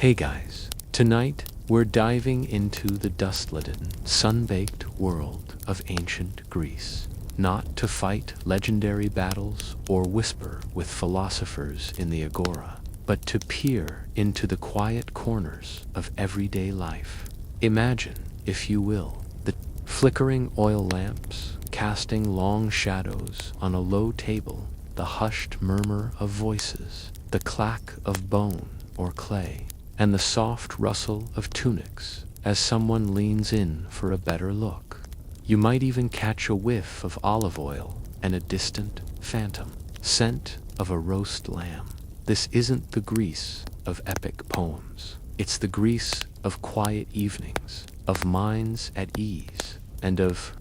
Hey guys, tonight we're diving into the dust-laden, sun-baked world of ancient Greece. Not to fight legendary battles or whisper with philosophers in the agora, but to peer into the quiet corners of everyday life. Imagine, if you will, the flickering oil lamps casting long shadows on a low table, the hushed murmur of voices, the clack of bone or clay, and the soft rustle of tunics as someone leans in for a better look. You might even catch a whiff of olive oil and a distant phantom scent of a roast lamb. This isn't the Greece of epic poems. It's the Greece of quiet evenings, of minds at ease, and of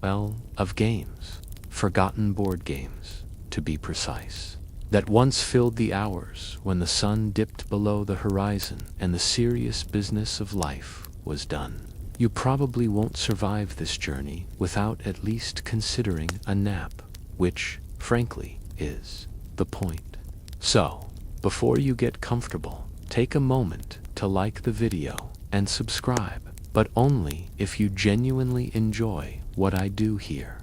games, forgotten board games, to be precise, that once filled the hours when the sun dipped below the horizon and the serious business of life was done. You probably won't survive this journey without at least considering a nap, which, frankly, is the point. So, before you get comfortable, take a moment to like the video and subscribe, but only if you genuinely enjoy what I do here.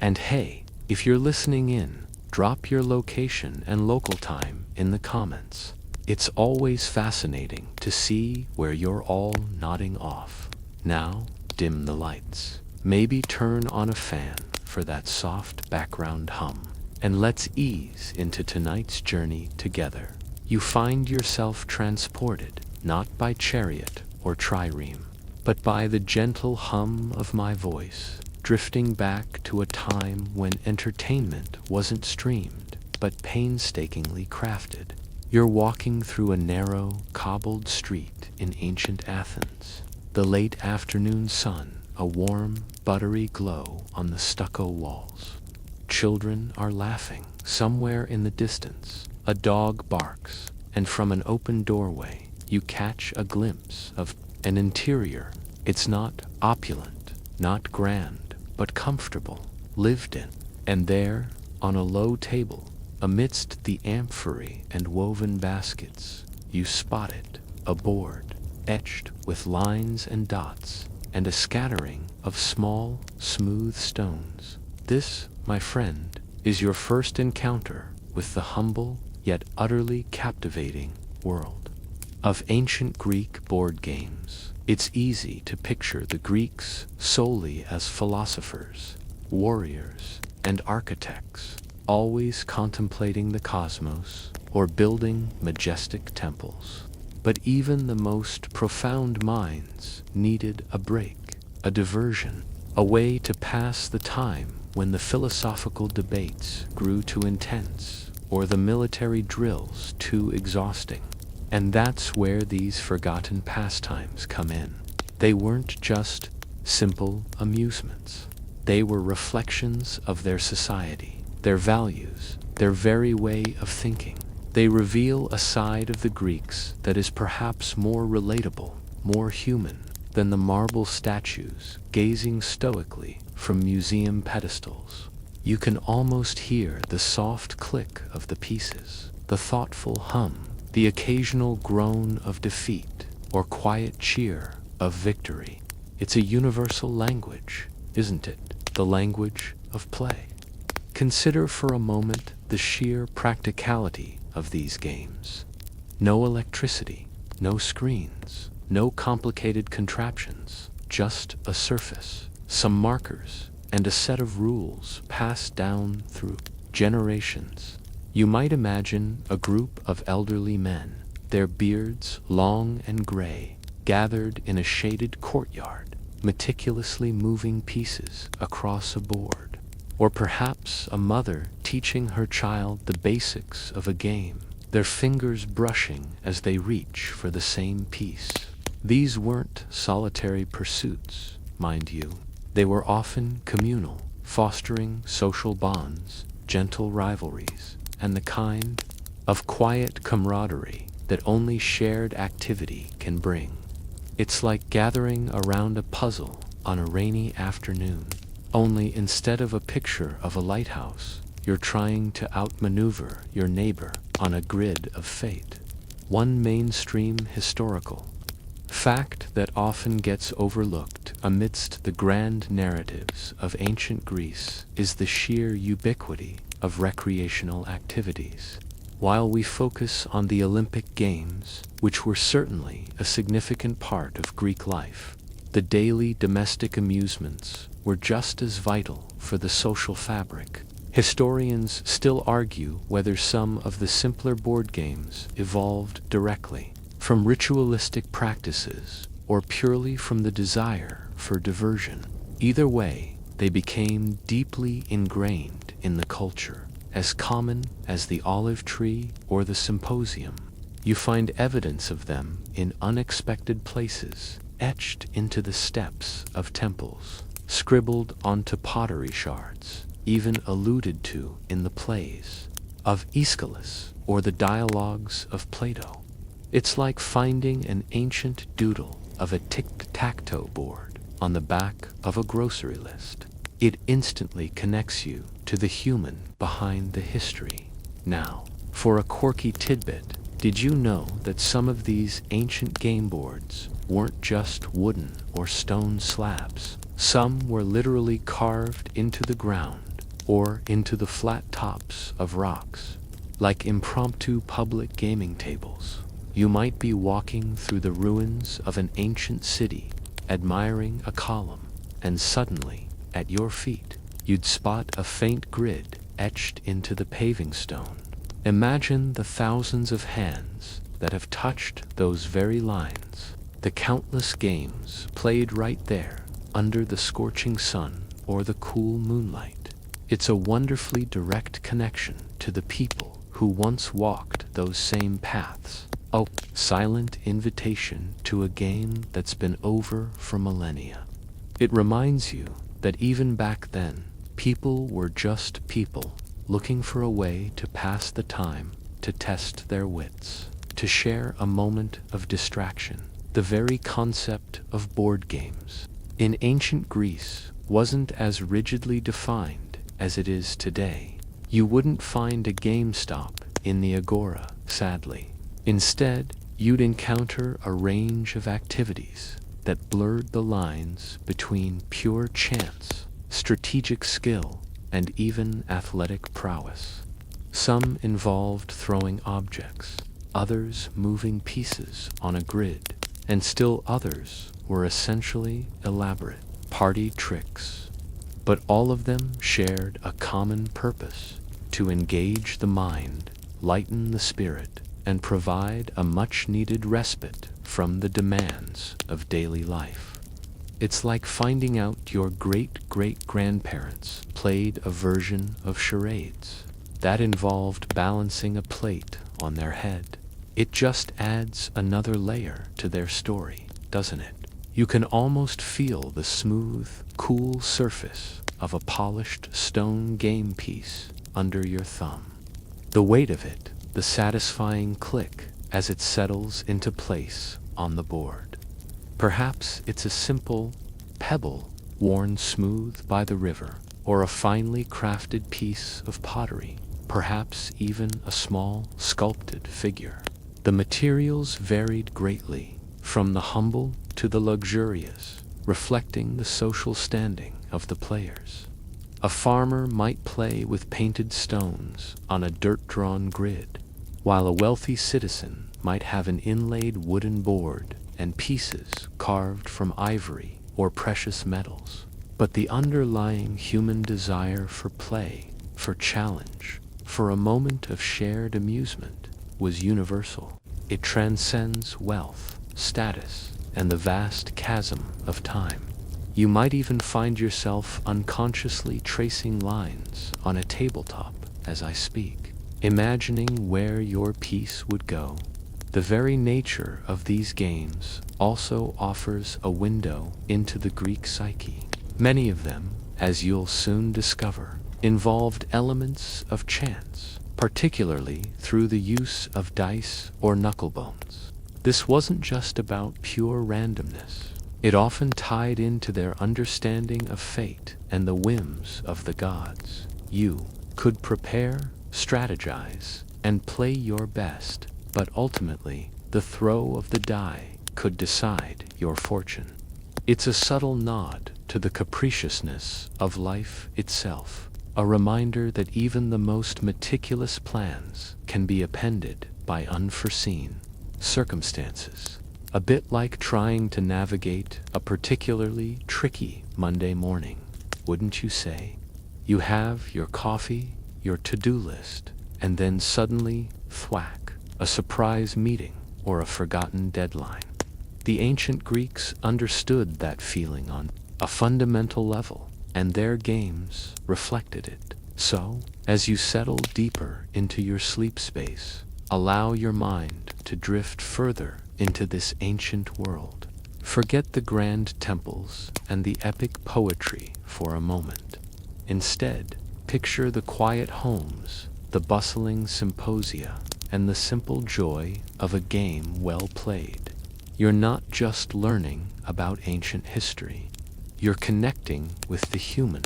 And hey, if you're listening in, drop your location and local time in the comments. It's always fascinating to see where you're all nodding off. Now, dim the lights. Maybe turn on a fan for that soft background hum. And let's ease into tonight's journey together. You find yourself transported, not by chariot or trireme, but by the gentle hum of my voice, drifting back to a time when entertainment wasn't streamed, but painstakingly crafted. You're walking through a narrow, cobbled street in ancient Athens. The late afternoon sun, a warm, buttery glow on the stucco walls. Children are laughing. Somewhere in the distance, a dog barks, and from an open doorway, you catch a glimpse of an interior. It's not opulent, not grand, but comfortable, lived in. And there, on a low table, amidst the amphory and woven baskets, you spot it, a board, etched with lines and dots, and a scattering of small, smooth stones. This, my friend, is your first encounter with the humble, yet utterly captivating world of ancient Greek board games. It's easy to picture the Greeks solely as philosophers, warriors, and architects, always contemplating the cosmos or building majestic temples. But even the most profound minds needed a break, a diversion, a way to pass the time when the philosophical debates grew too intense or the military drills too exhausting. And that's where these forgotten pastimes come in. They weren't just simple amusements. They were reflections of their society, their values, their very way of thinking. They reveal a side of the Greeks that is perhaps more relatable, more human, than the marble statues gazing stoically from museum pedestals. You can almost hear the soft click of the pieces, the thoughtful hum, the occasional groan of defeat, or quiet cheer of victory. It's a universal language, isn't it? The language of play. Consider for a moment the sheer practicality of these games. No electricity, no screens, no complicated contraptions, just a surface, some markers, and a set of rules passed down through generations. You might imagine a group of elderly men, their beards long and gray, gathered in a shaded courtyard, meticulously moving pieces across a board. Or perhaps a mother teaching her child the basics of a game, their fingers brushing as they reach for the same piece. These weren't solitary pursuits, mind you. They were often communal, fostering social bonds, gentle rivalries, and the kind of quiet camaraderie that only shared activity can bring. It's like gathering around a puzzle on a rainy afternoon. Only instead of a picture of a lighthouse, you're trying to outmaneuver your neighbor on a grid of fate. One mainstream historical fact that often gets overlooked amidst the grand narratives of ancient Greece is the sheer ubiquity of recreational activities. While we focus on the Olympic Games, which were certainly a significant part of Greek life, the daily domestic amusements were just as vital for the social fabric. Historians still argue whether some of the simpler board games evolved directly from ritualistic practices or purely from the desire for diversion. Either way, they became deeply ingrained in the culture, as common as the olive tree or the symposium. You find evidence of them in unexpected places, etched into the steps of temples, scribbled onto pottery shards, even alluded to in the plays of Aeschylus or the dialogues of Plato. It's like finding an ancient doodle of a tic-tac-toe board on the back of a grocery list. It instantly connects you to the human behind the history. Now, for a quirky tidbit, did you know that some of these ancient game boards weren't just wooden or stone slabs? Some were literally carved into the ground or into the flat tops of rocks, like impromptu public gaming tables. You might be walking through the ruins of an ancient city, admiring a column, and suddenly, at your feet, you'd spot a faint grid etched into the paving stone. Imagine the thousands of hands that have touched those very lines, the countless games played right there under the scorching sun or the cool moonlight. It's a wonderfully direct connection to the people who once walked those same paths. A silent invitation to a game that's been over for millennia. It reminds you that even back then, people were just people, looking for a way to pass the time, to test their wits, to share a moment of distraction. The very concept of board games in ancient Greece wasn't as rigidly defined as it is today. You wouldn't find a GameStop in the Agora, sadly. Instead, you'd encounter a range of activities that blurred the lines between pure chance, strategic skill, and even athletic prowess. Some involved throwing objects, others moving pieces on a grid, and still others were essentially elaborate party tricks. But all of them shared a common purpose: to engage the mind, lighten the spirit, and provide a much-needed respite from the demands of daily life. It's like finding out your great-great-grandparents played a version of charades that involved balancing a plate on their head. It just adds another layer to their story, doesn't it? You can almost feel the smooth, cool surface of a polished stone game piece under your thumb. The weight of it, the satisfying click as it settles into place on the board. Perhaps it's a simple pebble worn smooth by the river, or a finely crafted piece of pottery, perhaps even a small sculpted figure. The materials varied greatly, from the humble to the luxurious, reflecting the social standing of the players. A farmer might play with painted stones on a dirt-drawn grid, while a wealthy citizen might have an inlaid wooden board and pieces carved from ivory or precious metals. But the underlying human desire for play, for challenge, for a moment of shared amusement was universal. It transcends wealth, status, and the vast chasm of time. You might even find yourself unconsciously tracing lines on a tabletop as I speak, imagining where your piece would go. The very nature of these games also offers a window into the Greek psyche. Many of them, as you'll soon discover, involved elements of chance, particularly through the use of dice or knucklebones. This wasn't just about pure randomness. It often tied into their understanding of fate and the whims of the gods. You could prepare, strategize, and play your best, but ultimately, the throw of the die could decide your fortune. It's a subtle nod to the capriciousness of life itself, a reminder that even the most meticulous plans can be upended by unforeseen circumstances. A bit like trying to navigate a particularly tricky Monday morning, wouldn't you say? You have your coffee, your to-do list, and then suddenly, thwack, a surprise meeting or a forgotten deadline. The ancient Greeks understood that feeling on a fundamental level, and their games reflected it. So, as you settle deeper into your sleep space, allow your mind to drift further into this ancient world. Forget the grand temples and the epic poetry for a moment. Instead, picture the quiet homes, the bustling symposia, and the simple joy of a game well played. You're not just learning about ancient history. You're connecting with the human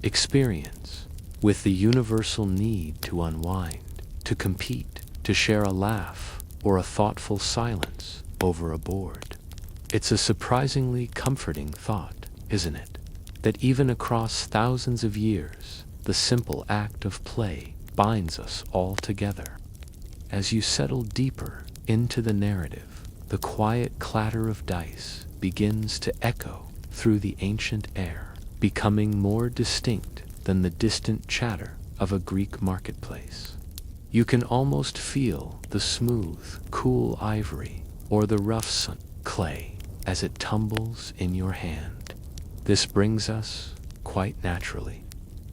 experience, with the universal need to unwind, to compete, to share a laugh, or a thoughtful silence over a board. It's a surprisingly comforting thought, isn't it? That even across thousands of years, the simple act of play binds us all together. As you settle deeper into the narrative, the quiet clatter of dice begins to echo through the ancient air, becoming more distinct than the distant chatter of a Greek marketplace. You can almost feel the smooth, cool ivory or the rough sun clay as it tumbles in your hand. This brings us, quite naturally,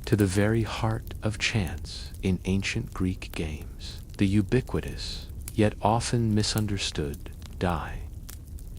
to the very heart of chance in ancient Greek games, the ubiquitous, yet often misunderstood, die.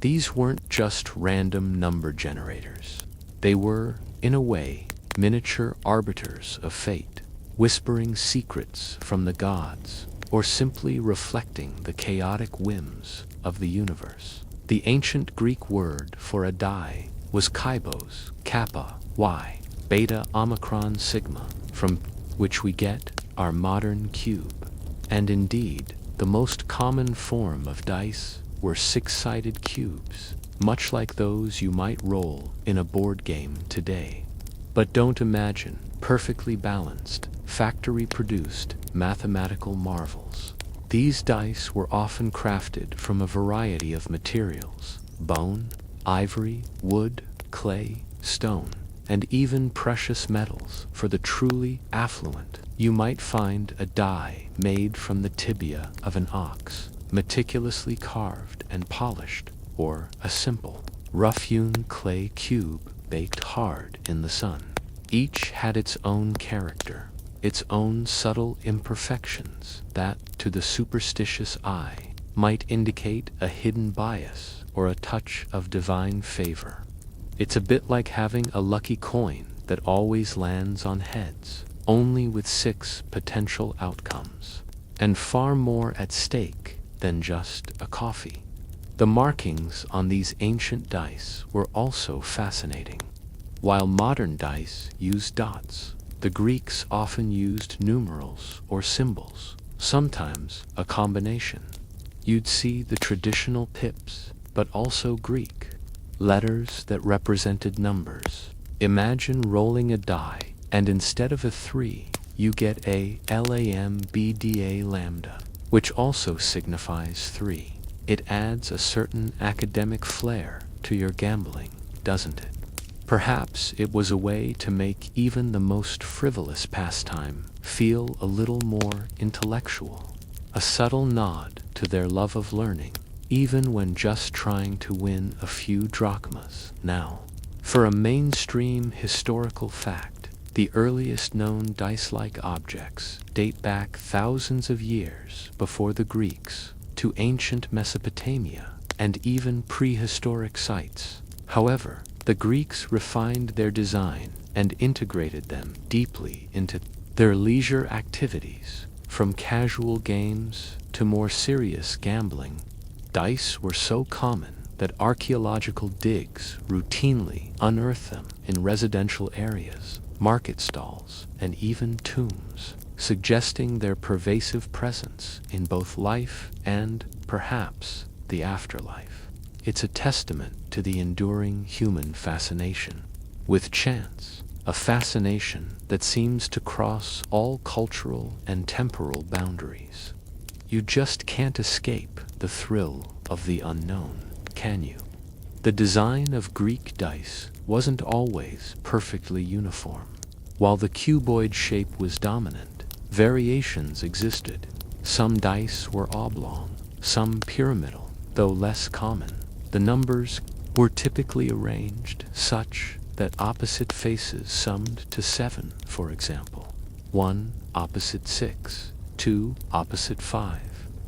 These weren't just random number generators. They were, in a way, miniature arbiters of fate, whispering secrets from the gods, or simply reflecting the chaotic whims of the universe. The ancient Greek word for a die was kaibos, kappa, y, beta, omicron, sigma, from which we get our modern cube. And indeed, the most common form of dice were six-sided cubes, much like those you might roll in a board game today. But don't imagine perfectly balanced, factory-produced mathematical marvels. These dice were often crafted from a variety of materials: bone, ivory, wood, clay, stone, and even precious metals. For the truly affluent, you might find a die made from the tibia of an ox, meticulously carved and polished, or a simple, rough-hewn clay cube baked hard in the sun. Each had its own character, its own subtle imperfections that, to the superstitious eye, might indicate a hidden bias or a touch of divine favor. It's a bit like having a lucky coin that always lands on heads, only with 6 potential outcomes, and far more at stake than just a coffee. The markings on these ancient dice were also fascinating. While modern dice use dots, the Greeks often used numerals or symbols, sometimes a combination. You'd see the traditional pips, but also Greek letters that represented numbers. Imagine rolling a die, and instead of a 3, you get a lambda lambda, which also signifies 3. It adds a certain academic flair to your gambling, doesn't it? Perhaps it was a way to make even the most frivolous pastime feel a little more intellectual, a subtle nod to their love of learning, even when just trying to win a few drachmas. Now, for a mainstream historical fact, the earliest known dice-like objects date back thousands of years before the Greeks to ancient Mesopotamia and even prehistoric sites. However, the Greeks refined their design and integrated them deeply into their leisure activities. From casual games to more serious gambling, dice were so common that archaeological digs routinely unearth them in residential areas, market stalls, and even tombs, suggesting their pervasive presence in both life and, perhaps, the afterlife. it's a testament to the enduring human fascination with chance, a fascination that seems to cross all cultural and temporal boundaries. You just can't escape the thrill of the unknown, can you? The design of Greek dice wasn't always perfectly uniform. While the cuboid shape was dominant, variations existed. Some dice were oblong, some pyramidal, though less common. The numbers were typically arranged such that opposite faces summed to 7, for example. 1 opposite 6, 2 opposite 5,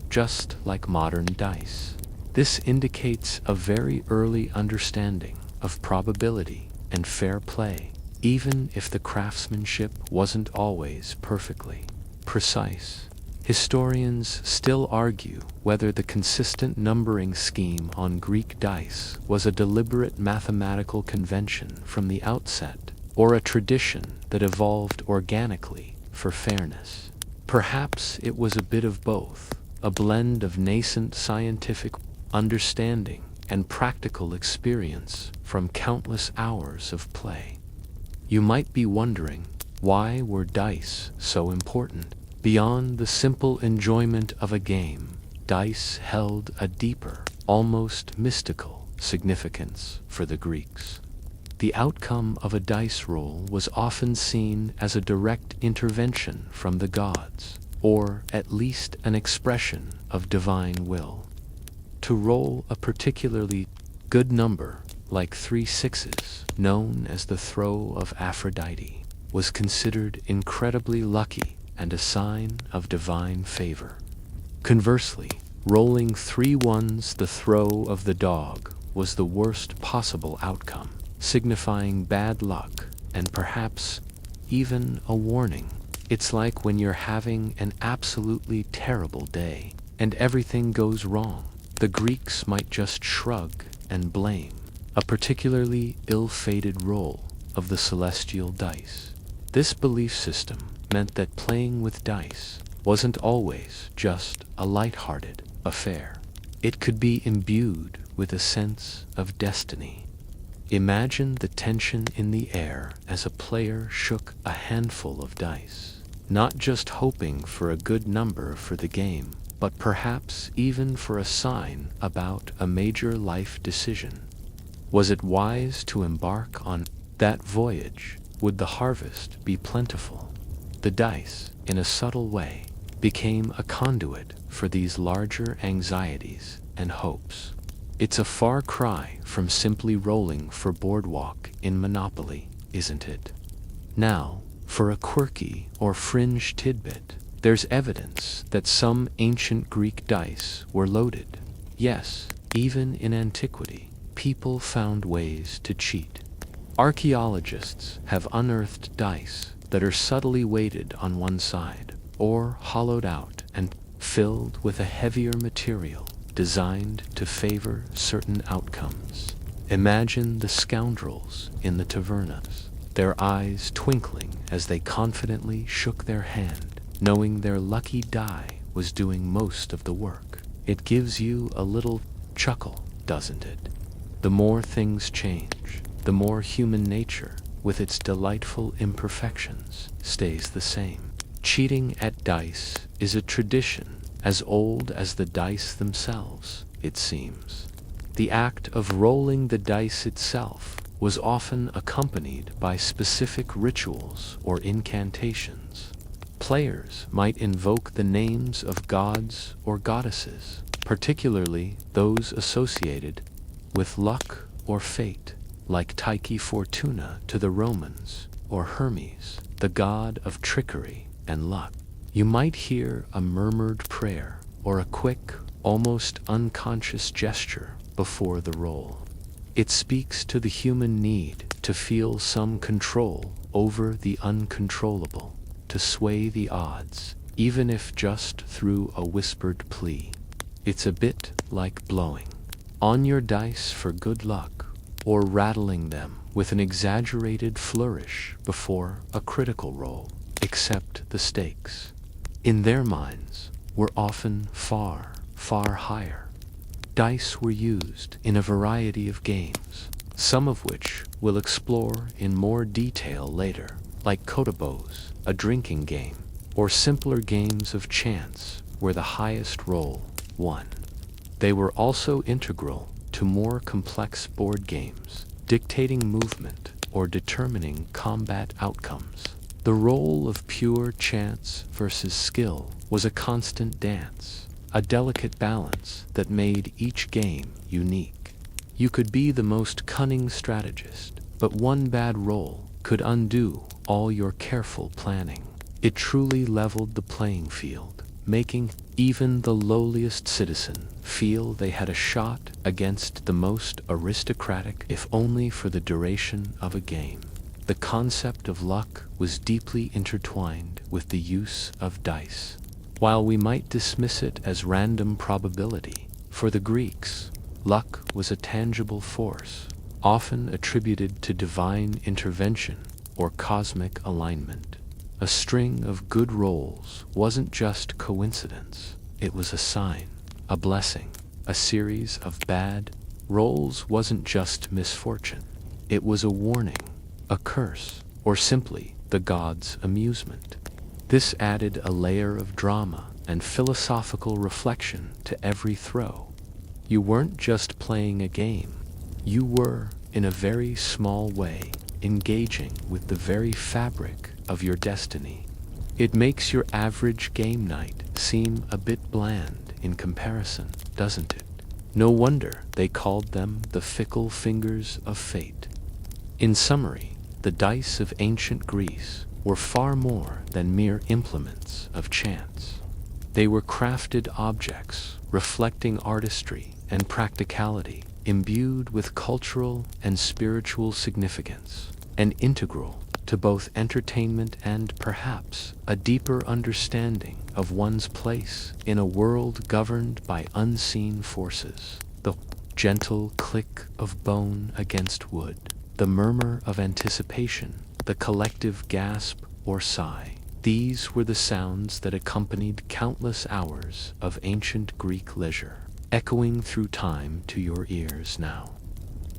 just like modern dice. This indicates a very early understanding of probability and fair play, even if the craftsmanship wasn't always perfectly precise. Historians still argue whether the consistent numbering scheme on Greek dice was a deliberate mathematical convention from the outset, or a tradition that evolved organically for fairness. Perhaps it was a bit of both, a blend of nascent scientific understanding and practical experience from countless hours of play. You might be wondering, why were dice so important? Beyond the simple enjoyment of a game, dice held a deeper, almost mystical significance for the Greeks. The outcome of a dice roll was often seen as a direct intervention from the gods, or at least an expression of divine will. To roll a particularly good number, like 3 sixes, known as the throw of Aphrodite, was considered incredibly lucky and a sign of divine favor. Conversely, rolling 3 ones, the throw of the dog, was the worst possible outcome, signifying bad luck and perhaps even a warning. It's like when you're having an absolutely terrible day and everything goes wrong. The Greeks might just shrug and blame a particularly ill-fated roll of the celestial dice. This belief system meant that playing with dice wasn't always just a light-hearted affair. It could be imbued with a sense of destiny. Imagine the tension in the air as a player shook a handful of dice, not just hoping for a good number for the game, but perhaps even for a sign about a major life decision. Was it wise to embark on that voyage? Would the harvest be plentiful? The dice, in a subtle way, became a conduit for these larger anxieties and hopes. It's a far cry from simply rolling for boardwalk in Monopoly, isn't it? Now, for a quirky or fringe tidbit, there's evidence that some ancient Greek dice were loaded. Yes, even in antiquity, people found ways to cheat. Archaeologists have unearthed dice that are subtly weighted on one side, or hollowed out and filled with a heavier material designed to favor certain outcomes. Imagine the scoundrels in the tavernas, their eyes twinkling as they confidently shook their hand, knowing their lucky die was doing most of the work. It gives you a little chuckle, doesn't it? The more things change, the more human nature, with its delightful imperfections, stays the same. Cheating at dice is a tradition as old as the dice themselves, it seems. The act of rolling the dice itself was often accompanied by specific rituals or incantations. Players might invoke the names of gods or goddesses, particularly those associated with luck or fate, like Tyche Fortuna to the Romans, or Hermes, the god of trickery and luck. You might hear a murmured prayer or a quick, almost unconscious gesture before the roll. It speaks to the human need to feel some control over the uncontrollable, to sway the odds, even if just through a whispered plea. It's a bit like blowing on your dice for good luck, or rattling them with an exaggerated flourish before a critical roll, except the stakes, in their minds, were often far, far higher. Dice were used in a variety of games, some of which we'll explore in more detail later, like Kotobos, a drinking game, or simpler games of chance where the highest roll won. They were also integral to more complex board games, dictating movement or determining combat outcomes. The role of pure chance versus skill was a constant dance, a delicate balance that made each game unique. You could be the most cunning strategist, but one bad roll could undo all your careful planning. It truly leveled the playing field, making even the lowliest citizen feel they had a shot against the most aristocratic, if only for the duration of a game. The concept of luck was deeply intertwined with the use of dice. While we might dismiss it as random probability, for the Greeks, luck was a tangible force, often attributed to divine intervention or cosmic alignment. A string of good rolls wasn't just coincidence, it was a sign, a blessing. A series of bad rolls wasn't just misfortune, it was a warning, a curse, or simply the gods' amusement. This added a layer of drama and philosophical reflection to every throw. You weren't just playing a game, you were, in a very small way, engaging with the very fabric of your destiny. It makes your average game night seem a bit bland in comparison, doesn't it? No wonder they called them the fickle fingers of fate. In summary, the dice of ancient Greece were far more than mere implements of chance. They were crafted objects reflecting artistry and practicality, imbued with cultural and spiritual significance, and integral to both entertainment and perhaps a deeper understanding of one's place in a world governed by unseen forces. The gentle click of bone against wood, the murmur of anticipation, the collective gasp or sigh. These were the sounds that accompanied countless hours of ancient Greek leisure, echoing through time to your ears now.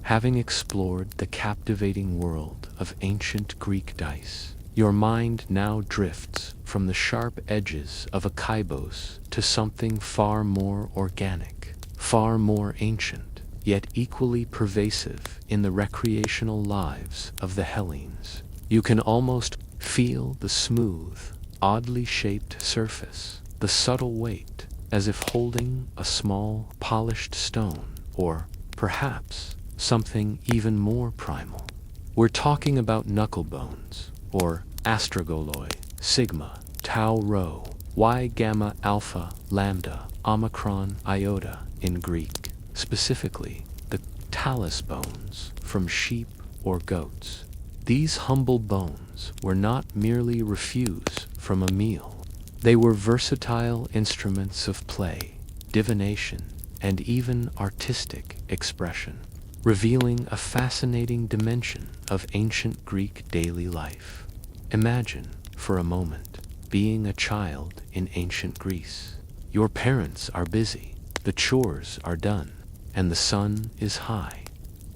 Having explored the captivating world of ancient Greek dice, your mind now drifts from the sharp edges of a kybos to something far more organic, far more ancient, yet equally pervasive in the recreational lives of the Hellenes. You can almost feel the smooth, oddly shaped surface, the subtle weight, as if holding a small, polished stone, or perhaps something even more primal. We're talking about knuckle bones, or astrogoloi, sigma, tau rho, y gamma alpha lambda, omicron iota in Greek, specifically the talus bones from sheep or goats. These humble bones were not merely refuse from a meal. They were versatile instruments of play, divination, and even artistic expression, revealing a fascinating dimension of ancient Greek daily life. Imagine, for a moment, being a child in ancient Greece. Your parents are busy, the chores are done, and the sun is high.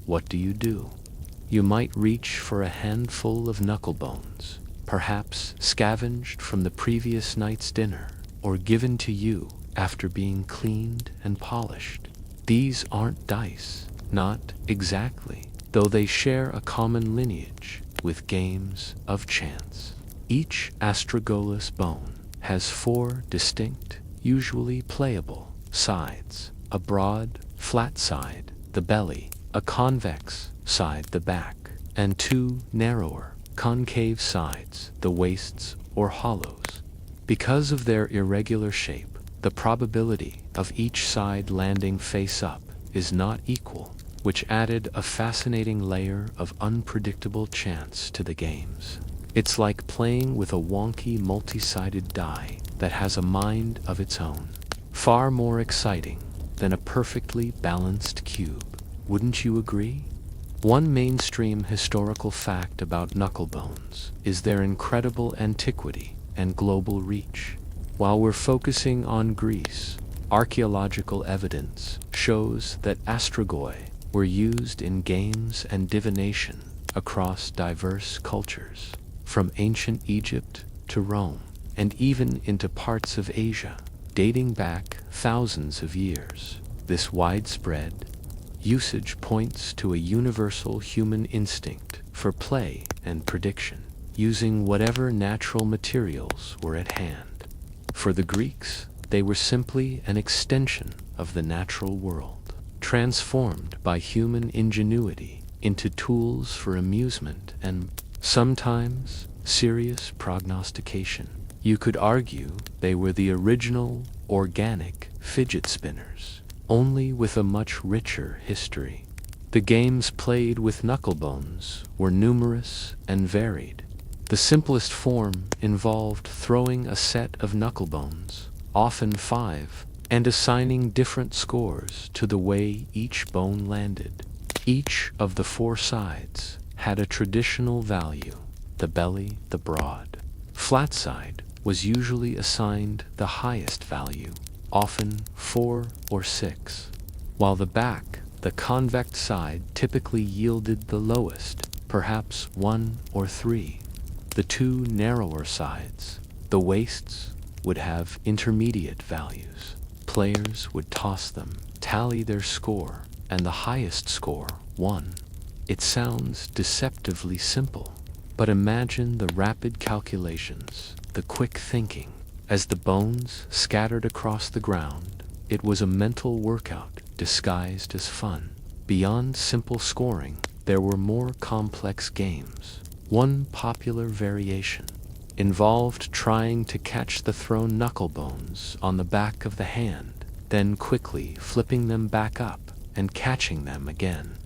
What do? You might reach for a handful of knuckle bones, perhaps scavenged from the previous night's dinner, or given to you after being cleaned and polished. These aren't dice, not exactly, though they share a common lineage with games of chance. Each astragalus bone has 4 distinct, usually playable, sides: a broad, flat side, the belly, a convex side, the back, and 2 narrower, concave sides, the waists or hollows. Because of their irregular shape, the probability of each side landing face up is not equal, which added a fascinating layer of unpredictable chance to the games. It's like playing with a wonky multi-sided die that has a mind of its own, far more exciting than a perfectly balanced cube. Wouldn't you agree? One mainstream historical fact about knucklebones is their incredible antiquity and global reach. While we're focusing on Greece, Archaeological evidence shows that astragoi were used in games and divination across diverse cultures, from ancient Egypt to Rome, and even into parts of Asia, dating back thousands of years. This widespread usage points to a universal human instinct for play and prediction, using whatever natural materials were at hand. For the Greeks, they were simply an extension of the natural world, transformed by human ingenuity into tools for amusement and sometimes serious prognostication. You could argue they were the original organic fidget spinners, only with a much richer history. The games played with knucklebones were numerous and varied. The simplest form involved throwing a set of knucklebones, often 5, and assigning different scores to the way each bone landed. Each of the 4 sides had a traditional value: the belly, the broad, flat side was usually assigned the highest value, often 4 or 6, while the back, the convex side, typically yielded the lowest, perhaps 1 or 3. The 2 narrower sides, the waists, would have intermediate values. Players would toss them, tally their score, and the highest score won. It sounds deceptively simple, but imagine the rapid calculations, the quick thinking. As the bones scattered across the ground, it was a mental workout disguised as fun. Beyond simple scoring, there were more complex games. One popular variation involved trying to catch the thrown knucklebones on the back of the hand, then quickly flipping them back up and catching them again.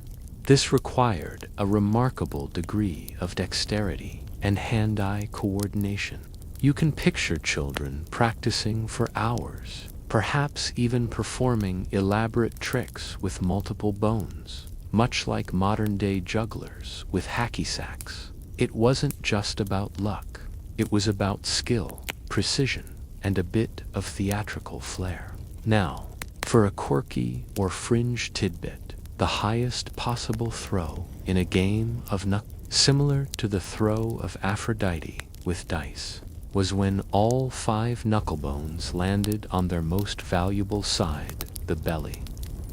This required a remarkable degree of dexterity and hand-eye coordination. You can picture children practicing for hours, perhaps even performing elaborate tricks with multiple bones, much like modern-day jugglers with hacky sacks. It wasn't just about luck. It was about skill, precision, and a bit of theatrical flair. Now, for a quirky or fringe tidbit, the highest possible throw in a game of similar to the throw of Aphrodite with dice, was when all 5 knucklebones landed on their most valuable side, the belly.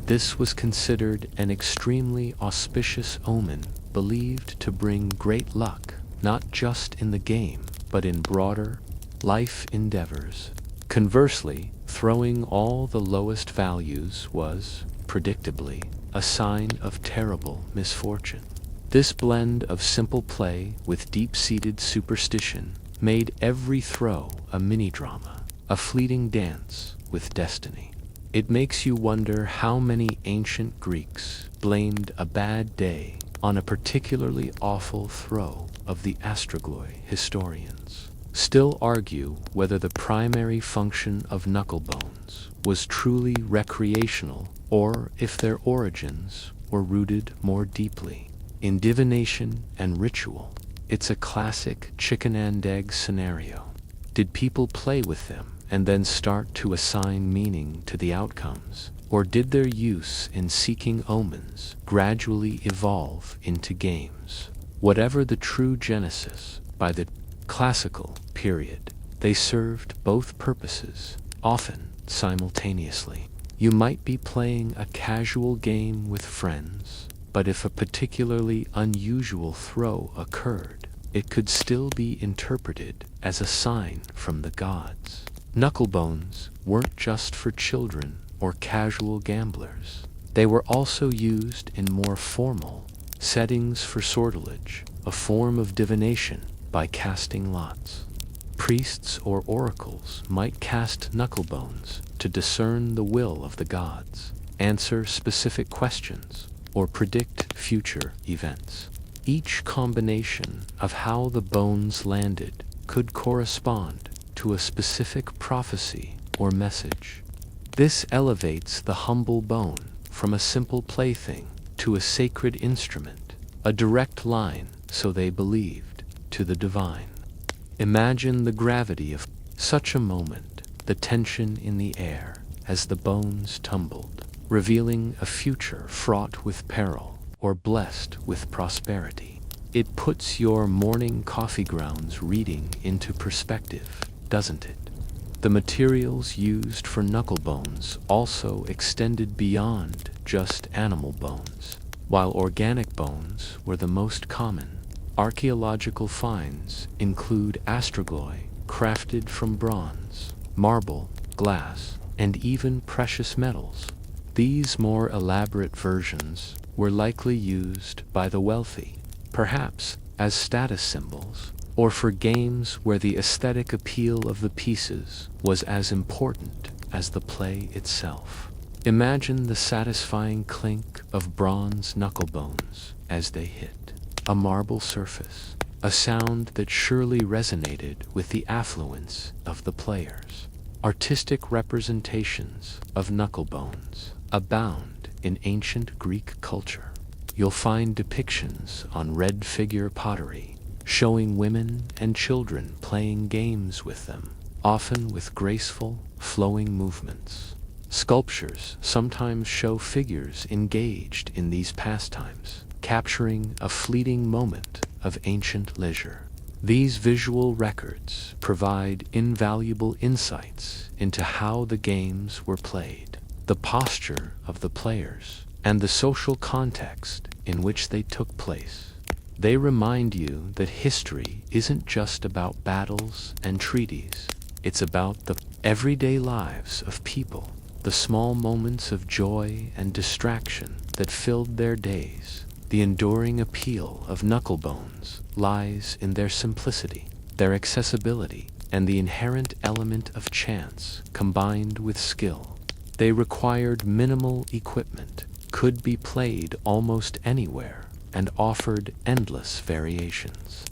This was considered an extremely auspicious omen, believed to bring great luck, not just in the game, but in broader life endeavors. Conversely, throwing all the lowest values was, predictably, a sign of terrible misfortune. This blend of simple play with deep-seated superstition made every throw a mini-drama, a fleeting dance with destiny. It makes you wonder how many ancient Greeks blamed a bad day on a particularly awful throw of the astragloi. Historians still argue whether the primary function of knucklebones was truly recreational or if their origins were rooted more deeply in divination and ritual. It's a classic chicken and egg scenario. Did people play with them and then start to assign meaning to the outcomes? Or did their use in seeking omens gradually evolve into games? Whatever the true genesis, by the classical period, they served both purposes, often simultaneously. You might be playing a casual game with friends, but if a particularly unusual throw occurred, it could still be interpreted as a sign from the gods. Knucklebones weren't just for children or casual gamblers. They were also used in more formal settings for sortilege, a form of divination by casting lots. Priests or oracles might cast knucklebones to discern the will of the gods, answer specific questions, or predict future events. Each combination of how the bones landed could correspond to a specific prophecy or message. This elevates the humble bone from a simple plaything to a sacred instrument, a direct line, so they believed, to the divine. Imagine the gravity of such a moment, the tension in the air as the bones tumbled, revealing a future fraught with peril or blessed with prosperity. It puts your morning coffee grounds reading into perspective, doesn't it? The materials used for knuckle bones also extended beyond just animal bones. While organic bones were the most common, archaeological finds include astragoi crafted from bronze, marble, glass, and even precious metals. These more elaborate versions were likely used by the wealthy, perhaps as status symbols, or for games where the aesthetic appeal of the pieces was as important as the play itself. Imagine the satisfying clink of bronze knuckle bones as they hit a marble surface, a sound that surely resonated with the affluence of the players. Artistic representations of knuckle bones abound in ancient Greek culture. You'll find depictions on red figure pottery showing women and children playing games with them, often with graceful, flowing movements. Sculptures sometimes show figures engaged in these pastimes, capturing a fleeting moment of ancient leisure. These visual records provide invaluable insights into how the games were played, the posture of the players, and the social context in which they took place. They remind you that history isn't just about battles and treaties. It's about the everyday lives of people, the small moments of joy and distraction that filled their days. The enduring appeal of knuckle bones lies in their simplicity, their accessibility, and the inherent element of chance combined with skill. They required minimal equipment, could be played almost anywhere, and offered endless variations.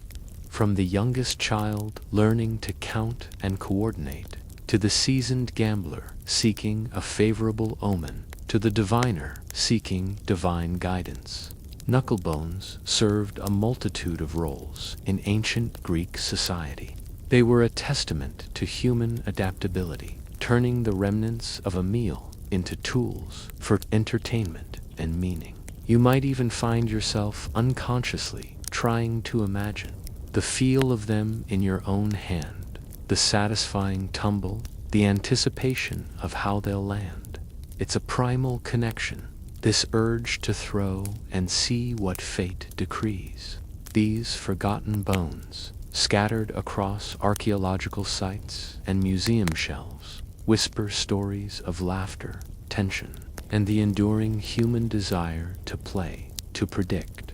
From the youngest child learning to count and coordinate, to the seasoned gambler seeking a favorable omen, to the diviner seeking divine guidance, knucklebones served a multitude of roles in ancient Greek society. They were a testament to human adaptability, turning the remnants of a meal into tools for entertainment and meaning. You might even find yourself unconsciously trying to imagine the feel of them in your own hand, the satisfying tumble, the anticipation of how they'll land. It's a primal connection, this urge to throw and see what fate decrees. These forgotten bones, scattered across archaeological sites and museum shelves, whisper stories of laughter, tension, and the enduring human desire to play, to predict,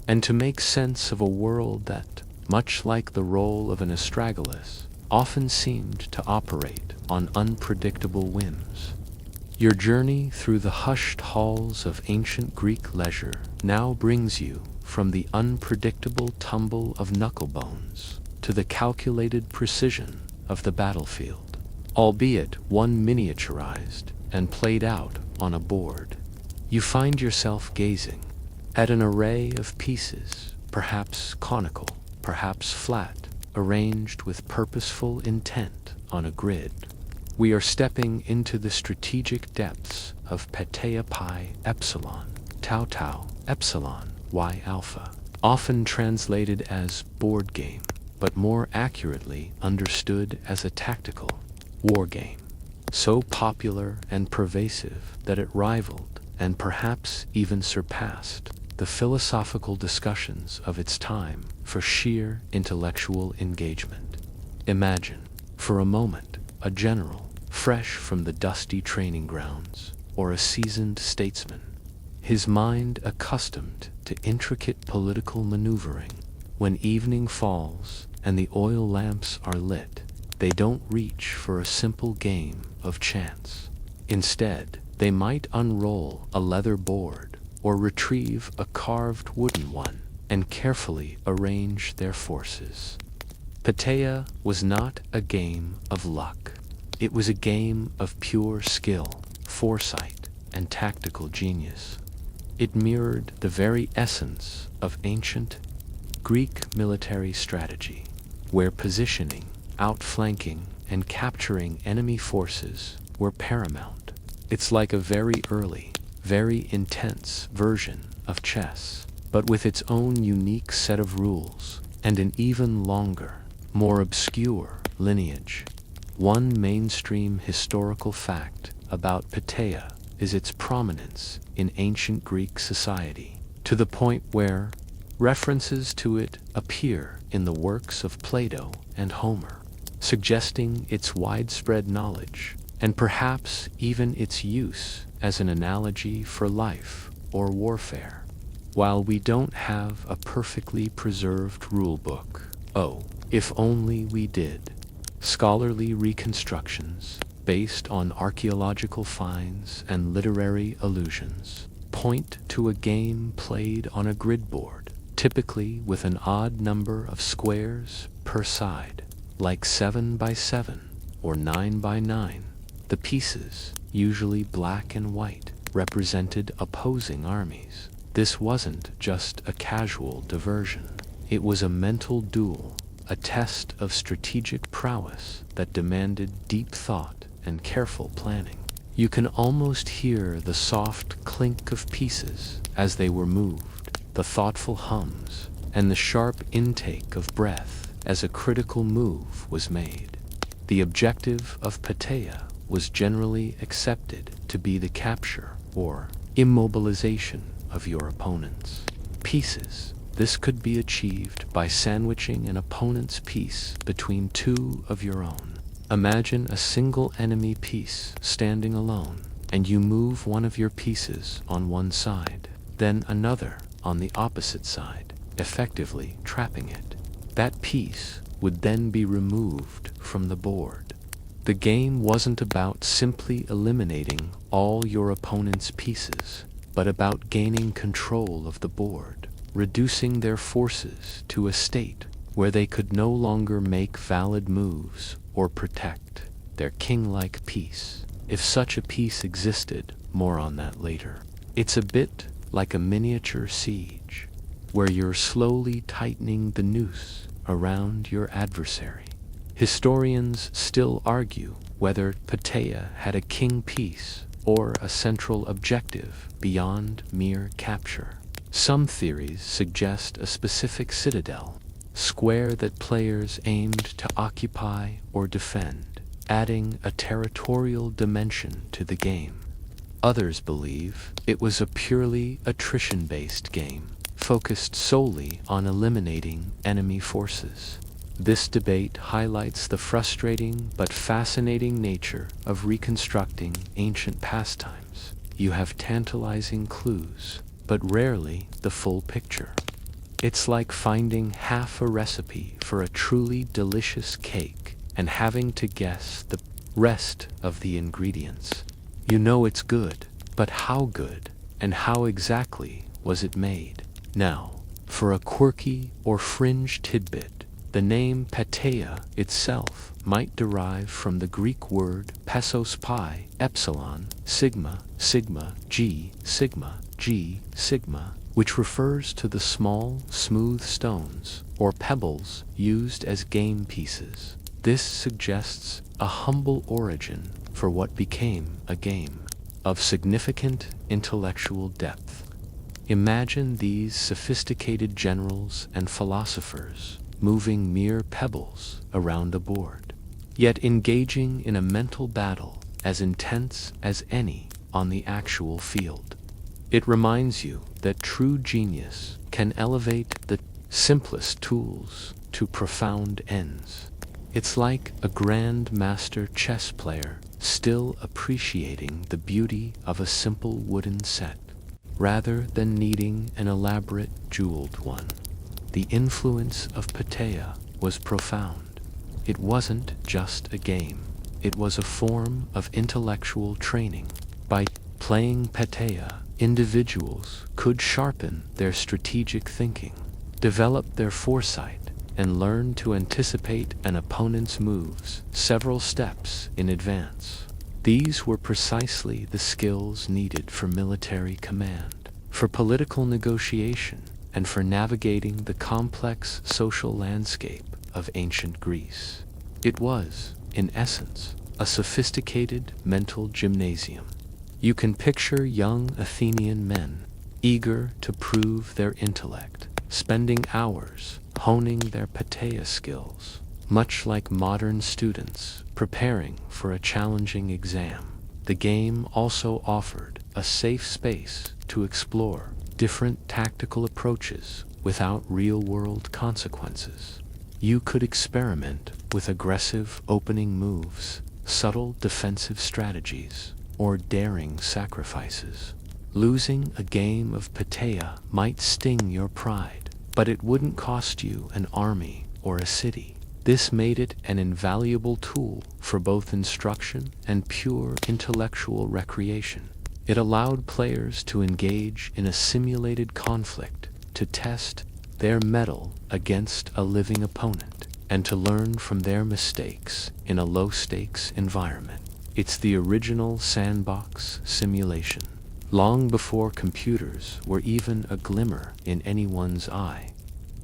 and to make sense of a world that, much like the role of an astragalus, often seemed to operate on unpredictable whims. Your journey through the hushed halls of ancient Greek leisure now brings you from the unpredictable tumble of knucklebones to the calculated precision of the battlefield, albeit one miniaturized and played out on a board. You find yourself gazing at an array of pieces, perhaps conical, perhaps flat, arranged with purposeful intent on a grid. We are stepping into the strategic depths of Petea Pi Epsilon, Tau Tau Epsilon, Y Alpha, often translated as board game, but more accurately understood as a tactical war game, so popular and pervasive that it rivaled and perhaps even surpassed the philosophical discussions of its time for sheer intellectual engagement. Imagine, for a moment, a general, fresh from the dusty training grounds, or a seasoned statesman, his mind accustomed to intricate political maneuvering. When evening falls and the oil lamps are lit, they don't reach for a simple game of chance. Instead, they might unroll a leather board or retrieve a carved wooden one and carefully arrange their forces. Petea was not a game of luck. It was a game of pure skill, foresight, and tactical genius. It mirrored the very essence of ancient Greek military strategy, where positioning, outflanking, and capturing enemy forces were paramount. It's like a very early, very intense version of chess, but with its own unique set of rules and an even longer, more obscure lineage. One mainstream historical fact about Patea is its prominence in ancient Greek society, to the point where references to it appear in the works of Plato and Homer, suggesting its widespread knowledge and perhaps even its use as an analogy for life or warfare. While we don't have a perfectly preserved rulebook, oh, if only we did, scholarly reconstructions based on archaeological finds and literary allusions point to a game played on a grid board, typically with an odd number of squares per side, like 7 by 7 or 9 by 9. The pieces, usually black and white, represented opposing armies. This wasn't just a casual diversion. It was a mental duel, a test of strategic prowess that demanded deep thought and careful planning. You can almost hear the soft clink of pieces as they were moved, the thoughtful hums, and the sharp intake of breath as a critical move was made. The objective of Patea was generally accepted to be the capture or immobilization of your opponent's pieces. This could be achieved by sandwiching an opponent's piece between two of your own. Imagine a single enemy piece standing alone, and you move one of your pieces on one side, then another on the opposite side, effectively trapping it. That piece would then be removed from the board. The game wasn't about simply eliminating all your opponent's pieces, but about gaining control of the board, reducing their forces to a state where they could no longer make valid moves or protect their king-like piece. If such a piece existed, more on that later. It's a bit like a miniature siege, where you're slowly tightening the noose around your adversary. Historians still argue whether Patea had a king piece or a central objective beyond mere capture. Some theories suggest a specific citadel, square that players aimed to occupy or defend, adding a territorial dimension to the game. Others believe it was a purely attrition-based game, focused solely on eliminating enemy forces. This debate highlights the frustrating but fascinating nature of reconstructing ancient pastimes. You have tantalizing clues, but rarely the full picture. It's like finding half a recipe for a truly delicious cake and having to guess the rest of the ingredients. You know it's good, but how good and how exactly was it made? Now, for a quirky or fringe tidbit, the name Patea itself might derive from the Greek word pesos pi, epsilon, sigma, sigma, g, sigma, which refers to the small, smooth stones or pebbles used as game pieces. This suggests a humble origin for what became a game of significant intellectual depth. Imagine these sophisticated generals and philosophers moving mere pebbles around a board, yet engaging in a mental battle as intense as any on the actual field. It reminds you that true genius can elevate the simplest tools to profound ends. It's like a grand master chess player still appreciating the beauty of a simple wooden set, rather than needing an elaborate jeweled one. The influence of Patea was profound. It wasn't just a game. It was a form of intellectual training. By playing Patea, individuals could sharpen their strategic thinking, develop their foresight, and learn to anticipate an opponent's moves several steps in advance. These were precisely the skills needed for military command, for political negotiation, and for navigating the complex social landscape of ancient Greece. It was, in essence, a sophisticated mental gymnasium. You can picture young Athenian men, eager to prove their intellect, spending hours honing their pateia skills, much like modern students preparing for a challenging exam. The game also offered a safe space to explore different tactical approaches without real-world consequences. You could experiment with aggressive opening moves, subtle defensive strategies, or daring sacrifices. Losing a game of pateia might sting your pride, but it wouldn't cost you an army or a city. This made it an invaluable tool for both instruction and pure intellectual recreation. It allowed players to engage in a simulated conflict, to test their mettle against a living opponent, and to learn from their mistakes in a low-stakes environment. It's the original sandbox simulation, long before computers were even a glimmer in anyone's eye.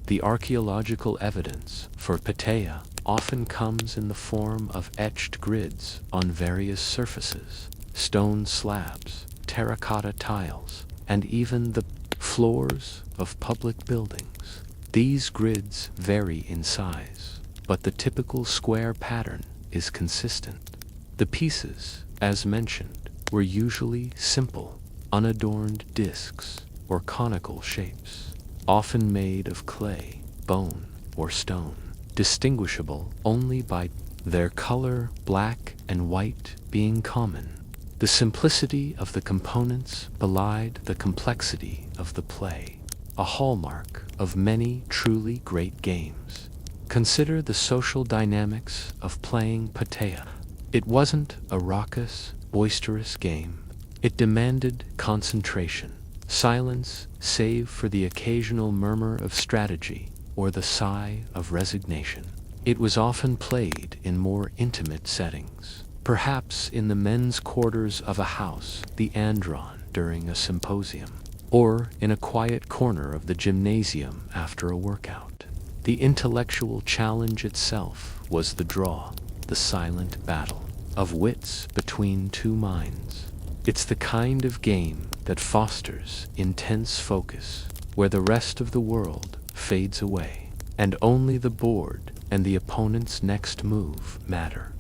The archaeological evidence for pateia often comes in the form of etched grids on various surfaces, stone slabs, terracotta tiles, and even the floors of public buildings. These grids vary in size, but the typical square pattern is consistent. The pieces, as mentioned, were usually simple, unadorned discs or conical shapes, often made of clay, bone, or stone, distinguishable only by their color, black and white, being common. The simplicity of the components belied the complexity of the play, a hallmark of many truly great games. Consider the social dynamics of playing pateia. It wasn't a raucous, boisterous game. It demanded concentration, silence save for the occasional murmur of strategy or the sigh of resignation. It was often played in more intimate settings, perhaps in the men's quarters of a house, the andron during a symposium, or in a quiet corner of the gymnasium after a workout. The intellectual challenge itself was the draw, the silent battle of wits between two minds. It's the kind of game that fosters intense focus, where the rest of the world fades away, and only the board and the opponent's next move matter.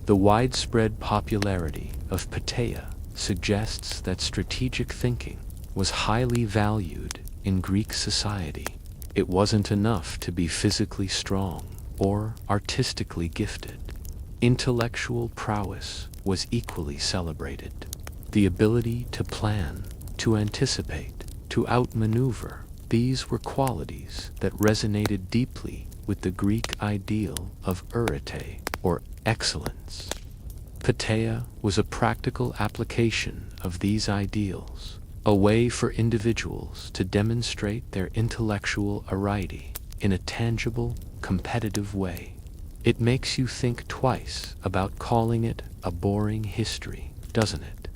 The widespread popularity of pateia suggests that strategic thinking was highly valued in Greek society. It wasn't enough to be physically strong or artistically gifted. Intellectual prowess was equally celebrated. The ability to plan, to anticipate, to outmaneuver, these were qualities that resonated deeply with the Greek ideal of arete, or excellence. Pateia was a practical application of these ideals, a way for individuals to demonstrate their intellectual arete in a tangible, competitive way. It makes you think twice about calling it a boring history, doesn't it?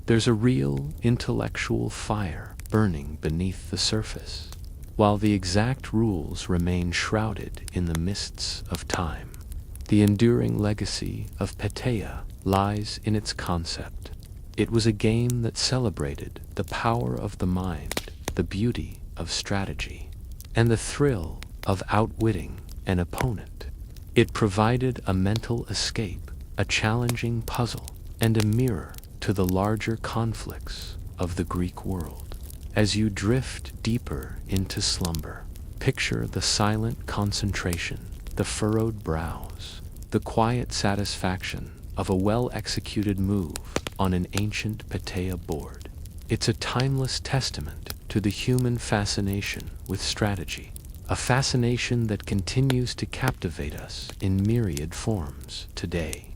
There's a real intellectual fire burning beneath the surface, while the exact rules remain shrouded in the mists of time. The enduring legacy of pateia lies in its concept. It was a game that celebrated the power of the mind, the beauty of strategy, and the thrill of outwitting an opponent. It provided a mental escape, a challenging puzzle, and a mirror to the larger conflicts of the Greek world. As you drift deeper into slumber, picture the silent concentration, the furrowed brows, the quiet satisfaction of a well-executed move on an ancient pateia board. It's a timeless testament to the human fascination with strategy, a fascination that continues to captivate us in myriad forms today.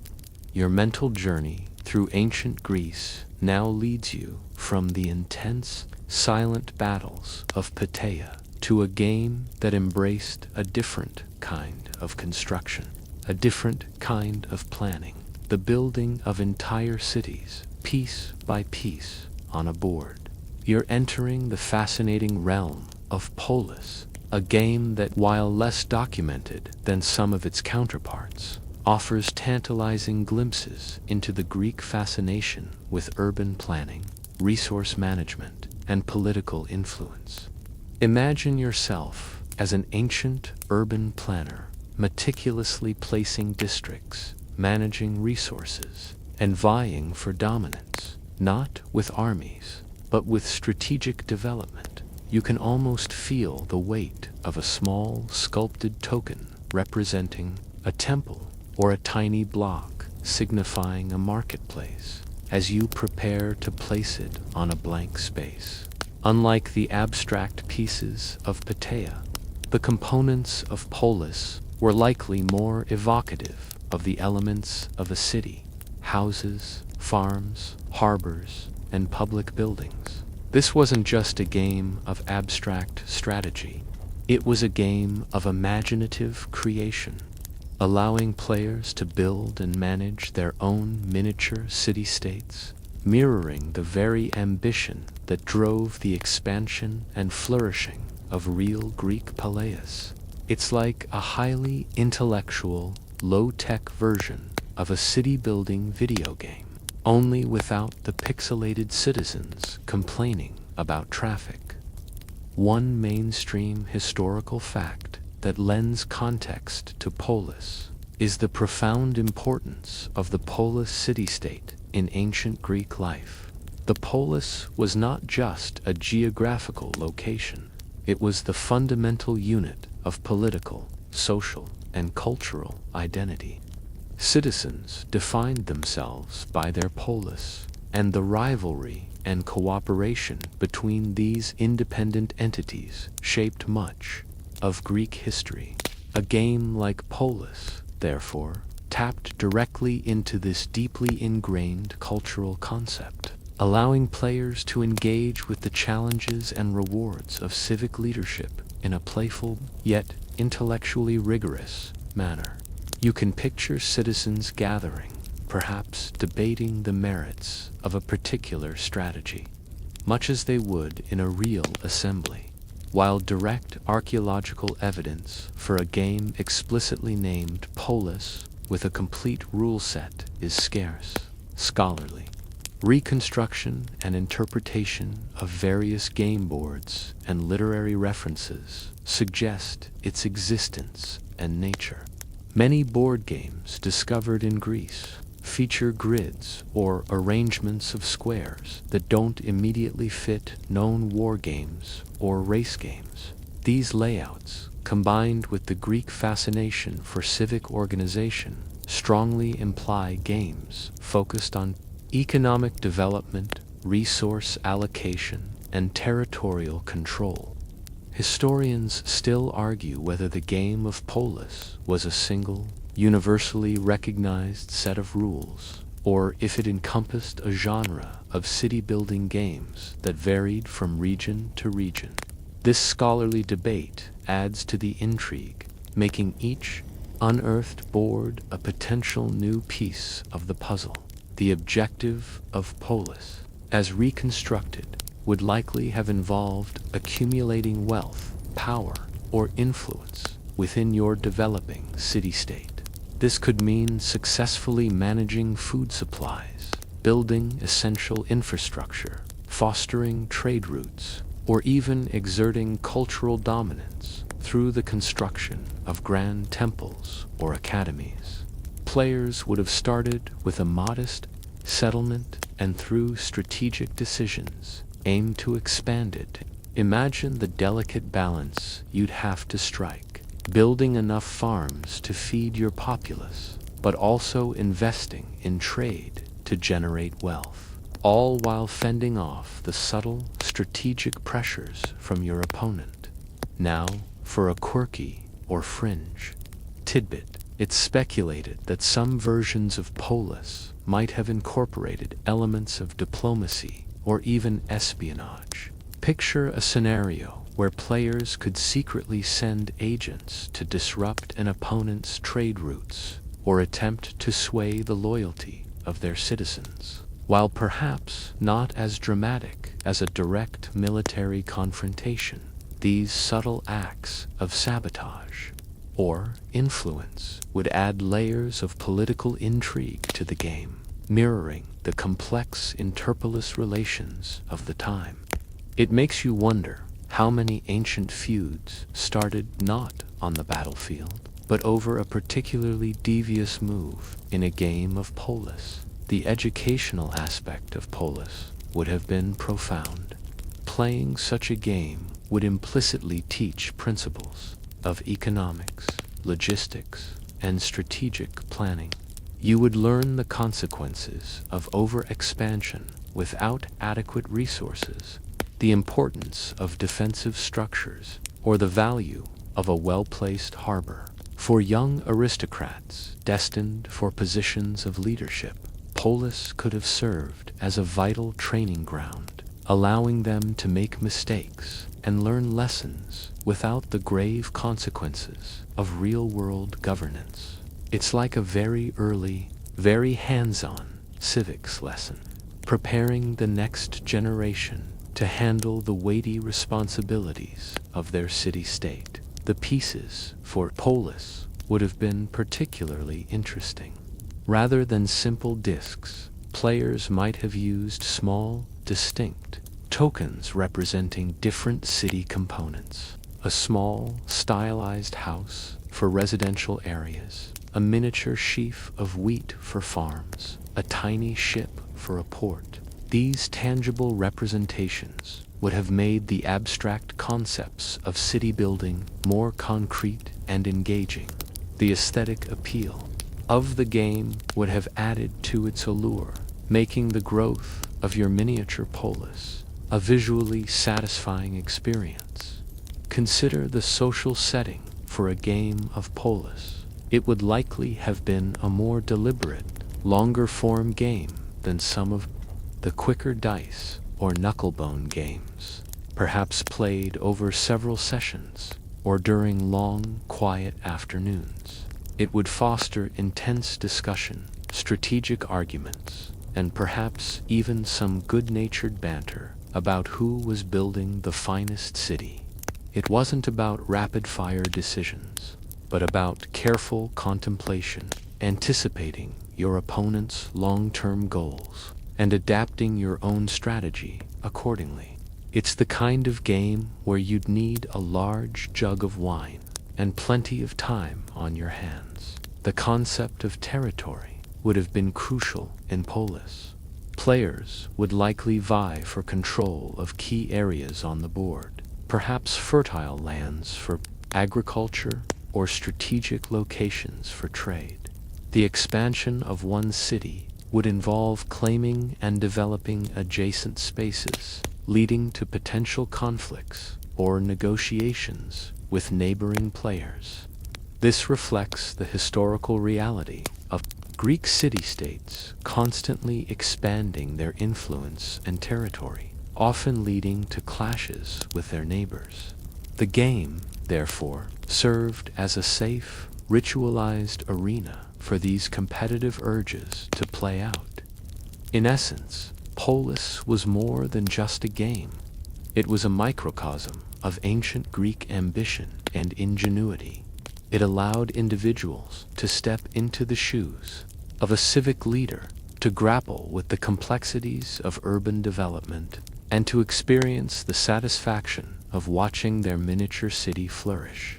Your mental journey through ancient Greece now leads you from the intense, silent battles of pateia to a game that embraced a different kind of construction, a different kind of planning, the building of entire cities, piece by piece, on a board. You're entering the fascinating realm of polis, a game that, while less documented than some of its counterparts, offers tantalizing glimpses into the Greek fascination with urban planning, resource management, and political influence. Imagine yourself as an ancient urban planner, meticulously placing districts, managing resources, and vying for dominance, not with armies, but with strategic development. You can almost feel the weight of a small sculpted token representing a temple or a tiny block signifying a marketplace as you prepare to place it on a blank space. Unlike the abstract pieces of Patea, the components of Polis were likely more evocative of the elements of a city: houses, farms, harbors, and public buildings. This wasn't just a game of abstract strategy. It was a game of imaginative creation, allowing players to build and manage their own miniature city-states, mirroring the very ambition that drove the expansion and flourishing of real Greek palaeus. It's like a highly intellectual, low-tech version of a city-building video game, only without the pixelated citizens complaining about traffic. One mainstream historical fact that lends context to Polis is the profound importance of the Polis city-state in ancient Greek life. The polis was not just a geographical location. It was the fundamental unit of political, social, and cultural identity. Citizens defined themselves by their polis, and the rivalry and cooperation between these independent entities shaped much of Greek history. A game like Polis, therefore, tapped directly into this deeply ingrained cultural concept, allowing players to engage with the challenges and rewards of civic leadership in a playful yet intellectually rigorous manner. You can picture citizens gathering, perhaps debating the merits of a particular strategy, much as they would in a real assembly, while direct archaeological evidence for a game explicitly named Polis with a complete rule set is scarce. Scholarly reconstruction and interpretation of various game boards and literary references suggest its existence and nature. Many board games discovered in Greece feature grids or arrangements of squares that don't immediately fit known war games or race games. These layouts, combined with the Greek fascination for civic organization, strongly imply games focused on economic development, resource allocation, and territorial control. Historians still argue whether the game of Polis was a single, universally recognized set of rules, or if it encompassed a genre of city-building games that varied from region to region. This scholarly debate adds to the intrigue, making each unearthed board a potential new piece of the puzzle. The objective of Polis, as reconstructed, would likely have involved accumulating wealth, power, or influence within your developing city-state. This could mean successfully managing food supplies, building essential infrastructure, fostering trade routes, or even exerting cultural dominance through the construction of grand temples or academies. Players would have started with a modest settlement and through strategic decisions aim to expand it. Imagine the delicate balance you'd have to strike, building enough farms to feed your populace, but also investing in trade to generate wealth, all while fending off the subtle strategic pressures from your opponent. Now, for a quirky or fringe tidbit, it's speculated that some versions of Polis might have incorporated elements of diplomacy or even espionage. Picture a scenario where players could secretly send agents to disrupt an opponent's trade routes or attempt to sway the loyalty of their citizens. While perhaps not as dramatic as a direct military confrontation, these subtle acts of sabotage or influence would add layers of political intrigue to the game, mirroring the complex interpolis relations of the time. It makes you wonder how many ancient feuds started not on the battlefield, but over a particularly devious move in a game of polis. The educational aspect of polis would have been profound. Playing such a game would implicitly teach principles of economics, logistics, and strategic planning. You would learn the consequences of overexpansion without adequate resources, the importance of defensive structures, or the value of a well-placed harbor. For young aristocrats destined for positions of leadership, polis could have served as a vital training ground, allowing them to make mistakes and learn lessons without the grave consequences of real-world governance. It's like a very early, very hands-on civics lesson, preparing the next generation to handle the weighty responsibilities of their city-state. The pieces for polis would have been particularly interesting. Rather than simple discs, players might have used small, distinct tokens representing different city components. A small, stylized house for residential areas, a miniature sheaf of wheat for farms, a tiny ship for a port. These tangible representations would have made the abstract concepts of city building more concrete and engaging. The aesthetic appeal of the game would have added to its allure, making the growth of your miniature polis a visually satisfying experience. Consider the social setting for a game of polis. It would likely have been a more deliberate, longer-form game than some of the quicker dice or knucklebone games, perhaps played over several sessions or during long, quiet afternoons. It would foster intense discussion, strategic arguments, and perhaps even some good-natured banter about who was building the finest city. It wasn't about rapid-fire decisions, but about careful contemplation, anticipating your opponent's long-term goals, and adapting your own strategy accordingly. It's the kind of game where you'd need a large jug of wine and plenty of time on your hands. The concept of territory would have been crucial in polis. Players would likely vie for control of key areas on the board, perhaps fertile lands for agriculture or strategic locations for trade. The expansion of one city would involve claiming and developing adjacent spaces, leading to potential conflicts or negotiations with neighboring players. This reflects the historical reality of Greek city-states constantly expanding their influence and territory, often leading to clashes with their neighbors. The game, therefore, served as a safe, ritualized arena for these competitive urges to play out. In essence, polis was more than just a game. It was a microcosm of ancient Greek ambition and ingenuity. It allowed individuals to step into the shoes of a civic leader, to grapple with the complexities of urban development, and to experience the satisfaction of watching their miniature city flourish.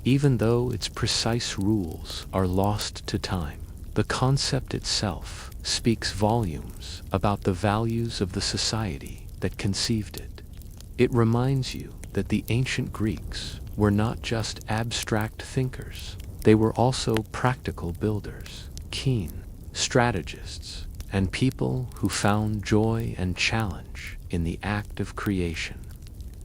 Even though its precise rules are lost to time, the concept itself speaks volumes about the values of the society that conceived it. It reminds you that the ancient Greeks were not just abstract thinkers, they were also practical builders, keen strategists, and people who found joy and challenge in the act of creation.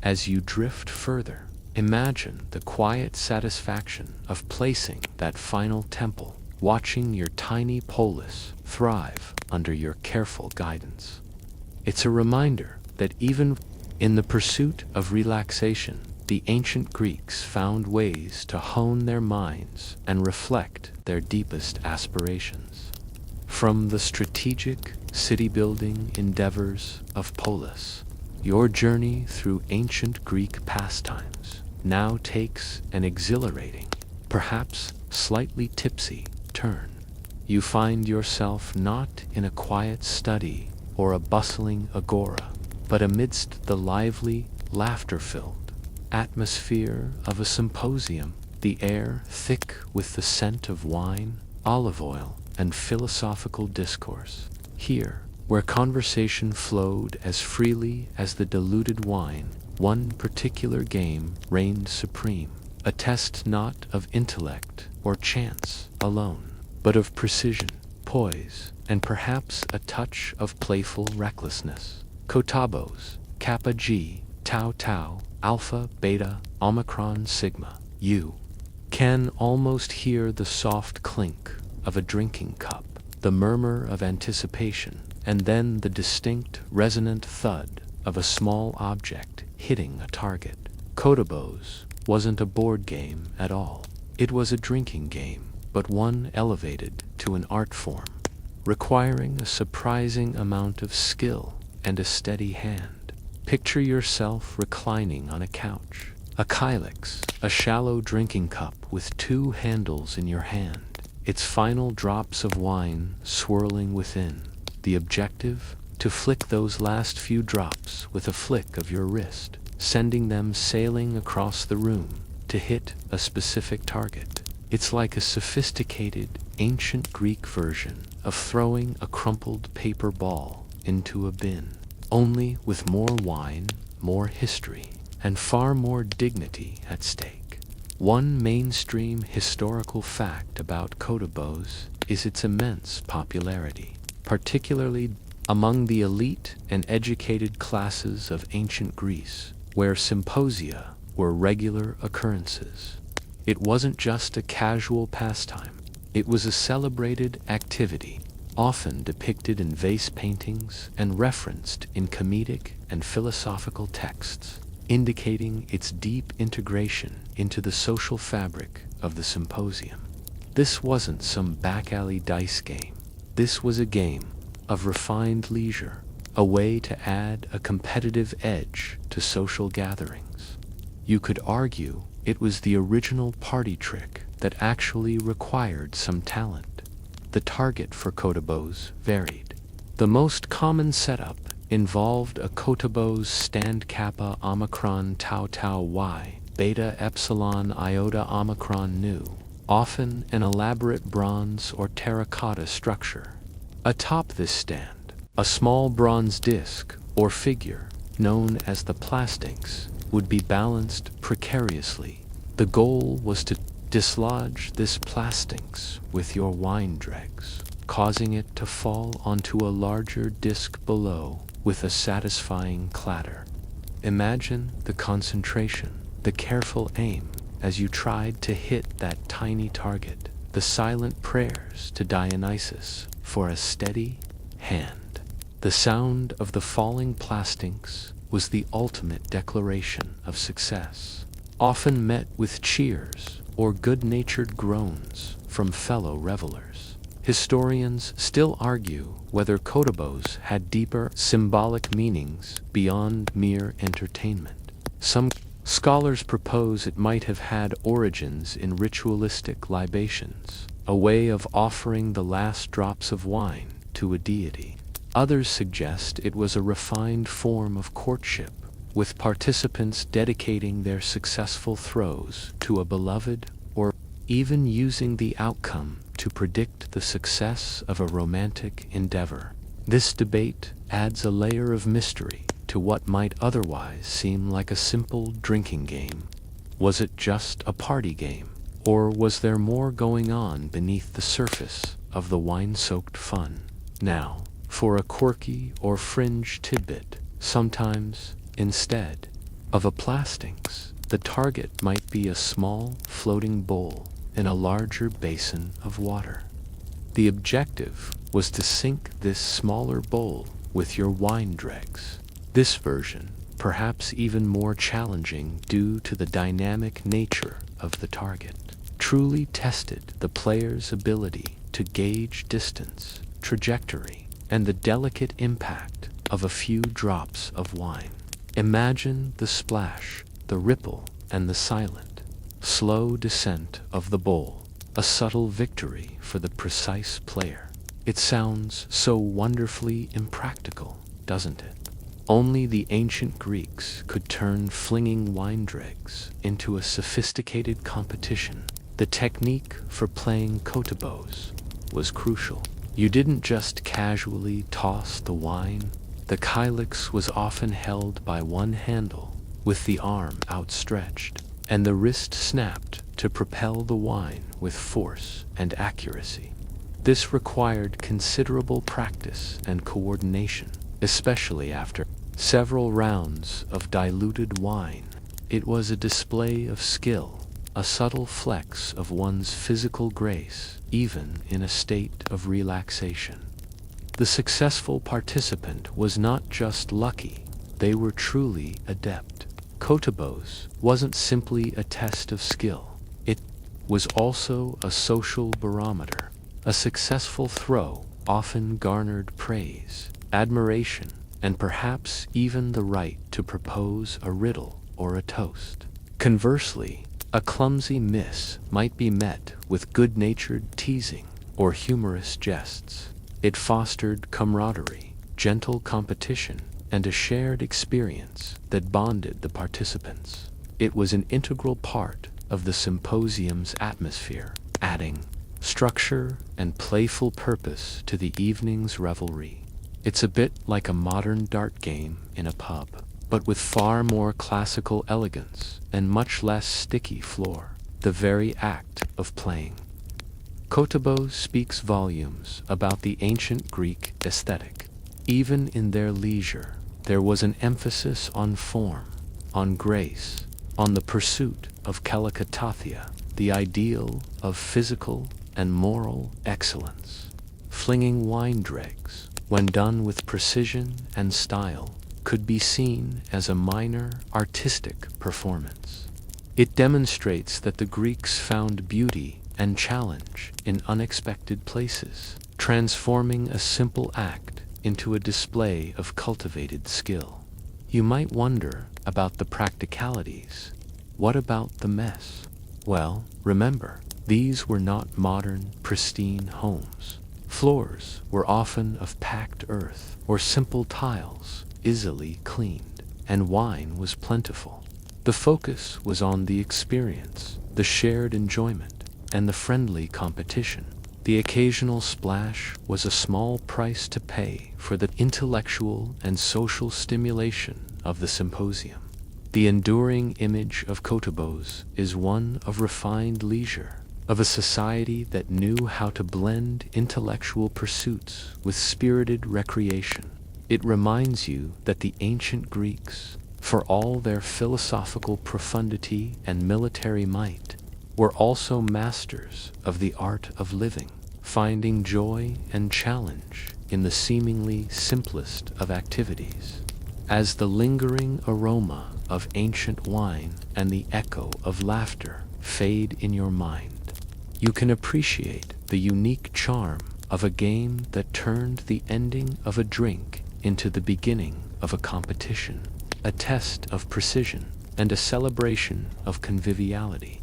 As you drift further, imagine the quiet satisfaction of placing that final temple, watching your tiny polis thrive under your careful guidance. It's a reminder that even in the pursuit of relaxation, the ancient Greeks found ways to hone their minds and reflect their deepest aspirations. From the strategic city-building endeavors of polis, your journey through ancient Greek pastimes now takes an exhilarating perhaps slightly tipsy, turn. You find yourself not in a quiet study or a bustling agora, but amidst the lively, laughter-filled atmosphere of a symposium, the air thick with the scent of wine, olive oil, and philosophical discourse. Here, where conversation flowed as freely as the diluted wine, one particular game reigned supreme, a test not of intellect or chance alone, but of precision, poise, and perhaps a touch of playful recklessness. Kotabos, Kappa G, Tau Tau, Alpha, Beta, Omicron, Sigma. You can almost hear the soft clink of a drinking cup, the murmur of anticipation, and then the distinct, resonant thud of a small object hitting a target. Kotabos wasn't a board game at all. It was a drinking game, but one elevated to an art form, requiring a surprising amount of skill and a steady hand. Picture yourself reclining on a couch, a kylix, a shallow drinking cup with two handles in your hand, its final drops of wine swirling within. The objective? To flick those last few drops with a flick of your wrist, sending them sailing across the room to hit a specific target. It's like a sophisticated, ancient Greek version of throwing a crumpled paper ball into a bin, only with more wine, more history, and far more dignity at stake. One mainstream historical fact about Kotabos is its immense popularity, particularly among the elite and educated classes of ancient Greece, where symposia were regular occurrences. It wasn't just a casual pastime, it was a celebrated activity, often depicted in vase paintings and referenced in comedic and philosophical texts, indicating its deep integration into the social fabric of the symposium. This wasn't some back-alley dice game. This was a game of refined leisure, a way to add a competitive edge to social gatherings. You could argue it was the original party trick that actually required some talent. The target for Kotabos varied. The most common setup involved a Kotabos stand Kappa Omicron Tau Tau Y, Beta Epsilon Iota Omicron Nu, often an elaborate bronze or terracotta structure. Atop this stand, a small bronze disc or figure, known as the plastings, would be balanced precariously. The goal was to dislodge this plastings with your wine dregs, causing it to fall onto a larger disc below with a satisfying clatter. Imagine the concentration, the careful aim as you tried to hit that tiny target, the silent prayers to Dionysus for a steady hand. The sound of the falling plastings was the ultimate declaration of success, often met with cheers or good-natured groans from fellow revelers. Historians still argue whether Kotabos had deeper symbolic meanings beyond mere entertainment. Some scholars propose it might have had origins in ritualistic libations, a way of offering the last drops of wine to a deity. Others suggest it was a refined form of courtship, with participants dedicating their successful throws to a beloved or even using the outcome to predict the success of a romantic endeavor. This debate adds a layer of mystery to what might otherwise seem like a simple drinking game. Was it just a party game, or was there more going on beneath the surface of the wine-soaked fun? Now, for a quirky or fringe tidbit, sometimes, instead of a plastings, the target might be a small floating bowl in a larger basin of water. The objective was to sink this smaller bowl with your wine dregs. This version, perhaps even more challenging due to the dynamic nature of the target, truly tested the player's ability to gauge distance, trajectory, and the delicate impact of a few drops of wine. Imagine the splash, the ripple, and the silent, slow descent of the bowl, a subtle victory for the precise player. It sounds so wonderfully impractical, doesn't it? Only the ancient Greeks could turn flinging wine dregs into a sophisticated competition. The technique for playing kotobos was crucial. You didn't just casually toss the wine. The kylix was often held by one handle, with the arm outstretched, and the wrist snapped to propel the wine with force and accuracy. This required considerable practice and coordination, especially after several rounds of diluted wine. It was a display of skill, a subtle flex of one's physical grace, even in a state of relaxation. The successful participant was not just lucky, they were truly adept. Kotobos wasn't simply a test of skill, it was also a social barometer. A successful throw often garnered praise, admiration, and perhaps even the right to propose a riddle or a toast. Conversely, a clumsy miss might be met with good-natured teasing or humorous jests. It fostered camaraderie, gentle competition, and a shared experience that bonded the participants. It was an integral part of the symposium's atmosphere, adding structure and playful purpose to the evening's revelry. It's a bit like a modern dart game in a pub, but with far more classical elegance and much less sticky floor. The very act of playing kotobos speaks volumes about the ancient Greek aesthetic. Even in their leisure, there was an emphasis on form, on grace, on the pursuit of kallikatathia, the ideal of physical and moral excellence. Flinging wine dregs, when done with precision and style, could be seen as a minor artistic performance. It demonstrates that the Greeks found beauty and challenge in unexpected places, transforming a simple act into a display of cultivated skill. You might wonder about the practicalities. What about the mess? Well, remember, these were not modern, pristine homes. Floors were often of packed earth or simple tiles, easily cleaned, and wine was plentiful. The focus was on the experience, the shared enjoyment, and the friendly competition. The occasional splash was a small price to pay for the intellectual and social stimulation of the symposium. The enduring image of kotobos is one of refined leisure, of a society that knew how to blend intellectual pursuits with spirited recreation. It reminds you that the ancient Greeks, for all their philosophical profundity and military might, were also masters of the art of living, finding joy and challenge in the seemingly simplest of activities. As the lingering aroma of ancient wine and the echo of laughter fade in your mind, you can appreciate the unique charm of a game that turned the ending of a drink into the beginning of a competition, a test of precision and a celebration of conviviality.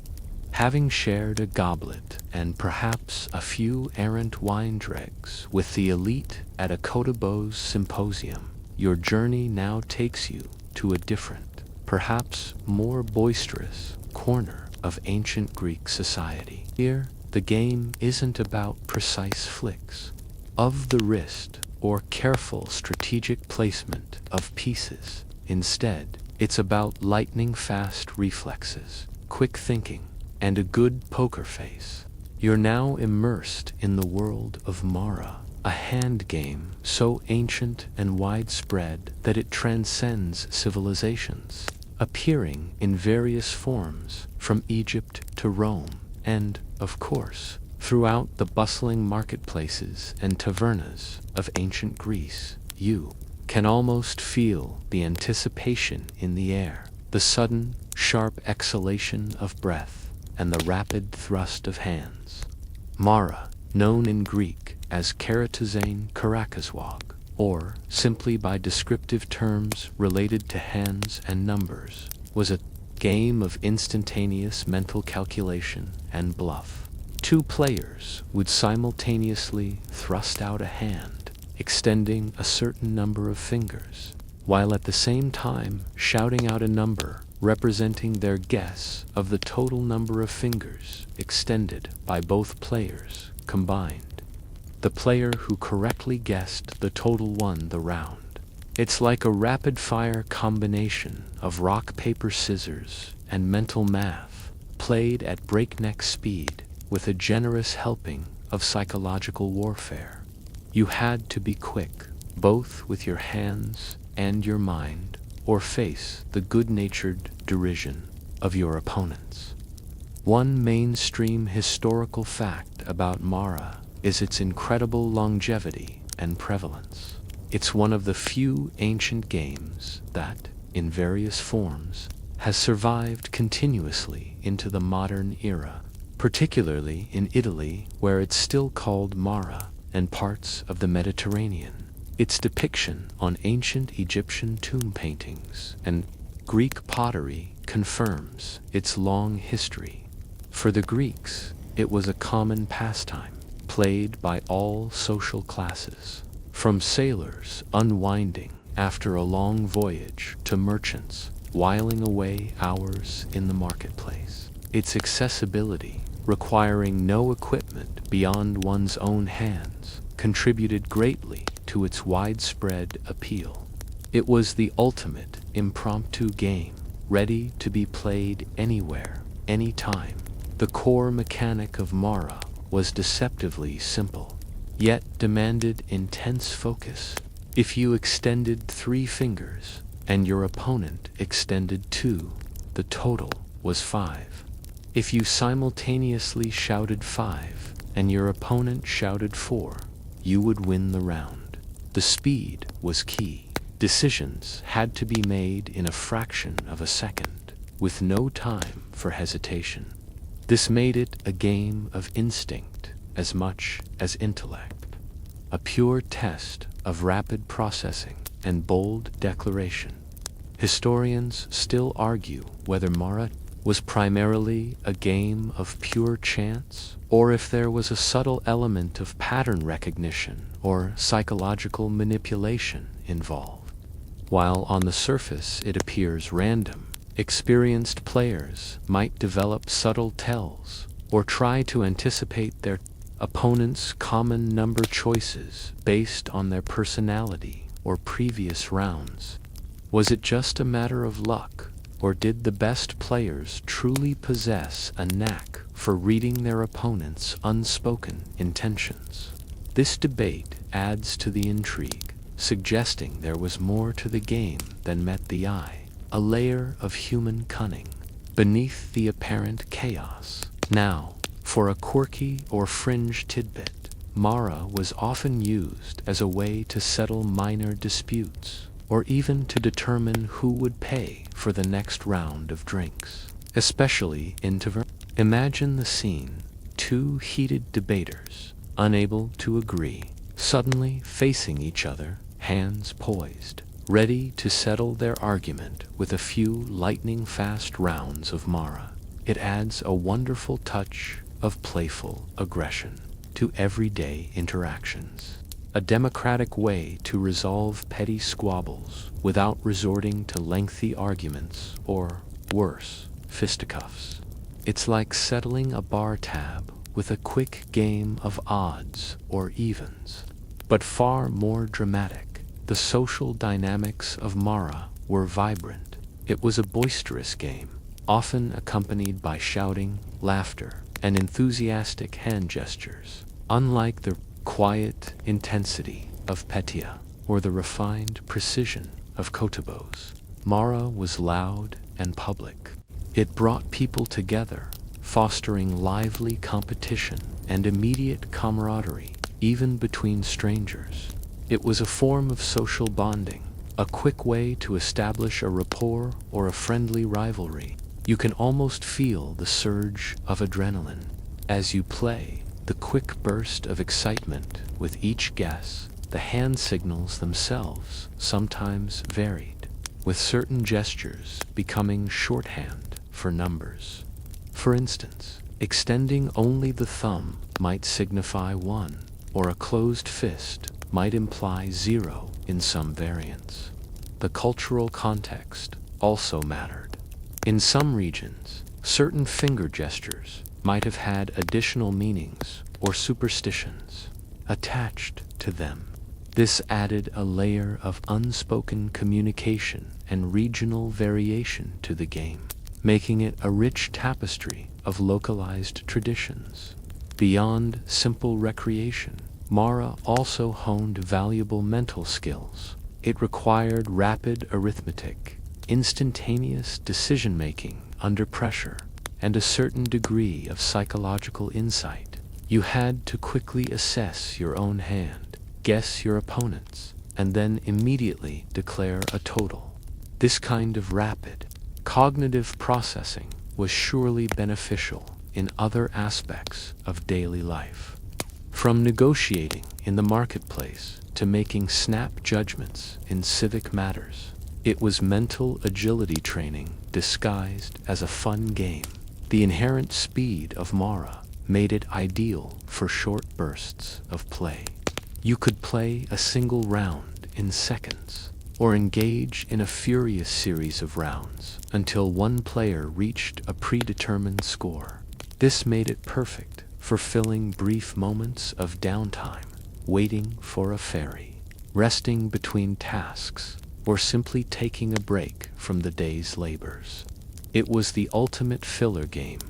Having shared a goblet and perhaps a few errant wine dregs with the elite at a kotobos symposium, your journey now takes you to a different, perhaps more boisterous corner of ancient Greek society. Here, the game isn't about precise flicks of the wrist or careful strategic placement of pieces. Instead, it's about lightning-fast reflexes, quick thinking, and a good poker face. You're now immersed in the world of Mara, a hand game so ancient and widespread that it transcends civilizations, appearing in various forms from Egypt to Rome, and, of course, throughout the bustling marketplaces and tavernas of ancient Greece. You can almost feel the anticipation in the air, the sudden, sharp exhalation of breath, and the rapid thrust of hands. Mara, known in Greek as keratizane karakazwag, or simply by descriptive terms related to hands and numbers, was a game of instantaneous mental calculation and bluff. Two players would simultaneously thrust out a hand, extending a certain number of fingers, while at the same time shouting out a number representing their guess of the total number of fingers extended by both players combined. The player who correctly guessed the total won the round. It's like a rapid-fire combination of rock, paper, scissors, and mental math, played at breakneck speed with a generous helping of psychological warfare. You had to be quick, both with your hands and your mind, or face the good-natured derision of your opponents. One mainstream historical fact about Mara is its incredible longevity and prevalence. It's one of the few ancient games that, in various forms, has survived continuously into the modern era, particularly in Italy, where it's still called Mara, and parts of the Mediterranean. Its depiction on ancient Egyptian tomb paintings and Greek pottery confirms its long history. For the Greeks, it was a common pastime, played by all social classes, from sailors unwinding after a long voyage to merchants whiling away hours in the marketplace. Its accessibility, requiring no equipment beyond one's own hands, contributed greatly to its widespread appeal. It was the ultimate impromptu game, ready to be played anywhere, anytime. The core mechanic of Mara was deceptively simple, yet demanded intense focus. If you extended 3 fingers and your opponent extended 2, the total was 5. If you simultaneously shouted 5 and your opponent shouted 4, you would win the round. The speed was key. Decisions had to be made in a fraction of a second, with no time for hesitation. This made it a game of instinct as much as intellect, a pure test of rapid processing and bold declaration. Historians still argue whether Mara was primarily a game of pure chance, or if there was a subtle element of pattern recognition or psychological manipulation involved. While on the surface it appears random, experienced players might develop subtle tells or try to anticipate their opponent's common number choices based on their personality or previous rounds. Was it just a matter of luck, or did the best players truly possess a knack for reading their opponent's unspoken intentions? This debate adds to the intrigue, suggesting there was more to the game than met the eye, a layer of human cunning beneath the apparent chaos. Now, for a quirky or fringe tidbit, Mara was often used as a way to settle minor disputes, or even to determine who would pay for the next round of drinks, especially in taverns. Imagine the scene: 2 heated debaters, unable to agree, suddenly facing each other, hands poised, ready to settle their argument with a few lightning-fast rounds of Mara. It adds a wonderful touch of playful aggression to everyday interactions, a democratic way to resolve petty squabbles without resorting to lengthy arguments or, worse, fisticuffs. It's like settling a bar tab with a quick game of odds or evens. But far more dramatic, the social dynamics of Mara were vibrant. It was a boisterous game, often accompanied by shouting, laughter, and enthusiastic hand gestures. Unlike the quiet intensity of Pettia or the refined precision of Kotobos, Mara was loud and public. It brought people together, fostering lively competition and immediate camaraderie, even between strangers. It was a form of social bonding, a quick way to establish a rapport or a friendly rivalry. You can almost feel the surge of adrenaline as you play, the quick burst of excitement with each guess. The hand signals themselves sometimes varied, with certain gestures becoming shorthand for numbers. For instance, extending only the thumb might signify 1, or a closed fist might imply 0 in some variants. The cultural context also mattered. In some regions, certain finger gestures might have had additional meanings or superstitions attached to them. This added a layer of unspoken communication and regional variation to the game, making it a rich tapestry of localized traditions. Beyond simple recreation, Mara also honed valuable mental skills. It required rapid arithmetic, instantaneous decision-making under pressure, and a certain degree of psychological insight. You had to quickly assess your own hand, guess your opponent's, and then immediately declare a total. This kind of rapid, cognitive processing was surely beneficial in other aspects of daily life. From negotiating in the marketplace to making snap judgments in civic matters, it was mental agility training disguised as a fun game. The inherent speed of Mara made it ideal for short bursts of play. You could play a single round in seconds, or engage in a furious series of rounds until one player reached a predetermined score. This made it perfect for filling brief moments of downtime, waiting for a ferry, resting between tasks, or simply taking a break from the day's labors. It was the ultimate filler game,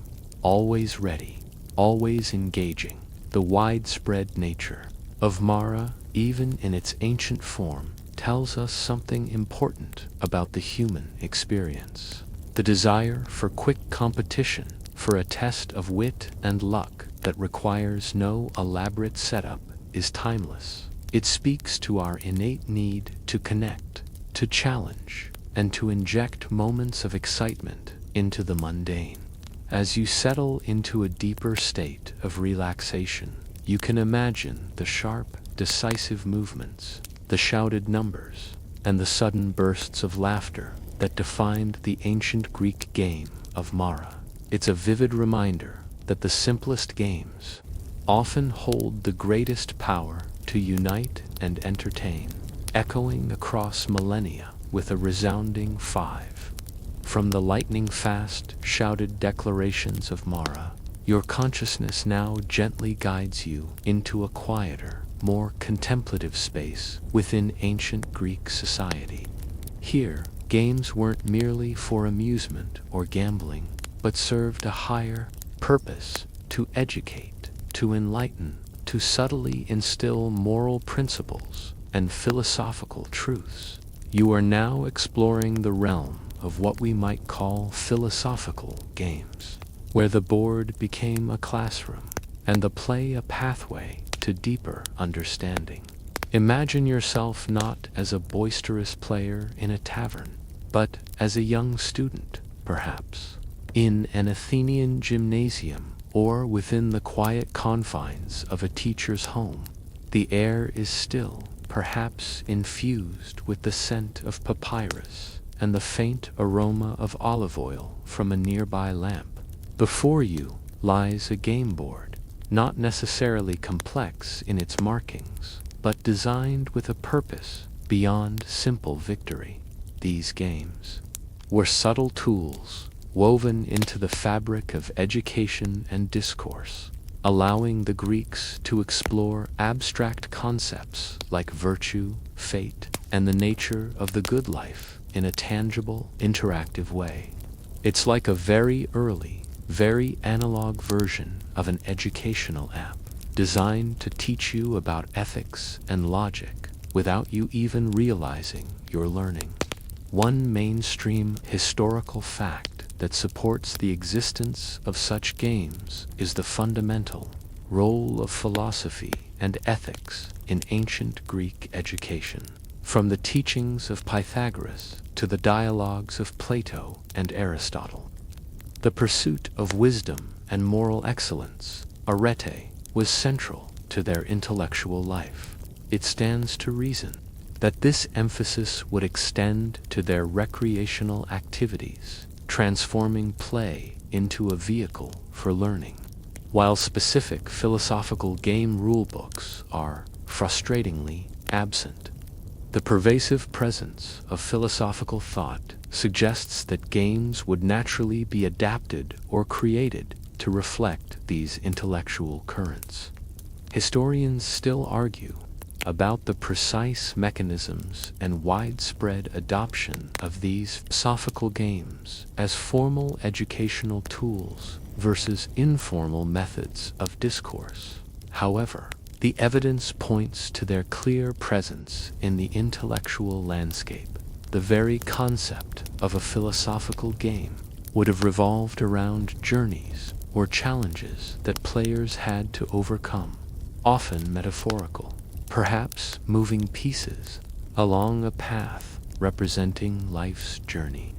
always ready, always engaging. The widespread nature of Mara, even in its ancient form, tells us something important about the human experience. The desire for quick competition, for a test of wit and luck that requires no elaborate setup, is timeless. It speaks to our innate need to connect, to challenge, and to inject moments of excitement into the mundane. As you settle into a deeper state of relaxation, you can imagine the sharp, decisive movements, the shouted numbers, and the sudden bursts of laughter that defined the ancient Greek game of Mara. It's a vivid reminder that the simplest games often hold the greatest power to unite and entertain, echoing across millennia with a resounding 5. From the lightning-fast, shouted declarations of Mara, your consciousness now gently guides you into a quieter, more contemplative space within ancient Greek society. Here, games weren't merely for amusement or gambling, but served a higher purpose: to educate, to enlighten, to subtly instill moral principles and philosophical truths. You are now exploring the realm of what we might call philosophical games, where the board became a classroom and the play a pathway to deeper understanding. Imagine yourself not as a boisterous player in a tavern, but as a young student, perhaps, in an Athenian gymnasium or within the quiet confines of a teacher's home. The air is still, perhaps infused with the scent of papyrus and the faint aroma of olive oil from a nearby lamp. Before you lies a game board, not necessarily complex in its markings, but designed with a purpose beyond simple victory. These games were subtle tools woven into the fabric of education and discourse, allowing the Greeks to explore abstract concepts like virtue, fate, and the nature of the good life in a tangible, interactive way. It's like a very early, very analog version of an educational app, designed to teach you about ethics and logic without you even realizing you're learning. One mainstream historical fact that supports the existence of such games is the fundamental role of philosophy and ethics in ancient Greek education. From the teachings of Pythagoras to the dialogues of Plato and Aristotle, the pursuit of wisdom and moral excellence, arete, was central to their intellectual life. It stands to reason that this emphasis would extend to their recreational activities, transforming play into a vehicle for learning. While specific philosophical game rulebooks are frustratingly absent, the pervasive presence of philosophical thought suggests that games would naturally be adapted or created to reflect these intellectual currents. Historians still argue about the precise mechanisms and widespread adoption of these philosophical games as formal educational tools versus informal methods of discourse. However, the evidence points to their clear presence in the intellectual landscape. The very concept of a philosophical game would have revolved around journeys or challenges that players had to overcome, often metaphorical, perhaps moving pieces along a path representing life's journey,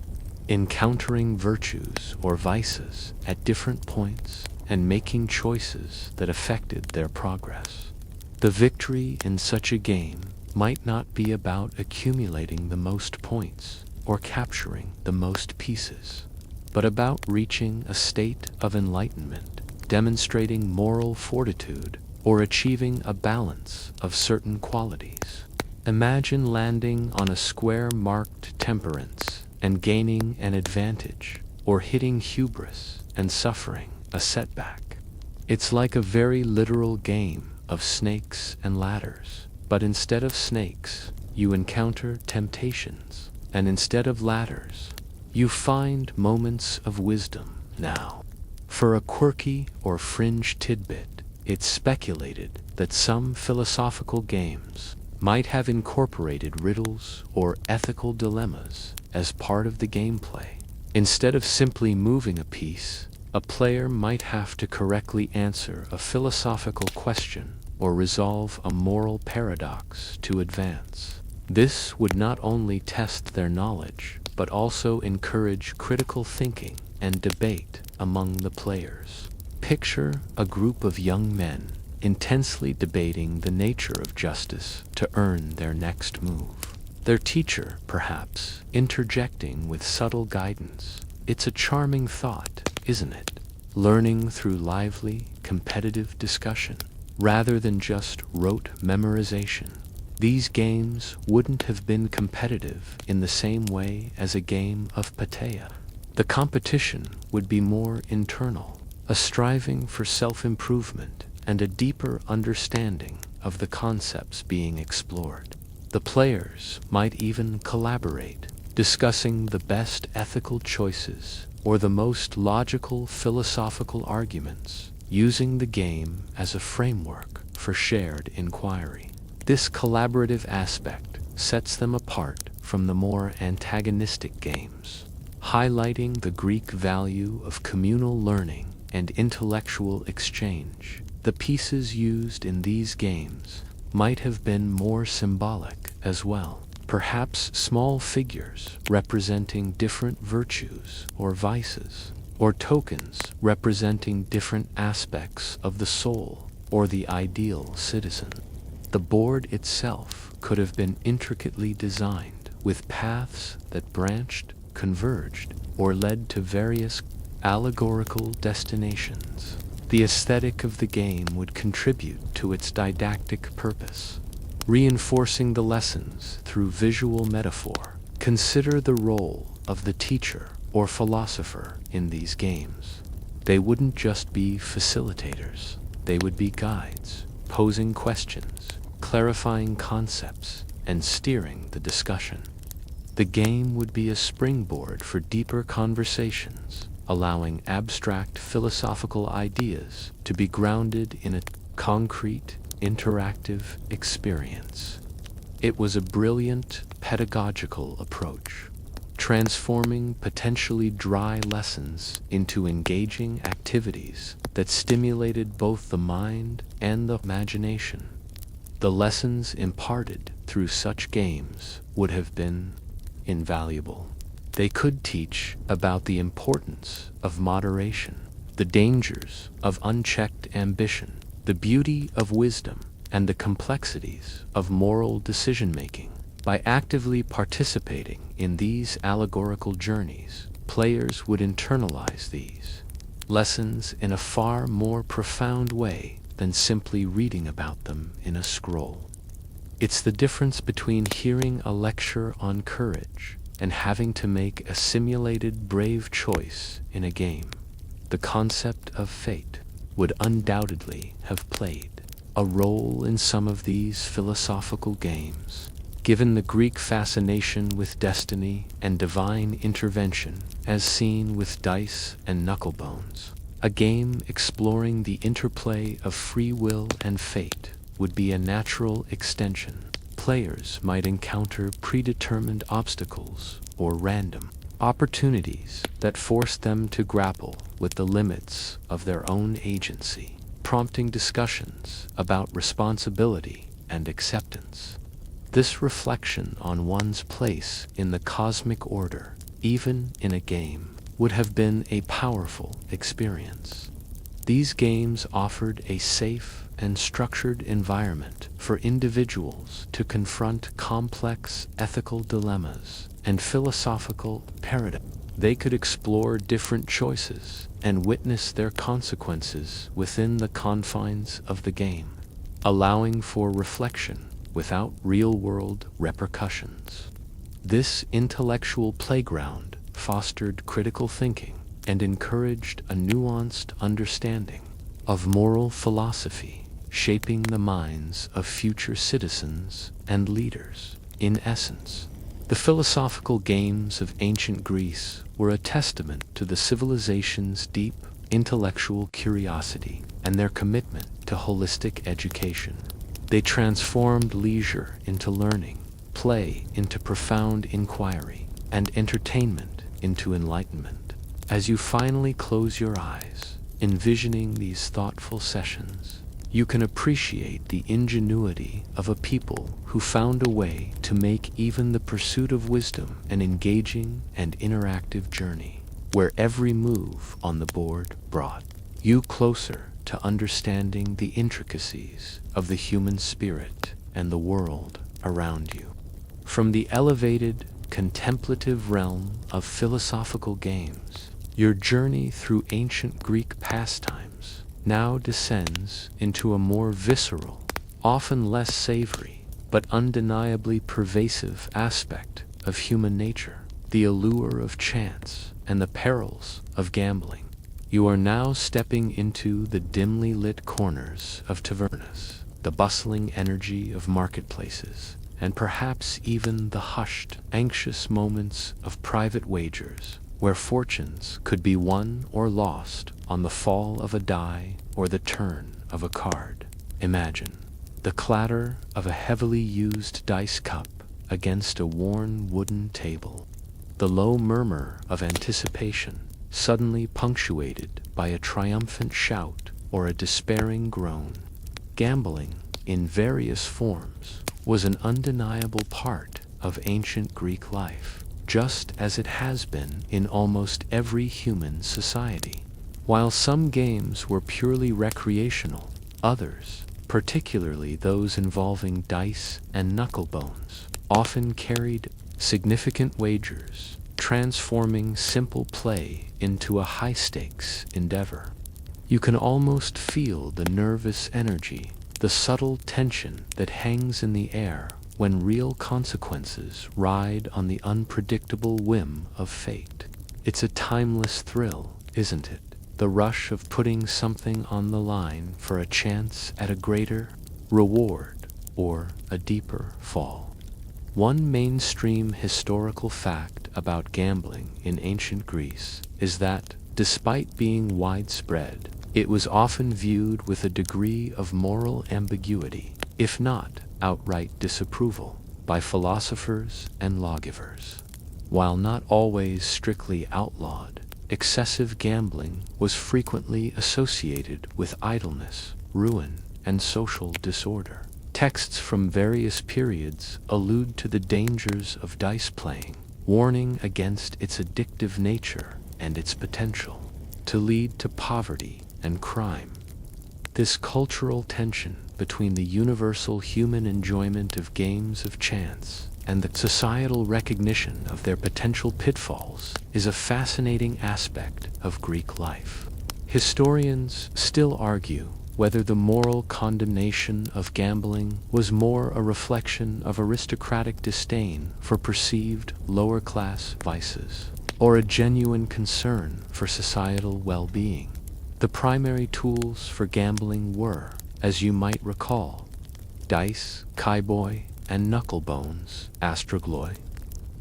encountering virtues or vices at different points and making choices that affected their progress. The victory in such a game might not be about accumulating the most points or capturing the most pieces, but about reaching a state of enlightenment, demonstrating moral fortitude, or achieving a balance of certain qualities. Imagine landing on a square marked temperance and gaining an advantage, or hitting hubris and suffering a setback. It's like a very literal game of snakes and ladders, but instead of snakes, you encounter temptations, and instead of ladders, you find moments of wisdom. Now, for a quirky or fringe tidbit, it's speculated that some philosophical games might have incorporated riddles or ethical dilemmas as part of the gameplay. Instead of simply moving a piece, a player might have to correctly answer a philosophical question or resolve a moral paradox to advance. This would not only test their knowledge, but also encourage critical thinking and debate among the players. Picture a group of young men intensely debating the nature of justice to earn their next move. Their teacher, perhaps, interjecting with subtle guidance. It's a charming thought, isn't it? Learning through lively, competitive discussion, rather than just rote memorization. These games wouldn't have been competitive in the same way as a game of Patea. The competition would be more internal, a striving for self-improvement and a deeper understanding of the concepts being explored. The players might even collaborate, discussing the best ethical choices or the most logical philosophical arguments, using the game as a framework for shared inquiry. This collaborative aspect sets them apart from the more antagonistic games, highlighting the Greek value of communal learning and intellectual exchange. The pieces used in these games might have been more symbolic as well, perhaps small figures representing different virtues or vices, or tokens representing different aspects of the soul or the ideal citizen. The board itself could have been intricately designed, with paths that branched, converged, or led to various allegorical destinations. The aesthetic of the game would contribute to its didactic purpose, reinforcing the lessons through visual metaphor. Consider the role of the teacher or philosopher in these games. They wouldn't just be facilitators, they would be guides, posing questions, clarifying concepts, and steering the discussion. The game would be a springboard for deeper conversations, allowing abstract philosophical ideas to be grounded in a concrete, interactive experience. It was a brilliant pedagogical approach, transforming potentially dry lessons into engaging activities that stimulated both the mind and the imagination. The lessons imparted through such games would have been invaluable. They could teach about the importance of moderation, the dangers of unchecked ambition, the beauty of wisdom, and the complexities of moral decision-making. By actively participating in these allegorical journeys, players would internalize these lessons in a far more profound way than simply reading about them in a scroll. It's the difference between hearing a lecture on courage and having to make a simulated brave choice in a game. The concept of fate would undoubtedly have played a role in some of these philosophical games. Given the Greek fascination with destiny and divine intervention, as seen with dice and knucklebones, a game exploring the interplay of free will and fate would be a natural extension. Players might encounter predetermined obstacles or random opportunities that force them to grapple with the limits of their own agency, prompting discussions about responsibility and acceptance. This reflection on one's place in the cosmic order, even in a game, would have been a powerful experience. These games offered a safe and structured environment for individuals to confront complex ethical dilemmas and philosophical paradigms. They could explore different choices and witness their consequences within the confines of the game, allowing for reflection without real-world repercussions. This intellectual playground fostered critical thinking and encouraged a nuanced understanding of moral philosophy, shaping the minds of future citizens and leaders. In essence, the philosophical games of ancient Greece were a testament to the civilization's deep intellectual curiosity and their commitment to holistic education. They transformed leisure into learning, play into profound inquiry, and entertainment into enlightenment. As you finally close your eyes, envisioning these thoughtful sessions, you can appreciate the ingenuity of a people who found a way to make even the pursuit of wisdom an engaging and interactive journey, where every move on the board brought you closer to understanding the intricacies of the human spirit and the world around you. From the elevated, contemplative realm of philosophical games, your journey through ancient Greek pastimes now descends into a more visceral, often less savory, but undeniably pervasive aspect of human nature, the allure of chance and the perils of gambling. You are now stepping into the dimly lit corners of tavernas, the bustling energy of marketplaces, and perhaps even the hushed, anxious moments of private wagers, where fortunes could be won or lost on the fall of a die or the turn of a card. Imagine the clatter of a heavily used dice cup against a worn wooden table, the low murmur of anticipation suddenly punctuated by a triumphant shout or a despairing groan. Gambling, in various forms, was an undeniable part of ancient Greek life, just as it has been in almost every human society. While some games were purely recreational, others, particularly those involving dice and knucklebones, often carried significant wagers, transforming simple play into a high-stakes endeavor. You can almost feel the nervous energy, the subtle tension that hangs in the air when real consequences ride on the unpredictable whim of fate. It's a timeless thrill, isn't it? The rush of putting something on the line for a chance at a greater reward or a deeper fall. One mainstream historical fact about gambling in ancient Greece is that, despite being widespread, it was often viewed with a degree of moral ambiguity, if not outright disapproval, by philosophers and lawgivers. While not always strictly outlawed, excessive gambling was frequently associated with idleness, ruin, and social disorder. Texts from various periods allude to the dangers of dice playing, warning against its addictive nature and its potential to lead to poverty and crime. This cultural tension between the universal human enjoyment of games of chance and the societal recognition of their potential pitfalls is a fascinating aspect of Greek life. Historians still argue whether the moral condemnation of gambling was more a reflection of aristocratic disdain for perceived lower-class vices, or a genuine concern for societal well-being. The primary tools for gambling were, as you might recall, dice, kaiboy, and knucklebones, astragloi.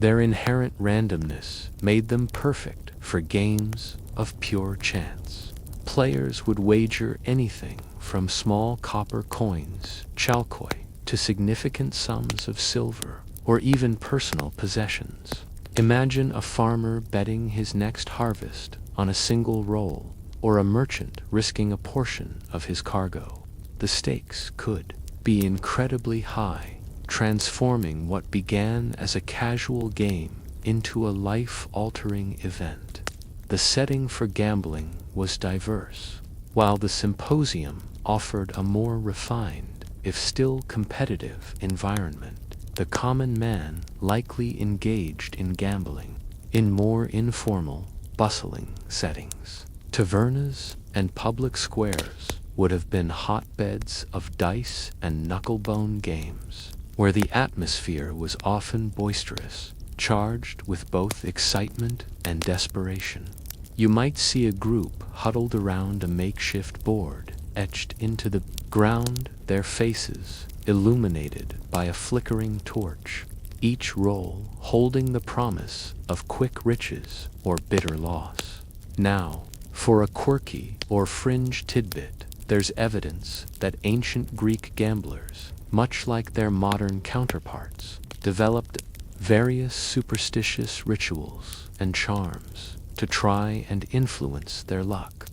Their inherent randomness made them perfect for games of pure chance. Players would wager anything from small copper coins, chalkoi, to significant sums of silver, or even personal possessions. Imagine a farmer betting his next harvest on a single roll, or a merchant risking a portion of his cargo. The stakes could be incredibly high, transforming what began as a casual game into a life-altering event. The setting for gambling was diverse, while the symposium offered a more refined, if still competitive, environment. The common man likely engaged in gambling in more informal, bustling settings. Tavernas and public squares would have been hotbeds of dice and knucklebone games, where the atmosphere was often boisterous, charged with both excitement and desperation. You might see a group huddled around a makeshift board, etched into the ground, their faces illuminated by a flickering torch, each roll holding the promise of quick riches or bitter loss. Now, for a quirky or fringe tidbit, there's evidence that ancient Greek gamblers, much like their modern counterparts, developed various superstitious rituals and charms to try and influence their luck.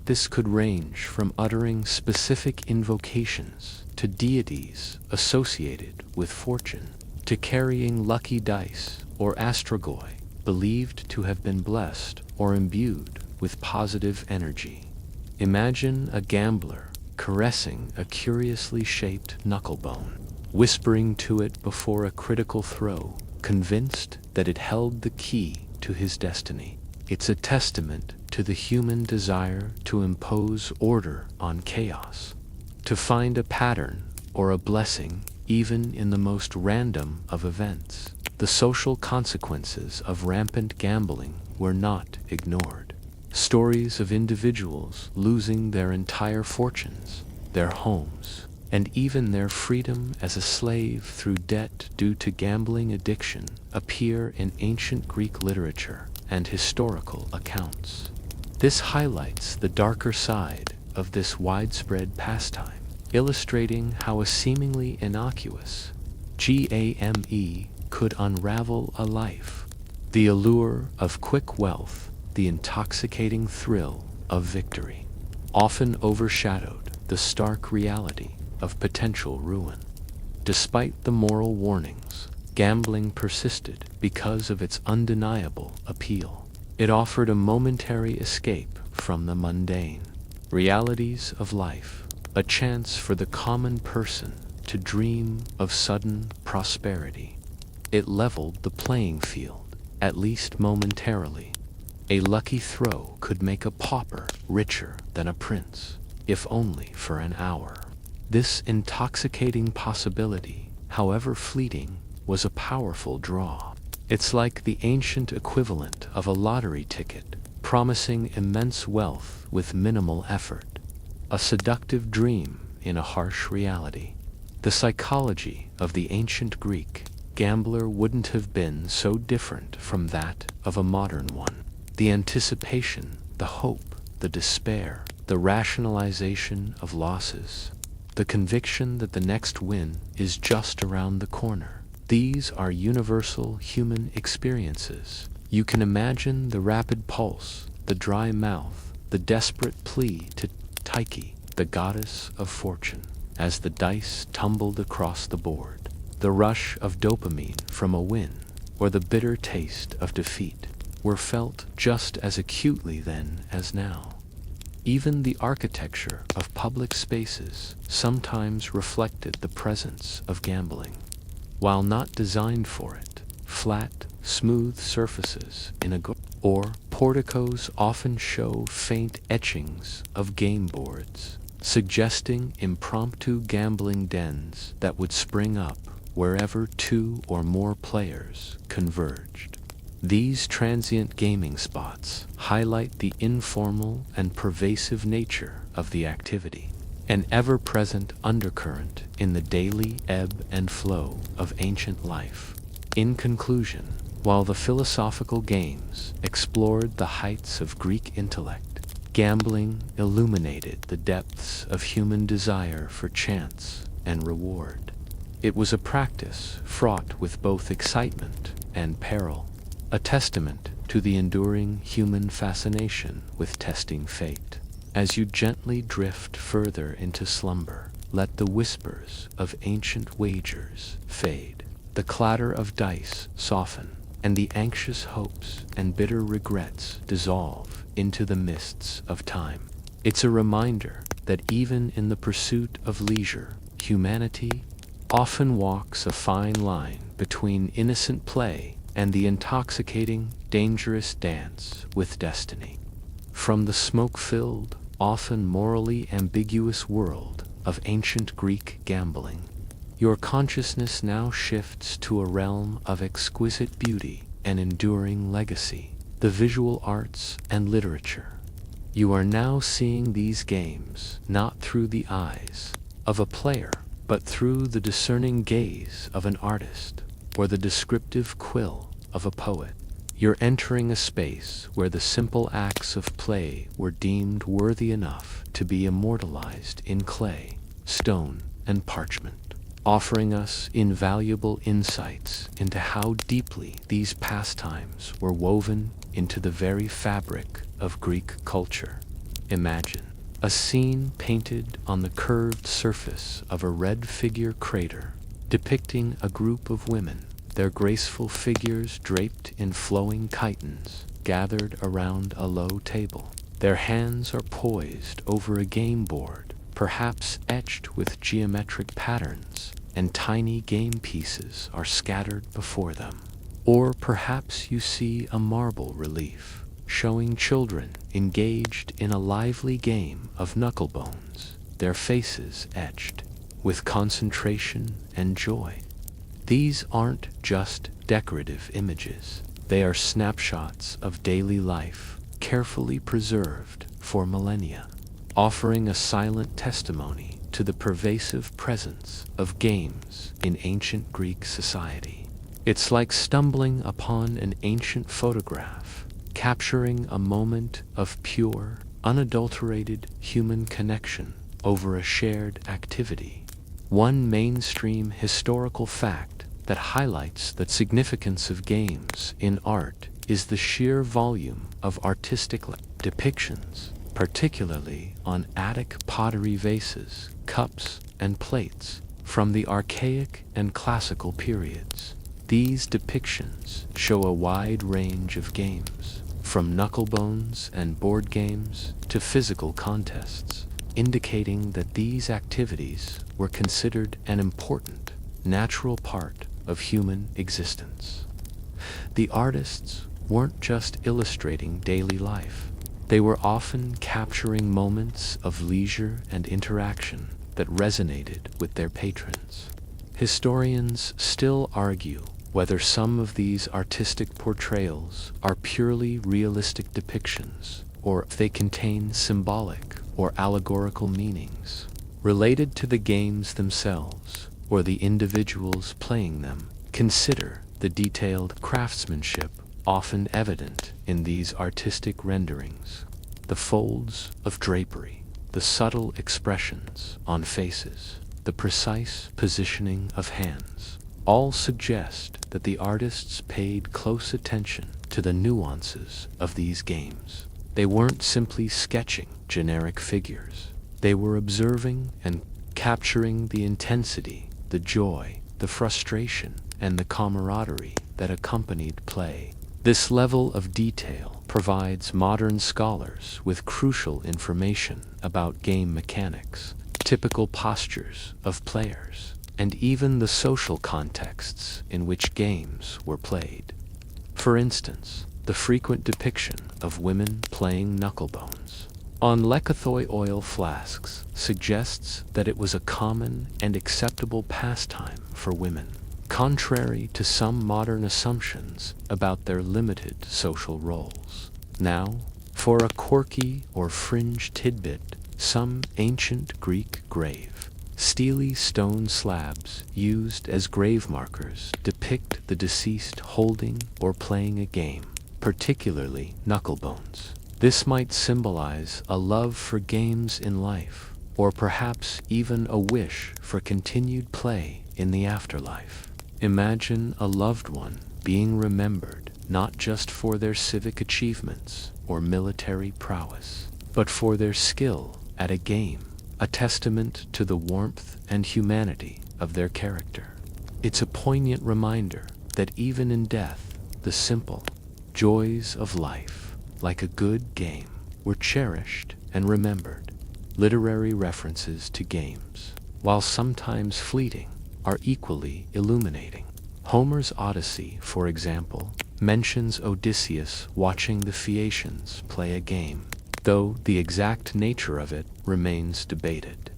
This could range from uttering specific invocations to deities associated with fortune, to carrying lucky dice or astragoi believed to have been blessed or imbued with positive energy. Imagine a gambler caressing a curiously shaped knucklebone, whispering to it before a critical throw, convinced that it held the key to his destiny. It's a testament to the human desire to impose order on chaos, to find a pattern or a blessing even in the most random of events. The social consequences of rampant gambling were not ignored. Stories of individuals losing their entire fortunes, their homes, and even their freedom as a slave through debt due to gambling addiction appear in ancient Greek literature and historical accounts. This highlights the darker side of this widespread pastime, illustrating how a seemingly innocuous game could unravel a life. The allure of quick wealth, the intoxicating thrill of victory, often overshadowed the stark reality of potential ruin. Despite the moral warnings, gambling persisted because of its undeniable appeal. It offered a momentary escape from the mundane realities of life, a chance for the common person to dream of sudden prosperity. It leveled the playing field, at least momentarily. A lucky throw could make a pauper richer than a prince, if only for an hour. This intoxicating possibility, however fleeting, was a powerful draw. It's like the ancient equivalent of a lottery ticket, promising immense wealth with minimal effort. A seductive dream in a harsh reality. The psychology of the ancient Greek gambler wouldn't have been so different from that of a modern one. The anticipation, the hope, the despair, the rationalization of losses, the conviction that the next win is just around the corner. These are universal human experiences. You can imagine the rapid pulse, the dry mouth, the desperate plea to Tyche, the goddess of fortune, as the dice tumbled across the board. The rush of dopamine from a win, or the bitter taste of defeat, were felt just as acutely then as now. Even the architecture of public spaces sometimes reflected the presence of gambling. while not designed for it. Flat, smooth surfaces in a or porticos often show faint etchings of game boards, suggesting impromptu gambling dens that would spring up wherever two or more players converged. These transient gaming spots highlight the informal and pervasive nature of the activity, an ever-present undercurrent in the daily ebb and flow of ancient life. In conclusion, while the philosophical games explored the heights of Greek intellect, gambling illuminated the depths of human desire for chance and reward. It was a practice fraught with both excitement and peril, a testament to the enduring human fascination with testing fate. As you gently drift further into slumber, let the whispers of ancient wagers fade, the clatter of dice soften, and the anxious hopes and bitter regrets dissolve into the mists of time. It's a reminder that even in the pursuit of leisure, humanity often walks a fine line between innocent play and the intoxicating, dangerous dance with destiny. From the smoke-filled, often morally ambiguous world of ancient Greek gambling, your consciousness now shifts to a realm of exquisite beauty and enduring legacy, the visual arts and literature. You are now seeing these games not through the eyes of a player, but through the discerning gaze of an artist or the descriptive quill of a poet. You're entering a space where the simple acts of play were deemed worthy enough to be immortalized in clay, stone, and parchment, offering us invaluable insights into how deeply these pastimes were woven into the very fabric of Greek culture. Imagine a scene painted on the curved surface of a red figure crater, depicting a group of women, their graceful figures draped in flowing chitons, gathered around a low table. Their hands are poised over a game board, perhaps etched with geometric patterns, and tiny game pieces are scattered before them. Or perhaps you see a marble relief, showing children engaged in a lively game of knucklebones, their faces etched with concentration and joy. These aren't just decorative images. They are snapshots of daily life, carefully preserved for millennia, offering a silent testimony to the pervasive presence of games in ancient Greek society. It's like stumbling upon an ancient photograph, capturing a moment of pure, unadulterated human connection over a shared activity. One mainstream historical fact that highlights the significance of games in art is the sheer volume of artistic depictions, particularly on Attic pottery vases, cups, and plates from the archaic and classical periods. These depictions show a wide range of games, from knucklebones and board games to physical contests, indicating that these activities were considered an important, natural part of human existence. The artists weren't just illustrating daily life. They were often capturing moments of leisure and interaction that resonated with their patrons. Historians still argue whether some of these artistic portrayals are purely realistic depictions or if they contain symbolic or allegorical meanings related to the games themselves or the individuals playing them. Consider the detailed craftsmanship often evident in these artistic renderings, the folds of drapery, the subtle expressions on faces, the precise positioning of hands, all suggest that the artists paid close attention to the nuances of these games. They weren't simply sketching generic figures. They were observing and capturing the intensity, the joy, the frustration, and the camaraderie that accompanied play. This level of detail provides modern scholars with crucial information about game mechanics, typical postures of players, and even the social contexts in which games were played. For instance, the frequent depiction of women playing knucklebones on lekythoi oil flasks suggests that it was a common and acceptable pastime for women, contrary to some modern assumptions about their limited social roles. Now, for a quirky or fringe tidbit, some ancient Greek grave, steely stone slabs used as grave markers depict the deceased holding or playing a game, particularly knucklebones. This might symbolize a love for games in life, or perhaps even a wish for continued play in the afterlife. Imagine a loved one being remembered not just for their civic achievements or military prowess, but for their skill at a game, a testament to the warmth and humanity of their character. It's a poignant reminder that even in death, the simple joys of life, like a good game, were cherished and remembered. Literary references to games, while sometimes fleeting, are equally illuminating. Homer's Odyssey, for example, mentions Odysseus watching the Phaeacians play a game, though the exact nature of it remains debated.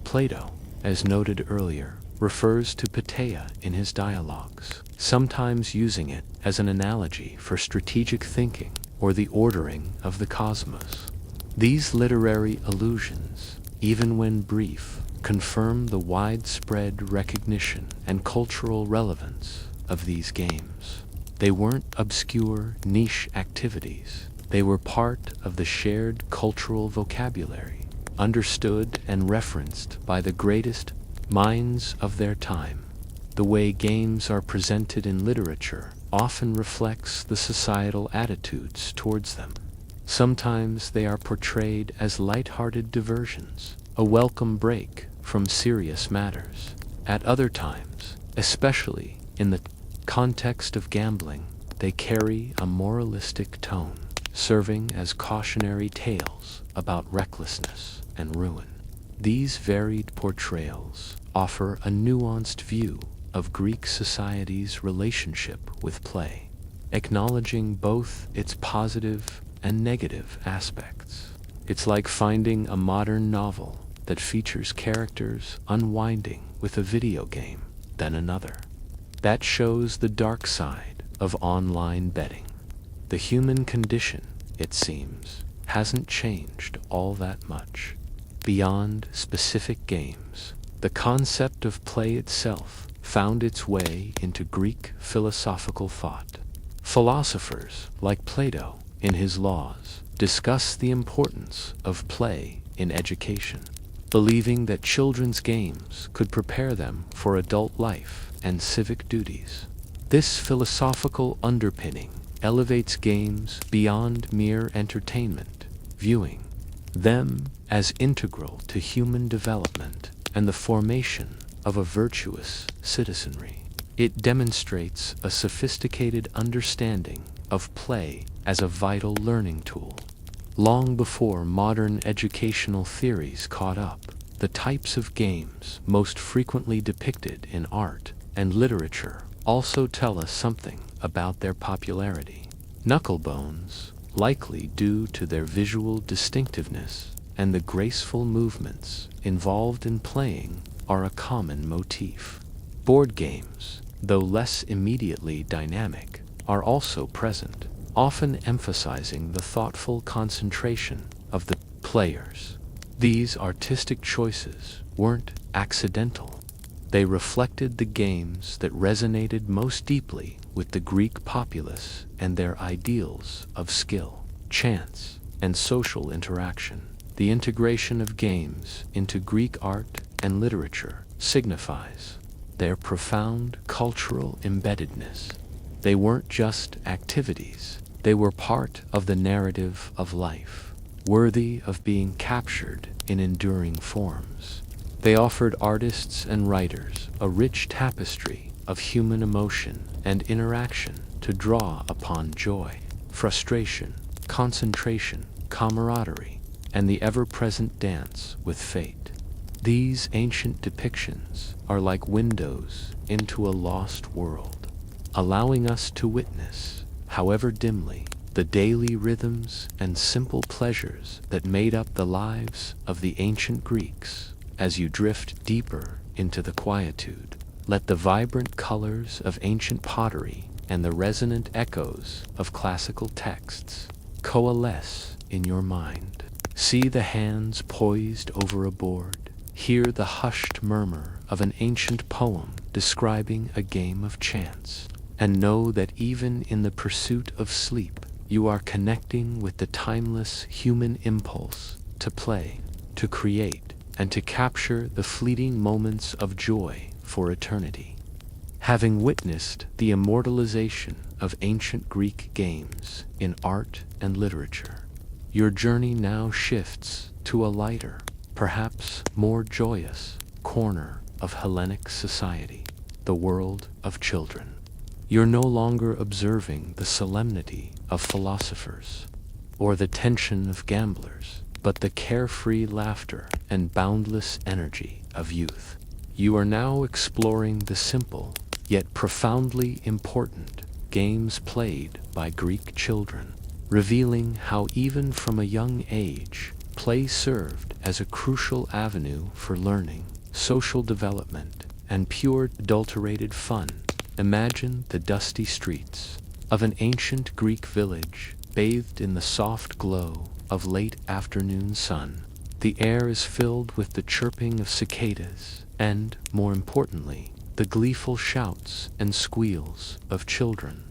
Plato, as noted earlier, refers to Peteia in his dialogues, sometimes using it as an analogy for strategic thinking or the ordering of the cosmos. These literary allusions, even when brief, confirm the widespread recognition and cultural relevance of these games. They weren't obscure, niche activities. They were part of the shared cultural vocabulary, understood and referenced by the greatest minds of their time. The way games are presented in literature often reflects the societal attitudes towards them. Sometimes they are portrayed as light-hearted diversions, a welcome break from serious matters. At other times, especially in the context of gambling, they carry a moralistic tone, serving as cautionary tales about recklessness and ruin. These varied portrayals offer a nuanced view of Greek society's relationship with play, acknowledging both its positive and negative aspects. It's like finding a modern novel that features characters unwinding with a video game, then another. That shows the dark side of online betting. The human condition, it seems, hasn't changed all that much. Beyond specific games, the concept of play itself found its way into Greek philosophical thought. Philosophers like Plato, in his Laws, discuss the importance of play in education, believing that children's games could prepare them for adult life and civic duties. This philosophical underpinning elevates games beyond mere entertainment, viewing them as integral to human development and the formation of a virtuous citizenry. It demonstrates a sophisticated understanding of play as a vital learning tool. Long before modern educational theories caught up, the types of games most frequently depicted in art and literature also tell us something about their popularity. Knucklebones, likely due to their visual distinctiveness and the graceful movements involved in playing, are a common motif. Board games, though less immediately dynamic, are also present, often emphasizing the thoughtful concentration of the players. These artistic choices weren't accidental. They reflected the games that resonated most deeply with the Greek populace and their ideals of skill, chance, and social interaction. The integration of games into Greek art and literature signifies their profound cultural embeddedness. They weren't just activities, they were part of the narrative of life, worthy of being captured in enduring forms. They offered artists and writers a rich tapestry of human emotion and interaction to draw upon joy, frustration, concentration, camaraderie, and the ever-present dance with fate. These ancient depictions are like windows into a lost world, allowing us to witness, however dimly, the daily rhythms and simple pleasures that made up the lives of the ancient Greeks. As you drift deeper into the quietude, let the vibrant colors of ancient pottery and the resonant echoes of classical texts coalesce in your mind. See the hands poised over a board, hear the hushed murmur of an ancient poem describing a game of chance, and know that even in the pursuit of sleep, you are connecting with the timeless human impulse to play, to create, and to capture the fleeting moments of joy for eternity. Having witnessed the immortalization of ancient Greek games in art and literature, your journey now shifts to a lighter, perhaps more joyous, corner of Hellenic society, the world of children. You're no longer observing the solemnity of philosophers or the tension of gamblers, but the carefree laughter and boundless energy of youth. You are now exploring the simple, yet profoundly important, games played by Greek children, revealing how even from a young age, play served as a crucial avenue for learning, social development, and pure adulterated fun. Imagine the dusty streets of an ancient Greek village bathed in the soft glow of late afternoon sun. The air is filled with the chirping of cicadas and, more importantly, the gleeful shouts and squeals of children.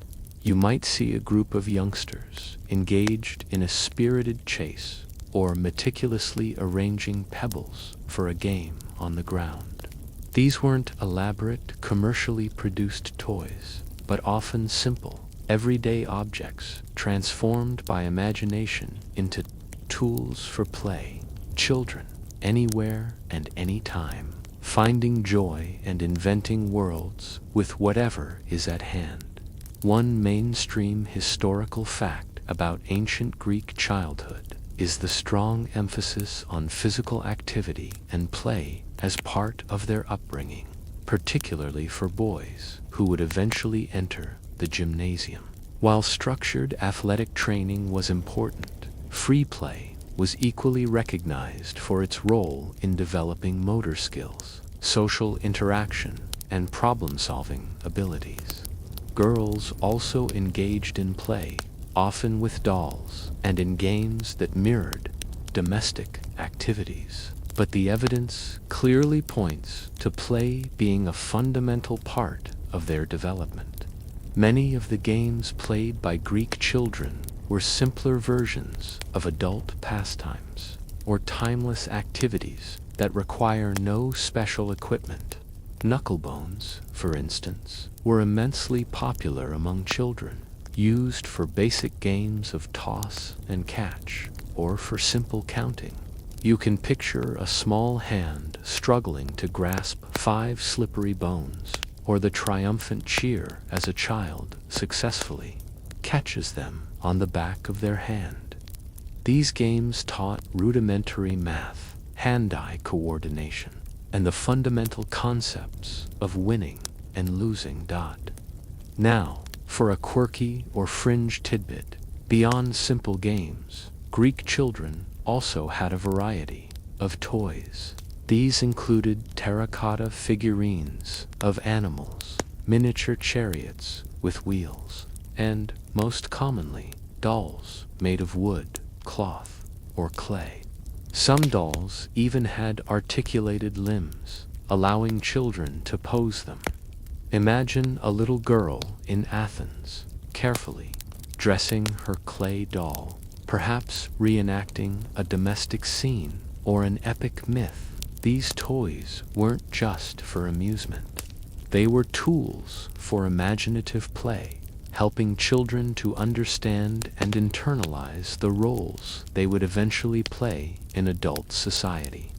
You might see a group of youngsters engaged in a spirited chase or meticulously arranging pebbles for a game on the ground. These weren't elaborate, commercially produced toys, but often simple, everyday objects transformed by imagination into tools for play. Children, anywhere and any time, finding joy and inventing worlds with whatever is at hand. One mainstream historical fact about ancient Greek childhood is the strong emphasis on physical activity and play as part of their upbringing, particularly for boys who would eventually enter the gymnasium. While structured athletic training was important, free play was equally recognized for its role in developing motor skills, social interaction, and problem-solving abilities. Girls also engaged in play, often with dolls, and in games that mirrored domestic activities. But the evidence clearly points to play being a fundamental part of their development. Many of the games played by Greek children were simpler versions of adult pastimes, or timeless activities that require no special equipment. Knucklebones, for instance, were immensely popular among children, used for basic games of toss and catch, or for simple counting. You can picture a small hand struggling to grasp 5 slippery bones, or the triumphant cheer as a child successfully catches them on the back of their hand. These games taught rudimentary math, hand-eye coordination, and the fundamental concepts of winning and losing. Now, for a quirky or fringe tidbit, beyond simple games, Greek children also had a variety of toys. These included terracotta figurines of animals, miniature chariots with wheels, and, most commonly, dolls made of wood, cloth, or clay. Some dolls even had articulated limbs, allowing children to pose them. Imagine a little girl in Athens, carefully dressing her clay doll, perhaps reenacting a domestic scene or an epic myth. These toys weren't just for amusement. They were tools for imaginative play, helping children to understand and internalize the roles they would eventually play in adult society.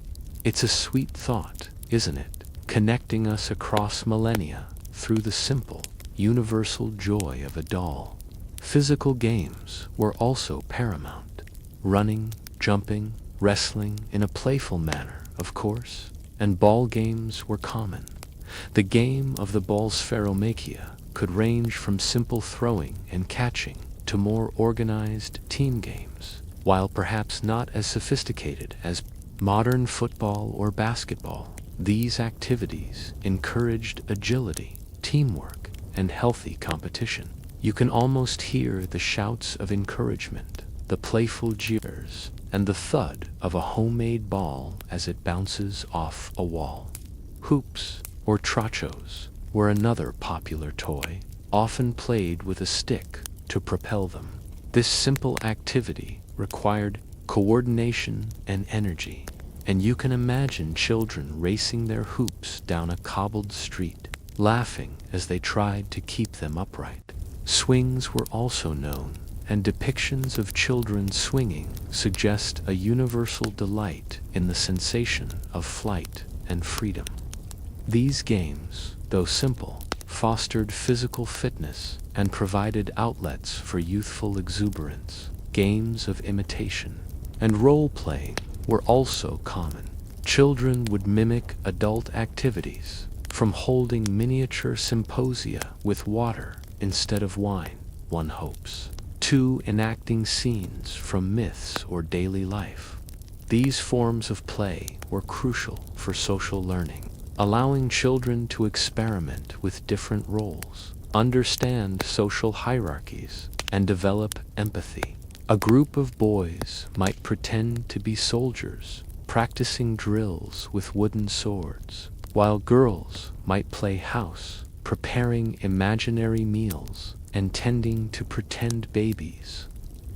It's a sweet thought, isn't it? Connecting us across millennia through the simple, universal joy of a doll. Physical games were also paramount. Running, jumping, wrestling in a playful manner, of course, and ball games were common. The game of the ball spheromachia could range from simple throwing and catching to more organized team games, while perhaps not as sophisticated as modern football or basketball. These activities encouraged agility, teamwork, and healthy competition. You can almost hear the shouts of encouragement, the playful jeers, and the thud of a homemade ball as it bounces off a wall. Hoops, or trachos, were another popular toy, often played with a stick to propel them. This simple activity required coordination and energy, and you can imagine children racing their hoops down a cobbled street, laughing as they tried to keep them upright. Swings were also known, and depictions of children swinging suggest a universal delight in the sensation of flight and freedom. These games, though simple, fostered physical fitness and provided outlets for youthful exuberance. Games of imitation and role-playing were also common. Children would mimic adult activities, from holding miniature symposia with water instead of wine, one hopes, to enacting scenes from myths or daily life. These forms of play were crucial for social learning, allowing children to experiment with different roles, understand social hierarchies, and develop empathy. A group of boys might pretend to be soldiers, practicing drills with wooden swords, while girls might play house, preparing imaginary meals and tending to pretend babies.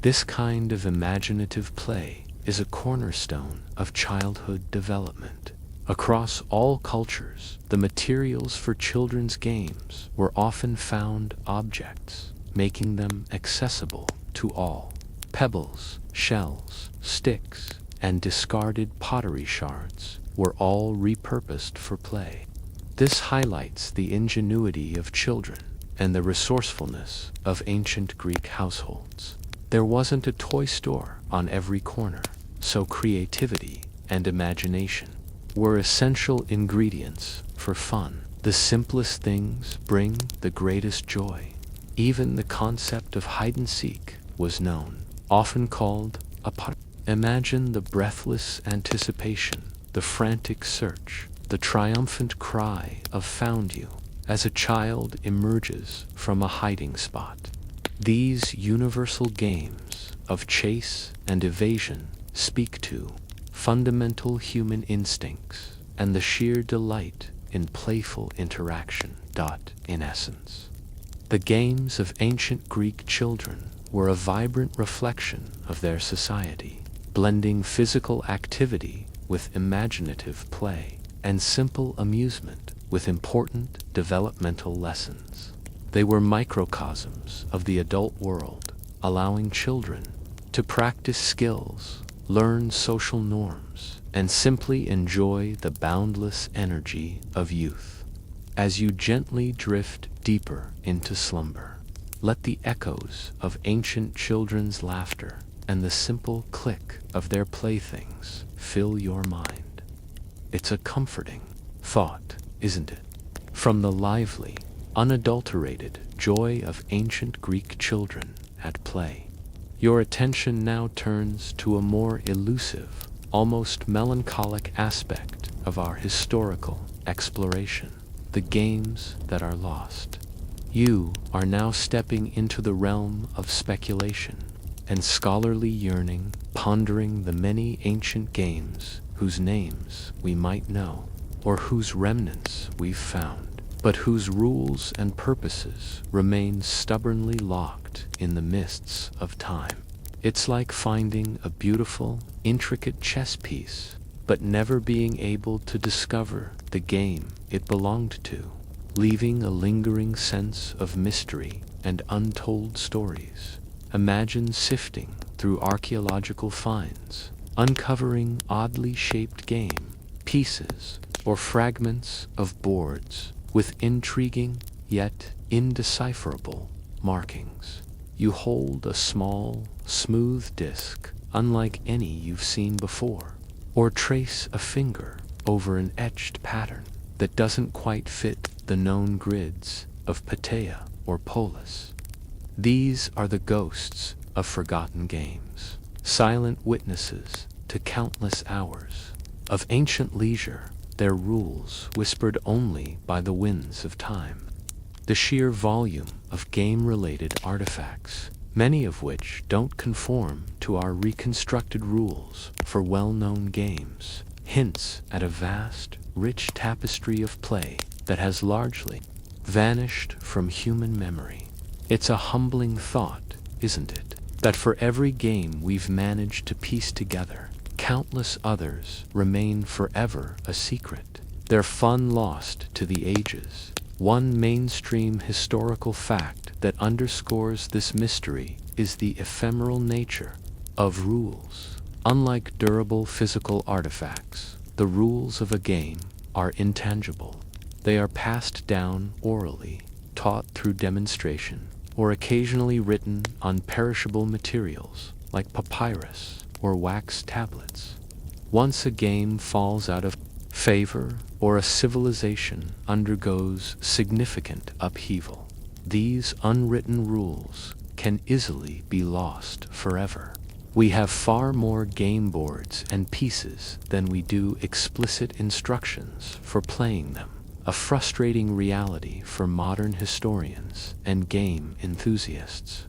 This kind of imaginative play is a cornerstone of childhood development. Across all cultures, the materials for children's games were often found objects, making them accessible to all. Pebbles, shells, sticks, and discarded pottery shards were all repurposed for play. This highlights the ingenuity of children and the resourcefulness of ancient Greek households. There wasn't a toy store on every corner, so creativity and imagination were essential ingredients for fun. The simplest things bring the greatest joy. Even the concept of hide-and-seek was known, often called a pot. Imagine the breathless anticipation, the frantic search, the triumphant cry of "found you" as a child emerges from a hiding spot. These universal games of chase and evasion speak to fundamental human instincts and the sheer delight in playful interaction. In essence, the games of ancient Greek children were a vibrant reflection of their society, blending physical activity with imaginative play and simple amusement with important developmental lessons. They were microcosms of the adult world, allowing children to practice skills, learn social norms, and simply enjoy the boundless energy of youth. As you gently drift deeper into slumber, let the echoes of ancient children's laughter and the simple click of their playthings fill your mind. It's a comforting thought, isn't it? From the lively, unadulterated joy of ancient Greek children at play, your attention now turns to a more elusive, almost melancholic aspect of our historical exploration: the games that are lost. You are now stepping into the realm of speculation and scholarly yearning, pondering the many ancient games whose names we might know, or whose remnants we've found, but whose rules and purposes remain stubbornly locked in the mists of time. It's like finding a beautiful, intricate chess piece, but never being able to discover the game it belonged to, leaving a lingering sense of mystery and untold stories. Imagine sifting through archaeological finds, uncovering oddly shaped game pieces or fragments of boards with intriguing yet indecipherable markings. You hold a small, smooth disc unlike any you've seen before, or trace a finger over an etched pattern that doesn't quite fit the known grids of Patea or Polis. These are the ghosts of forgotten games, silent witnesses to countless hours of ancient leisure, their rules whispered only by the winds of time. The sheer volume of game-related artifacts, many of which don't conform to our reconstructed rules for well-known games, hints at a vast, rich tapestry of play that has largely vanished from human memory. It's a humbling thought, isn't it, that for every game we've managed to piece together, countless others remain forever a secret, their fun lost to the ages. One mainstream historical fact that underscores this mystery is the ephemeral nature of rules. Unlike durable physical artifacts, the rules of a game are intangible. They are passed down orally, taught through demonstration, or occasionally written on perishable materials like papyrus or wax tablets. Once a game falls out of favor or a civilization undergoes significant upheaval, these unwritten rules can easily be lost forever. We have far more game boards and pieces than we do explicit instructions for playing them, a frustrating reality for modern historians and game enthusiasts.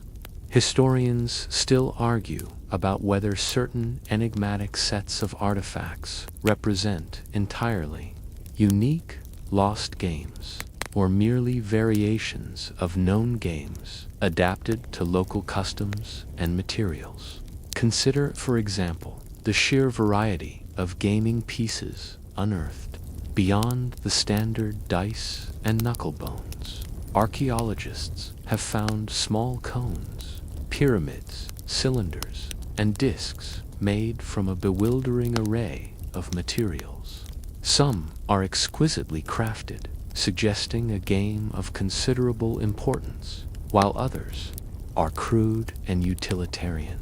Historians still argue about whether certain enigmatic sets of artifacts represent entirely unique, lost games, or merely variations of known games adapted to local customs and materials. Consider, for example, the sheer variety of gaming pieces unearthed beyond the standard dice and knuckle bones. Archaeologists have found small cones, pyramids, cylinders, and discs made from a bewildering array of materials. Some are exquisitely crafted, suggesting a game of considerable importance, while others are crude and utilitarian.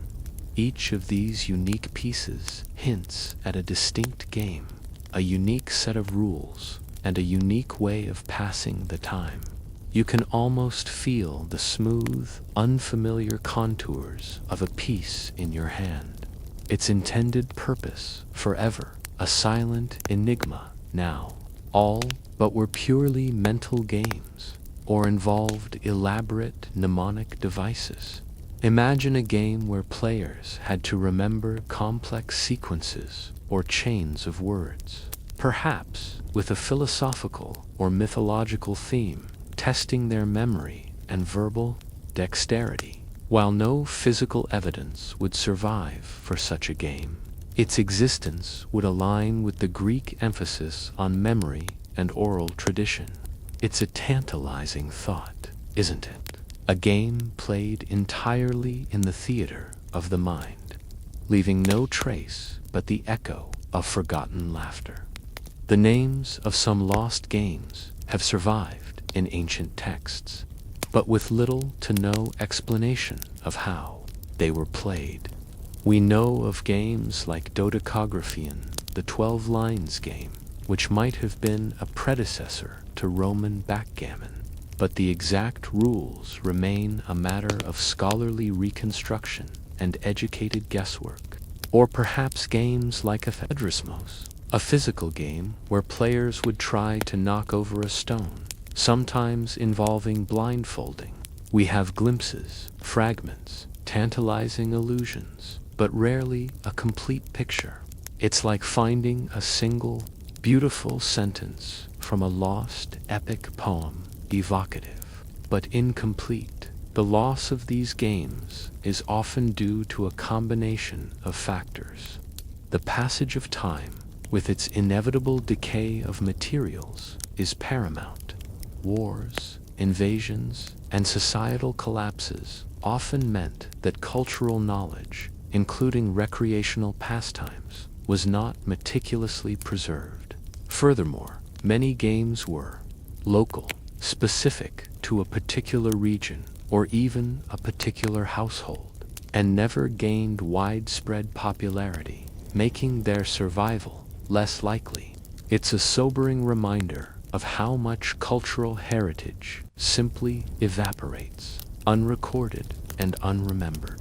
Each of these unique pieces hints at a distinct game, a unique set of rules, and a unique way of passing the time. You can almost feel the smooth, unfamiliar contours of a piece in your hand, its intended purpose forever a silent enigma now. All but were purely mental games, or involved elaborate mnemonic devices. Imagine a game where players had to remember complex sequences or chains of words, perhaps with a philosophical or mythological theme, testing their memory and verbal dexterity. While no physical evidence would survive for such a game, its existence would align with the Greek emphasis on memory and oral tradition. It's a tantalizing thought, isn't it? A game played entirely in the theater of the mind, leaving no trace but the echo of forgotten laughter. The names of some lost games have survived in ancient texts, but with little to no explanation of how they were played. We know of games like Dodecographion, the 12 Lines game, which might have been a predecessor to Roman backgammon, but the exact rules remain a matter of scholarly reconstruction and educated guesswork. Or perhaps games like Aphedrismos, a physical game where players would try to knock over a stone, sometimes involving blindfolding. We have glimpses, fragments, tantalizing illusions, but rarely a complete picture. It's like finding a single, beautiful sentence from a lost epic poem, evocative, but incomplete. The loss of these games is often due to a combination of factors. The passage of time, with its inevitable decay of materials, is paramount. Wars, invasions, and societal collapses often meant that cultural knowledge, including recreational pastimes, was not meticulously preserved. Furthermore, many games were local, specific to a particular region or even a particular household, and never gained widespread popularity, making their survival less likely. It's a sobering reminder of how much cultural heritage simply evaporates, unrecorded and unremembered.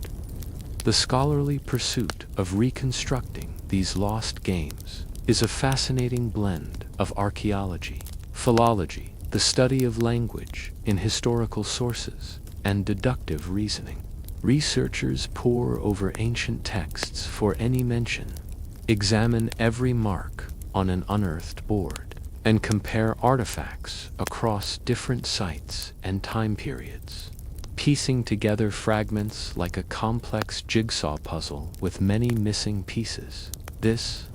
The scholarly pursuit of reconstructing these lost games is a fascinating blend of archaeology, philology, the study of language in historical sources, and deductive reasoning. Researchers pore over ancient texts for any mention, examine every mark on an unearthed board, and compare artifacts across different sites and time periods, piecing together fragments like a complex jigsaw puzzle with many missing pieces. This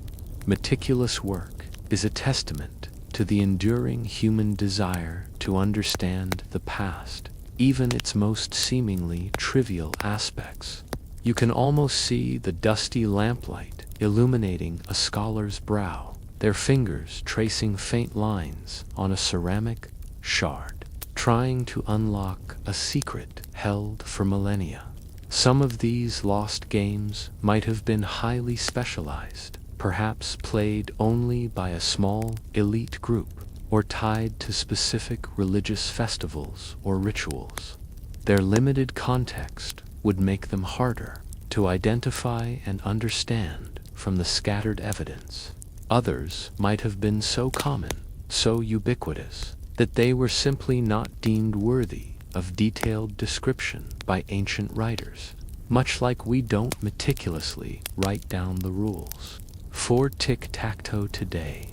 meticulous work is a testament to the enduring human desire to understand the past, even its most seemingly trivial aspects. You can almost see the dusty lamplight illuminating a scholar's brow, their fingers tracing faint lines on a ceramic shard, trying to unlock a secret held for millennia. Some of these lost games might have been highly specialized, perhaps played only by a small, elite group, or tied to specific religious festivals or rituals. Their limited context would make them harder to identify and understand from the scattered evidence. Others might have been so common, so ubiquitous, that they were simply not deemed worthy of detailed description by ancient writers, much like we don't meticulously write down the rules for tic-tac-toe today.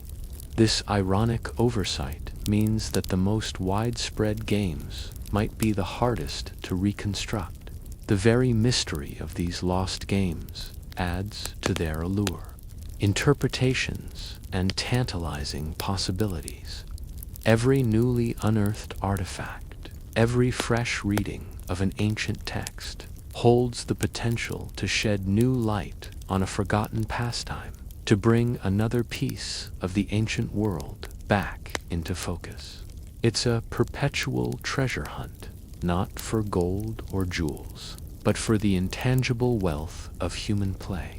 This ironic oversight means that the most widespread games might be the hardest to reconstruct. The very mystery of these lost games adds to their allure. Interpretations and tantalizing possibilities. Every newly unearthed artifact, every fresh reading of an ancient text, holds the potential to shed new light on a forgotten pastime, to bring another piece of the ancient world back into focus. It's a perpetual treasure hunt, not for gold or jewels, but for the intangible wealth of human play.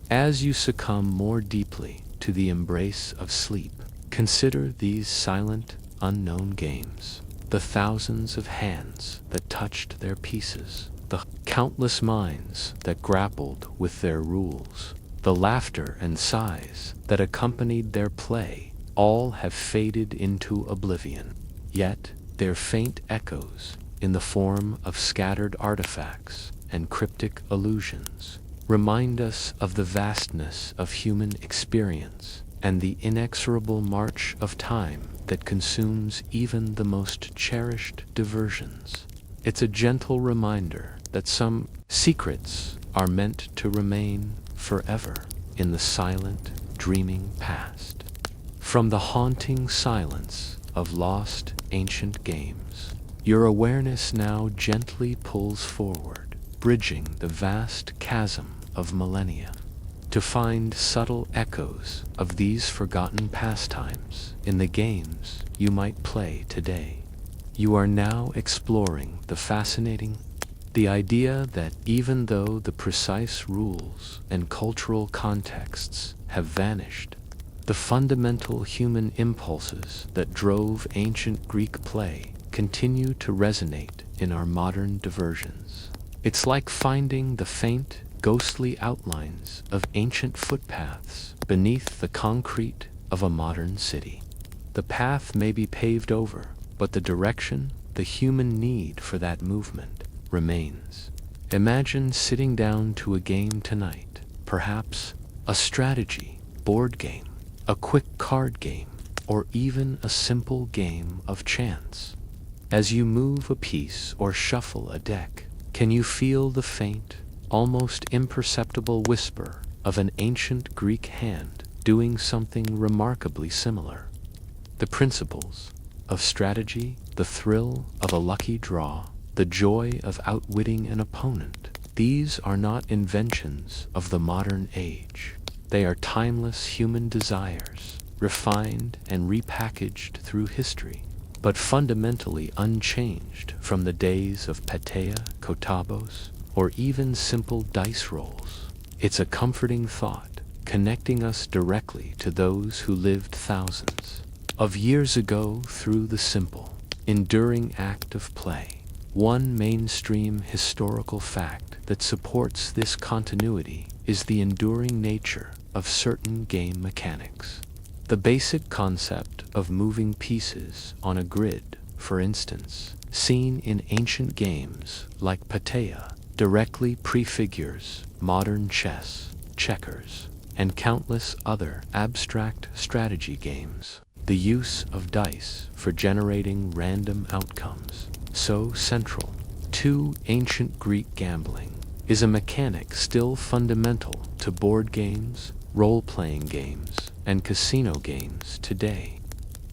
As you succumb more deeply to the embrace of sleep, consider these silent, unknown games, the thousands of hands that touched their pieces, the countless minds that grappled with their rules, the laughter and sighs that accompanied their play. All have faded into oblivion, yet their faint echoes, in the form of scattered artifacts and cryptic allusions, remind us of the vastness of human experience and the inexorable march of time that consumes even the most cherished diversions. It's a gentle reminder that some secrets are meant to remain forever in the silent, dreaming past. From the haunting silence of lost ancient games, your awareness now gently pulls forward, bridging the vast chasm of millennia, to find subtle echoes of these forgotten pastimes in the games you might play today. You are now exploring the idea that even though the precise rules and cultural contexts have vanished, the fundamental human impulses that drove ancient Greek play continue to resonate in our modern diversions. It's like finding the faint, ghostly outlines of ancient footpaths beneath the concrete of a modern city. The path may be paved over, but the direction, the human need for that movement, remains. Imagine sitting down to a game tonight, perhaps a strategy board game, a quick card game, or even a simple game of chance. As you move a piece or shuffle a deck, can you feel the faint, almost imperceptible whisper of an ancient Greek hand doing something remarkably similar? The principles of strategy, the thrill of a lucky draw, the joy of outwitting an opponent, these are not inventions of the modern age. They are timeless human desires, refined and repackaged through history, but fundamentally unchanged from the days of Petea, Kotabos, or even simple dice rolls. It's a comforting thought, connecting us directly to those who lived thousands of years ago through the simple, enduring act of play. One mainstream historical fact that supports this continuity is the enduring nature of certain game mechanics. The basic concept of moving pieces on a grid, for instance, seen in ancient games like Patea, directly prefigures modern chess, checkers, and countless other abstract strategy games. The use of dice for generating random outcomes, so central to ancient Greek gambling, is a mechanic still fundamental to board games, role-playing games, and casino games today.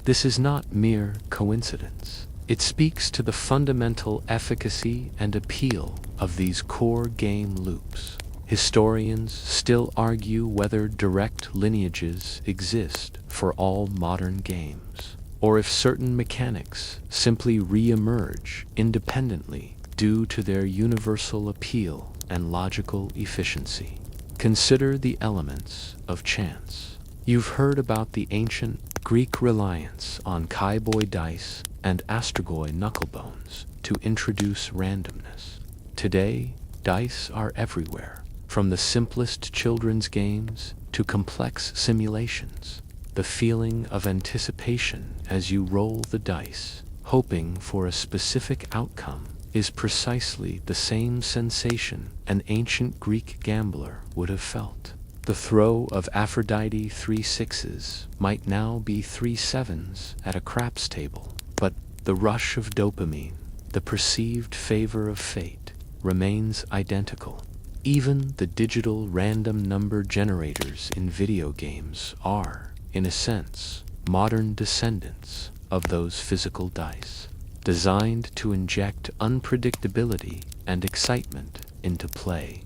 This is not mere coincidence. It speaks to the fundamental efficacy and appeal of these core game loops. Historians still argue whether direct lineages exist for all modern games, or if certain mechanics simply re-emerge independently due to their universal appeal and logical efficiency. Consider the elements of chance. You've heard about the ancient Greek reliance on Kaiboi dice and Astragoi knucklebones to introduce randomness. Today, dice are everywhere, from the simplest children's games to complex simulations. The feeling of anticipation as you roll the dice, hoping for a specific outcome, is precisely the same sensation an ancient Greek gambler would have felt. The throw of Aphrodite 3 6s might now be 3 7s at a craps table, but the rush of dopamine, the perceived favor of fate, remains identical. Even the digital random number generators in video games are, in a sense, modern descendants of those physical dice, designed to inject unpredictability and excitement into play.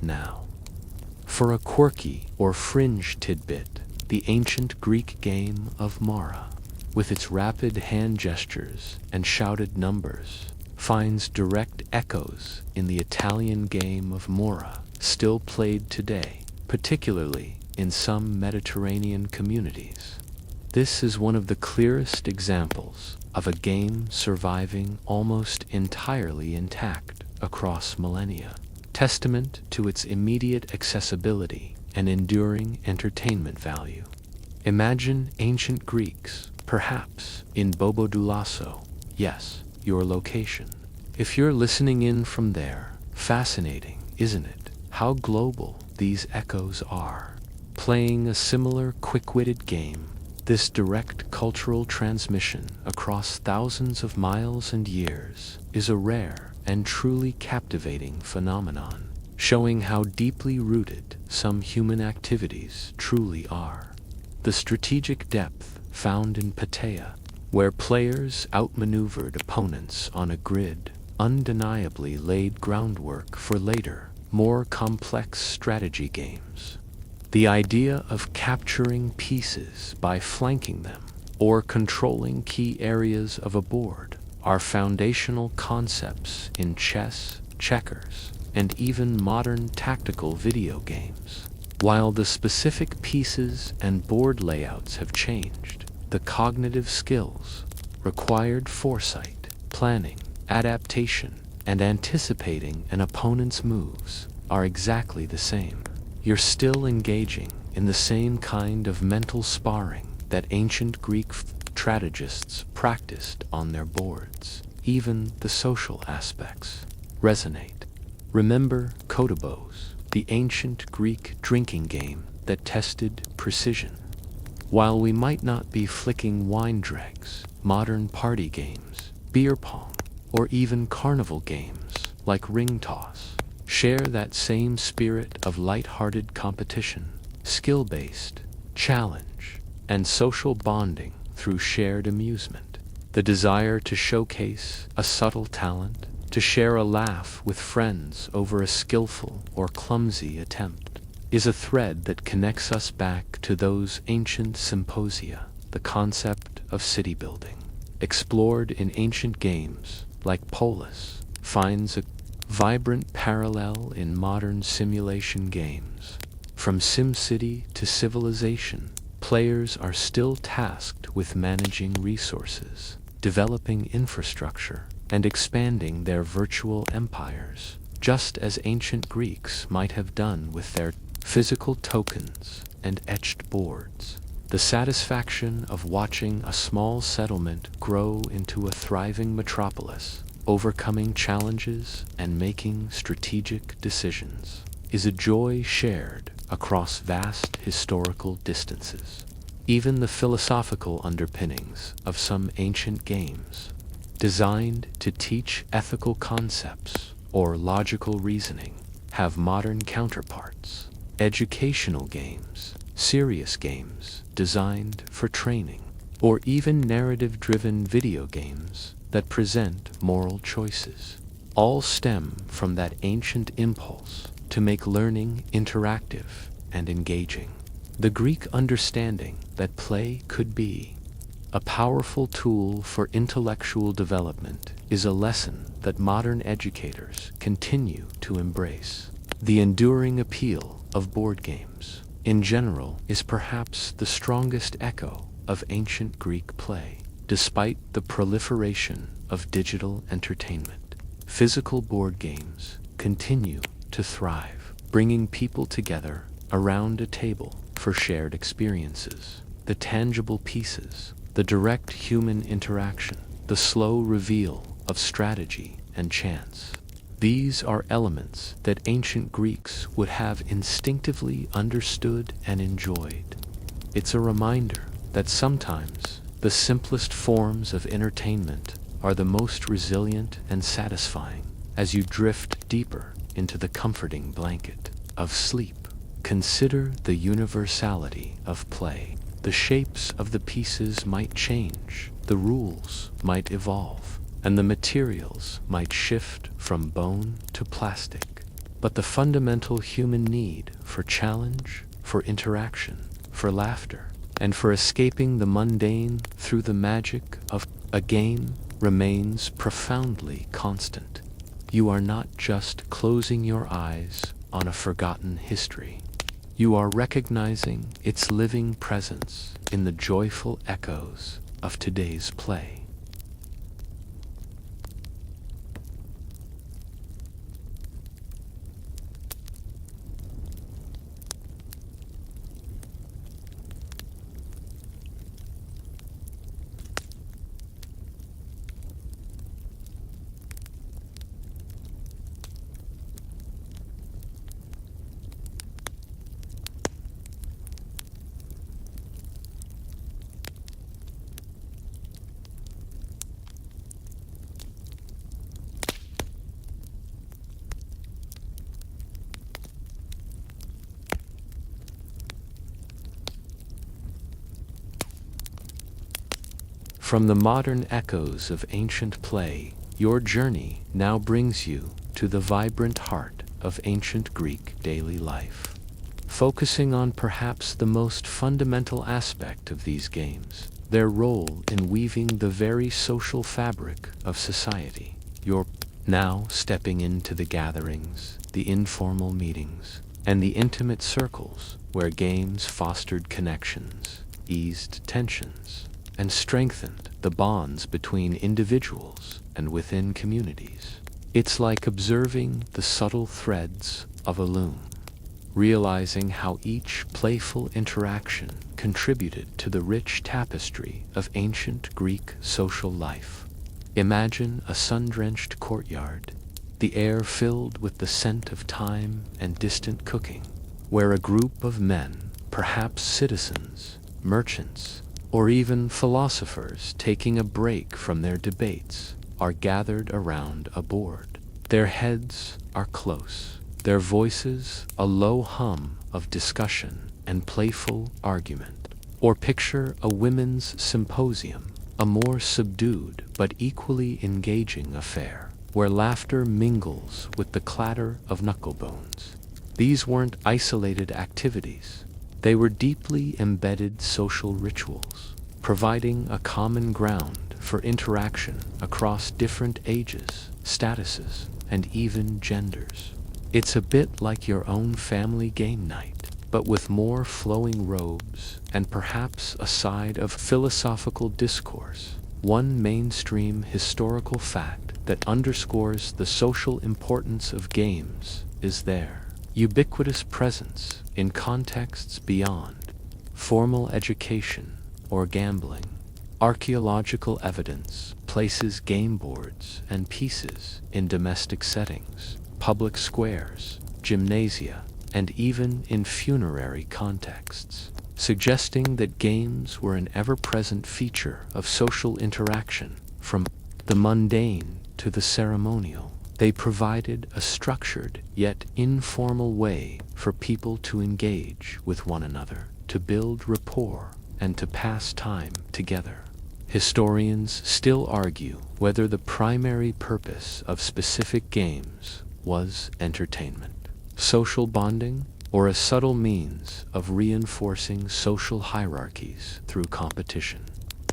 Now, for a quirky or fringe tidbit, the ancient Greek game of Mara, with its rapid hand gestures and shouted numbers, finds direct echoes in the Italian game of Mora, still played today, particularly in some Mediterranean communities. This is one of the clearest examples of a game surviving almost entirely intact across millennia, testament to its immediate accessibility and enduring entertainment value. Imagine ancient Greeks, perhaps in Bobo-Dioulasso, yes, your location. If you're listening in from there, fascinating, isn't it? How global these echoes are. Playing a similar quick-witted game, this direct cultural transmission across thousands of miles and years is a rare and truly captivating phenomenon, showing how deeply rooted some human activities truly are. The strategic depth found in Patea, where players outmaneuvered opponents on a grid, undeniably laid groundwork for later, more complex strategy games. The idea of capturing pieces by flanking them or controlling key areas of a board are foundational concepts in chess, checkers, and even modern tactical video games. While the specific pieces and board layouts have changed, the cognitive skills, required foresight, planning, adaptation, and anticipating an opponent's moves are exactly the same. You're still engaging in the same kind of mental sparring that ancient Greek strategists practiced on their boards. Even the social aspects resonate. Remember Kotobos, the ancient Greek drinking game that tested precision. While we might not be flicking wine dregs, modern party games, beer pong, or even carnival games like ring toss share that same spirit of light-hearted competition, skill-based, challenge, and social bonding through shared amusement. The desire to showcase a subtle talent, to share a laugh with friends over a skillful or clumsy attempt, is a thread that connects us back to those ancient symposia. The concept of city building, explored in ancient games like Polis, finds a vibrant parallel in modern simulation games. From SimCity to Civilization, players are still tasked with managing resources, developing infrastructure, and expanding their virtual empires, just as ancient Greeks might have done with their physical tokens and etched boards. The satisfaction of watching a small settlement grow into a thriving metropolis, overcoming challenges and making strategic decisions, is a joy shared across vast historical distances. Even the philosophical underpinnings of some ancient games, designed to teach ethical concepts or logical reasoning, have modern counterparts. Educational games, serious games designed for training, or even narrative-driven video games that present moral choices, all stem from that ancient impulse to make learning interactive and engaging. The Greek understanding that play could be a powerful tool for intellectual development is a lesson that modern educators continue to embrace. The enduring appeal of board games, in general, is perhaps the strongest echo of ancient Greek play. Despite the proliferation of digital entertainment, physical board games continue to thrive, bringing people together around a table for shared experiences. The tangible pieces, the direct human interaction, the slow reveal of strategy and chance. These are elements that ancient Greeks would have instinctively understood and enjoyed. It's a reminder that sometimes the simplest forms of entertainment are the most resilient and satisfying as you drift deeper into the comforting blanket of sleep. Consider the universality of play. The shapes of the pieces might change, the rules might evolve, and the materials might shift from bone to plastic. But the fundamental human need for challenge, for interaction, for laughter, and for escaping the mundane through the magic of a game remains profoundly constant. You are not just closing your eyes on a forgotten history. You are recognizing its living presence in the joyful echoes of today's play. From the modern echoes of ancient play, your journey now brings you to the vibrant heart of ancient Greek daily life. Focusing on perhaps the most fundamental aspect of these games, their role in weaving the very social fabric of society. You're now stepping into the gatherings, the informal meetings, and the intimate circles where games fostered connections, eased tensions, and strengthened the bonds between individuals and within communities. It's like observing the subtle threads of a loom, realizing how each playful interaction contributed to the rich tapestry of ancient Greek social life. Imagine a sun-drenched courtyard, the air filled with the scent of thyme and distant cooking, where a group of men, perhaps citizens, merchants, or even philosophers taking a break from their debates, are gathered around a board. Their heads are close, their voices a low hum of discussion and playful argument. Or picture a women's symposium, a more subdued but equally engaging affair, where laughter mingles with the clatter of knucklebones. These weren't isolated activities. They were deeply embedded social rituals, providing a common ground for interaction across different ages, statuses, and even genders. It's a bit like your own family game night, but with more flowing robes and perhaps a side of philosophical discourse. One mainstream historical fact that underscores the social importance of games is their ubiquitous presence in contexts beyond formal education or gambling. Archaeological evidence places game boards and pieces in domestic settings, public squares, gymnasia, and even in funerary contexts, suggesting that games were an ever-present feature of social interaction. From the mundane to the ceremonial, they provided a structured yet informal way for people to engage with one another, to build rapport, and to pass time together. Historians still argue whether the primary purpose of specific games was entertainment, social bonding, or a subtle means of reinforcing social hierarchies through competition.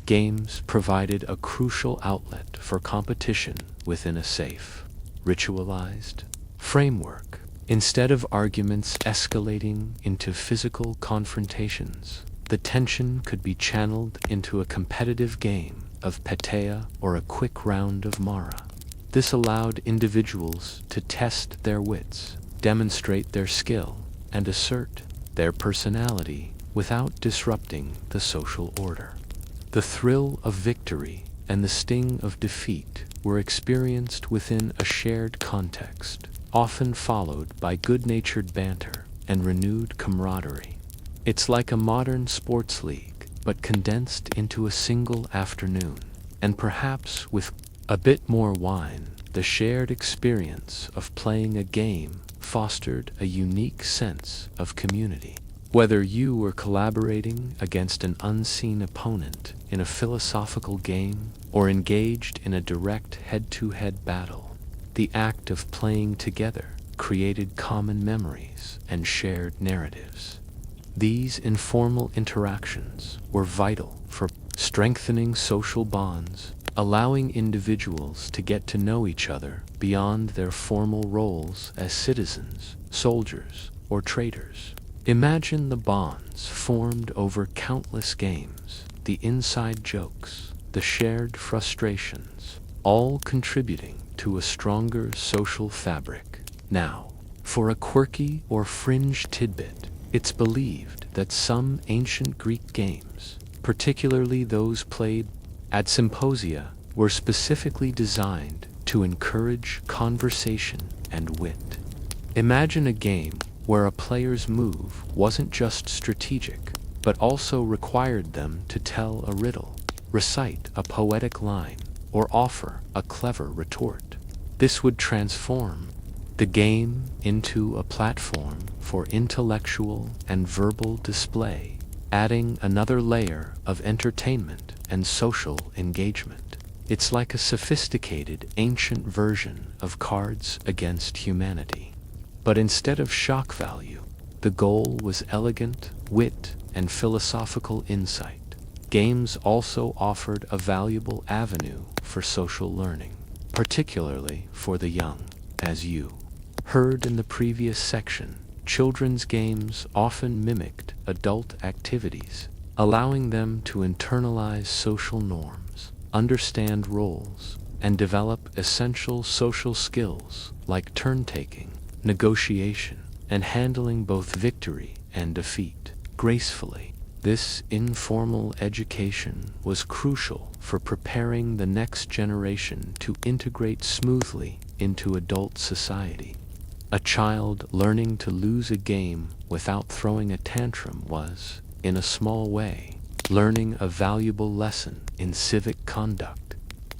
Games provided a crucial outlet for competition within a safe, ritualized framework. Instead of arguments escalating into physical confrontations, the tension could be channeled into a competitive game of petea or a quick round of mara. This allowed individuals to test their wits, demonstrate their skill, and assert their personality without disrupting the social order. The thrill of victory and the sting of defeat were experienced within a shared context, often followed by good-natured banter and renewed camaraderie. It's like a modern sports league, but condensed into a single afternoon, and perhaps with a bit more wine. The shared experience of playing a game fostered a unique sense of community. Whether you were collaborating against an unseen opponent in a philosophical game or engaged in a direct head-to-head battle, the act of playing together created common memories and shared narratives. These informal interactions were vital for strengthening social bonds, allowing individuals to get to know each other beyond their formal roles as citizens, soldiers, or traders. Imagine the bonds formed over countless games, the inside jokes, the shared frustrations, all contributing to a stronger social fabric. Now, for a quirky or fringe tidbit, it's believed that some ancient Greek games, particularly those played at symposia, were specifically designed to encourage conversation and wit. Imagine a game where a player's move wasn't just strategic, but also required them to tell a riddle, recite a poetic line, or offer a clever retort. This would transform the game into a platform for intellectual and verbal display, adding another layer of entertainment and social engagement. It's like a sophisticated ancient version of Cards Against Humanity. But instead of shock value, the goal was elegant wit and philosophical insight. Games also offered a valuable avenue for social learning, particularly for the young. As you heard in the previous section, children's games often mimicked adult activities, allowing them to internalize social norms, understand roles, and develop essential social skills like turn-taking, negotiation, and handling both victory and defeat gracefully. This informal education was crucial for preparing the next generation to integrate smoothly into adult society. A child learning to lose a game without throwing a tantrum was, in a small way, learning a valuable lesson in civic conduct.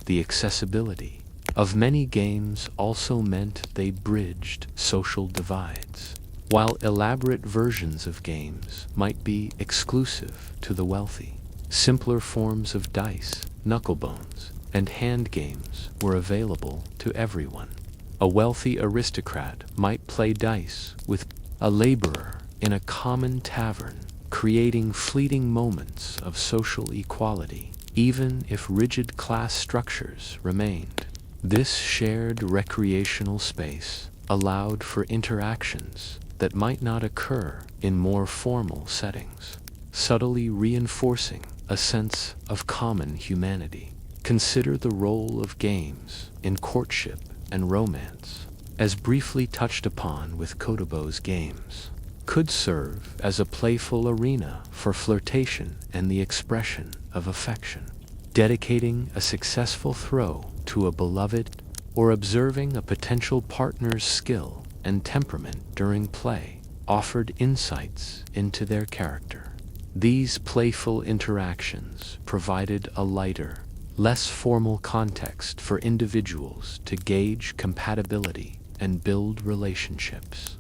The accessibility of many games also meant they bridged social divides. While elaborate versions of games might be exclusive to the wealthy, simpler forms of dice, knucklebones, and hand games were available to everyone. A wealthy aristocrat might play dice with a laborer in a common tavern, creating fleeting moments of social equality, even if rigid class structures remained. This shared recreational space allowed for interactions that might not occur in more formal settings, subtly reinforcing a sense of common humanity. Consider the role of games in courtship and romance, as briefly touched upon with Kotobu's games, could serve as a playful arena for flirtation and the expression of affection. Dedicating a successful throw to a beloved or observing a potential partner's skill and temperament during play offered insights into their character. These playful interactions provided a lighter, less formal context for individuals to gauge compatibility and build relationships.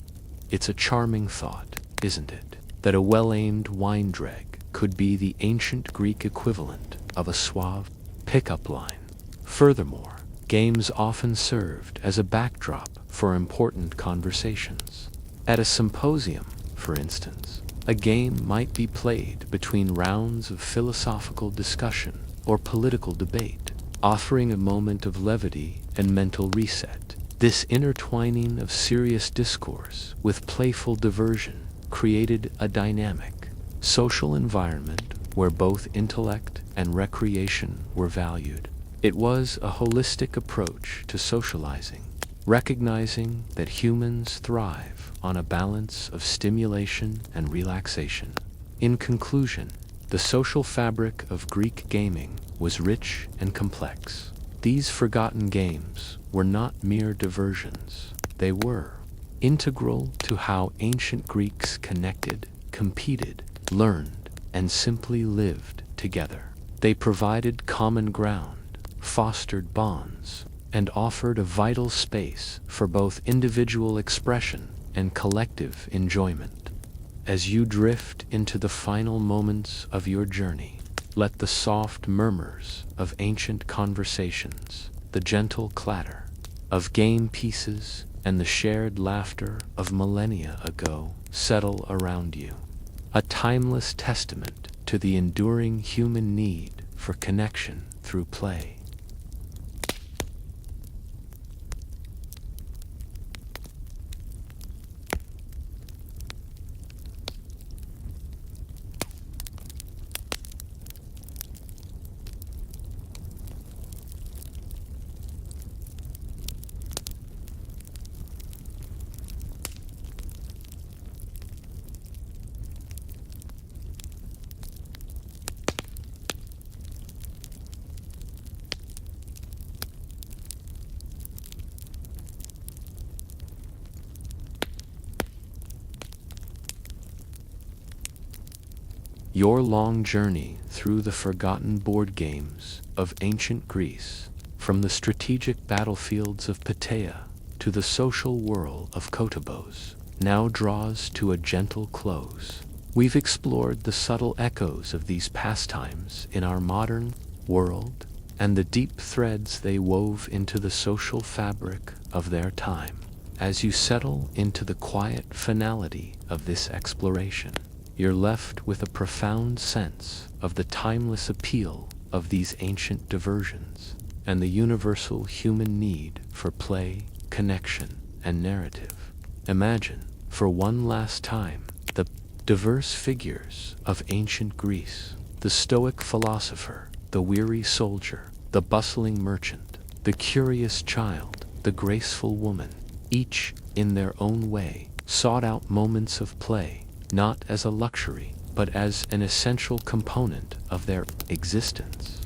It's a charming thought, isn't it, that a well-aimed wine dreg could be the ancient Greek equivalent of a suave pickup line. Furthermore, games often served as a backdrop for important conversations. At a symposium, for instance, a game might be played between rounds of philosophical discussion or political debate, offering a moment of levity and mental reset. This intertwining of serious discourse with playful diversion created a dynamic, social environment where both intellect and recreation were valued. It was a holistic approach to socializing, recognizing that humans thrive on a balance of stimulation and relaxation. In conclusion, the social fabric of Greek gaming was rich and complex. These forgotten games were not mere diversions. They were integral to how ancient Greeks connected, competed, learned, and simply lived together. They provided common ground, fostered bonds, and offered a vital space for both individual expression and collective enjoyment. As you drift into the final moments of your journey, let the soft murmurs of ancient conversations, the gentle clatter of game pieces, and the shared laughter of millennia ago settle around you, a timeless testament to the enduring human need for connection through play. Your long journey through the forgotten board games of ancient Greece, from the strategic battlefields of Plataea to the social whirl of Kotobos, now draws to a gentle close. We've explored the subtle echoes of these pastimes in our modern world and the deep threads they wove into the social fabric of their time. As you settle into the quiet finality of this exploration, you're left with a profound sense of the timeless appeal of these ancient diversions and the universal human need for play, connection, and narrative. Imagine, for one last time, the diverse figures of ancient Greece, the stoic philosopher, the weary soldier, the bustling merchant, the curious child, the graceful woman, each, in their own way, sought out moments of play, not as a luxury, but as an essential component of their existence.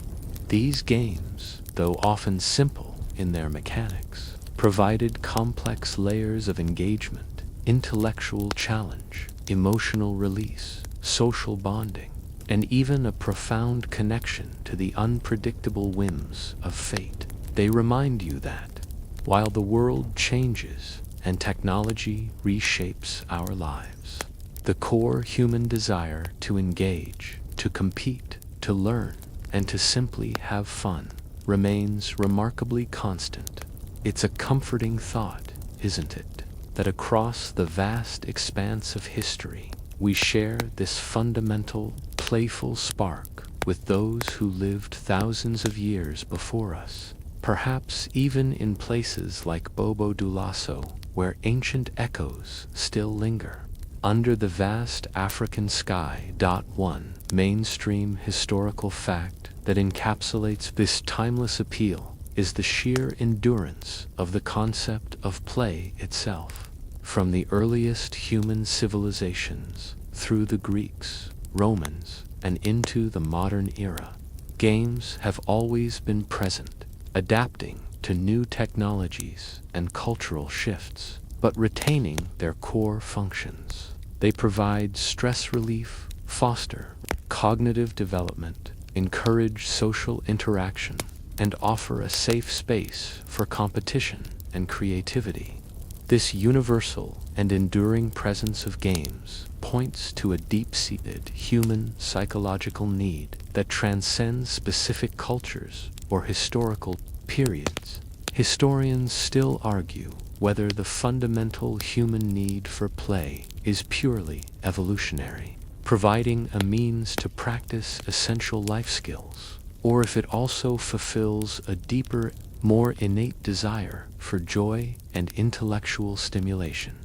These games, though often simple in their mechanics, provided complex layers of engagement, intellectual challenge, emotional release, social bonding, and even a profound connection to the unpredictable whims of fate. They remind you that, while the world changes and technology reshapes our lives, the core human desire to engage, to compete, to learn, and to simply have fun remains remarkably constant. It's a comforting thought, isn't it, that across the vast expanse of history, we share this fundamental, playful spark with those who lived thousands of years before us, perhaps even in places like Bobo Dulasso, where ancient echoes still linger. Under the vast African sky. One mainstream historical fact that encapsulates this timeless appeal is the sheer endurance of the concept of play itself. From the earliest human civilizations through the Greeks, Romans, and into the modern era, games have always been present, adapting to new technologies and cultural shifts, but retaining their core functions. They provide stress relief, foster cognitive development, encourage social interaction, and offer a safe space for competition and creativity. This universal and enduring presence of games points to a deep-seated human psychological need that transcends specific cultures or historical periods. Historians still argue whether the fundamental human need for play is purely evolutionary, providing a means to practice essential life skills, or if it also fulfills a deeper, more innate desire for joy and intellectual stimulation.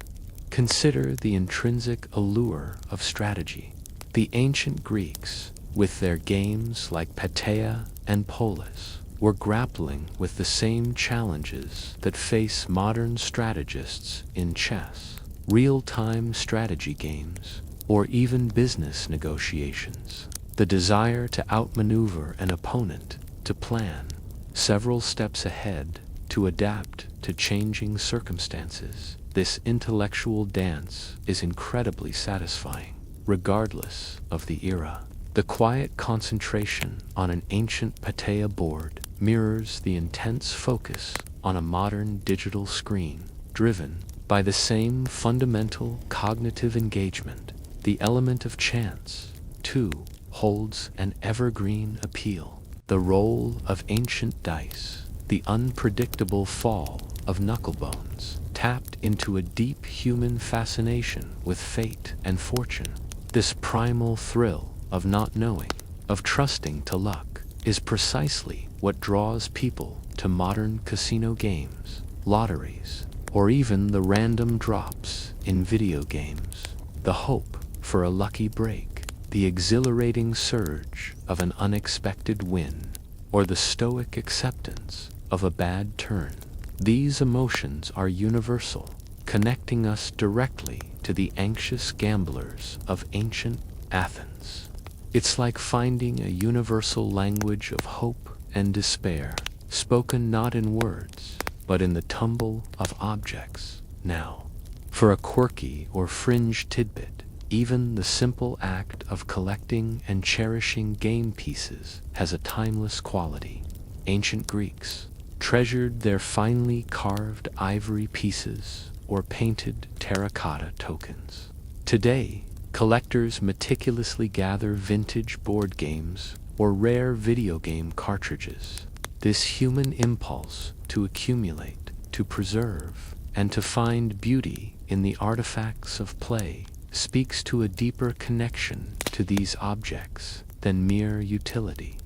Consider the intrinsic allure of strategy. The ancient Greeks, with their games like Patea and Polis, were grappling with the same challenges that face modern strategists in chess, real-time strategy games, or even business negotiations. The desire to outmaneuver an opponent, to plan several steps ahead, to adapt to changing circumstances. This intellectual dance is incredibly satisfying, regardless of the era. The quiet concentration on an ancient Patea board mirrors the intense focus on a modern digital screen, driven by the same fundamental cognitive engagement. The element of chance, too, holds an evergreen appeal. The role of ancient dice, the unpredictable fall of knucklebones, tapped into a deep human fascination with fate and fortune. This primal thrill of not knowing, of trusting to luck, is precisely what draws people to modern casino games, lotteries, or even the random drops in video games. The hope for a lucky break, the exhilarating surge of an unexpected win, or the stoic acceptance of a bad turn. These emotions are universal, connecting us directly to the anxious gamblers of ancient Athens. It's like finding a universal language of hope and despair, spoken not in words, but in the tumble of objects. Now, for a quirky or fringe tidbit, even the simple act of collecting and cherishing game pieces has a timeless quality. Ancient Greeks treasured their finely carved ivory pieces or painted terracotta tokens. Today, collectors meticulously gather vintage board games or rare video game cartridges. This human impulse to accumulate, to preserve, and to find beauty in the artifacts of play speaks to a deeper connection to these objects than mere utility.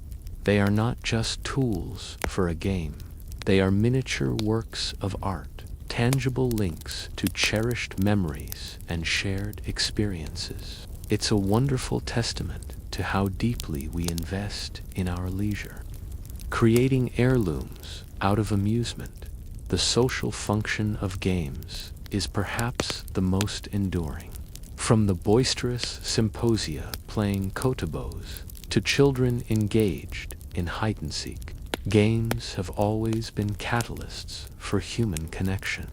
They are not just tools for a game. They are miniature works of art, tangible links to cherished memories and shared experiences. It's a wonderful testament to how deeply we invest in our leisure. Creating heirlooms out of amusement, the social function of games is perhaps the most enduring. From the boisterous symposia playing kotobos to children engaged in hide-and-seek, games have always been catalysts for human connection.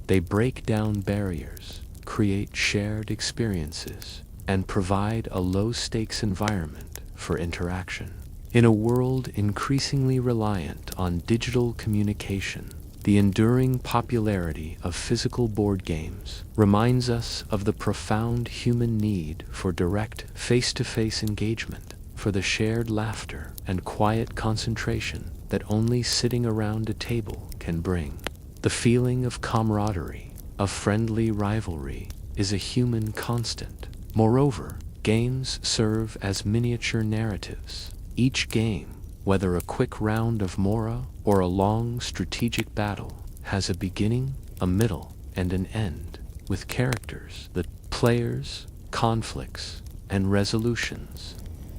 They break down barriers, create shared experiences, and provide a low-stakes environment for interaction. In a world increasingly reliant on digital communication, the enduring popularity of physical board games reminds us of the profound human need for direct face-to-face engagement, for the shared laughter and quiet concentration that only sitting around a table can bring. The feeling of camaraderie, of friendly rivalry, is a human constant. Moreover, games serve as miniature narratives. Each game, whether a quick round of Mora or a long strategic battle, has a beginning, a middle, and an end, with characters, the players, conflicts, and resolutions.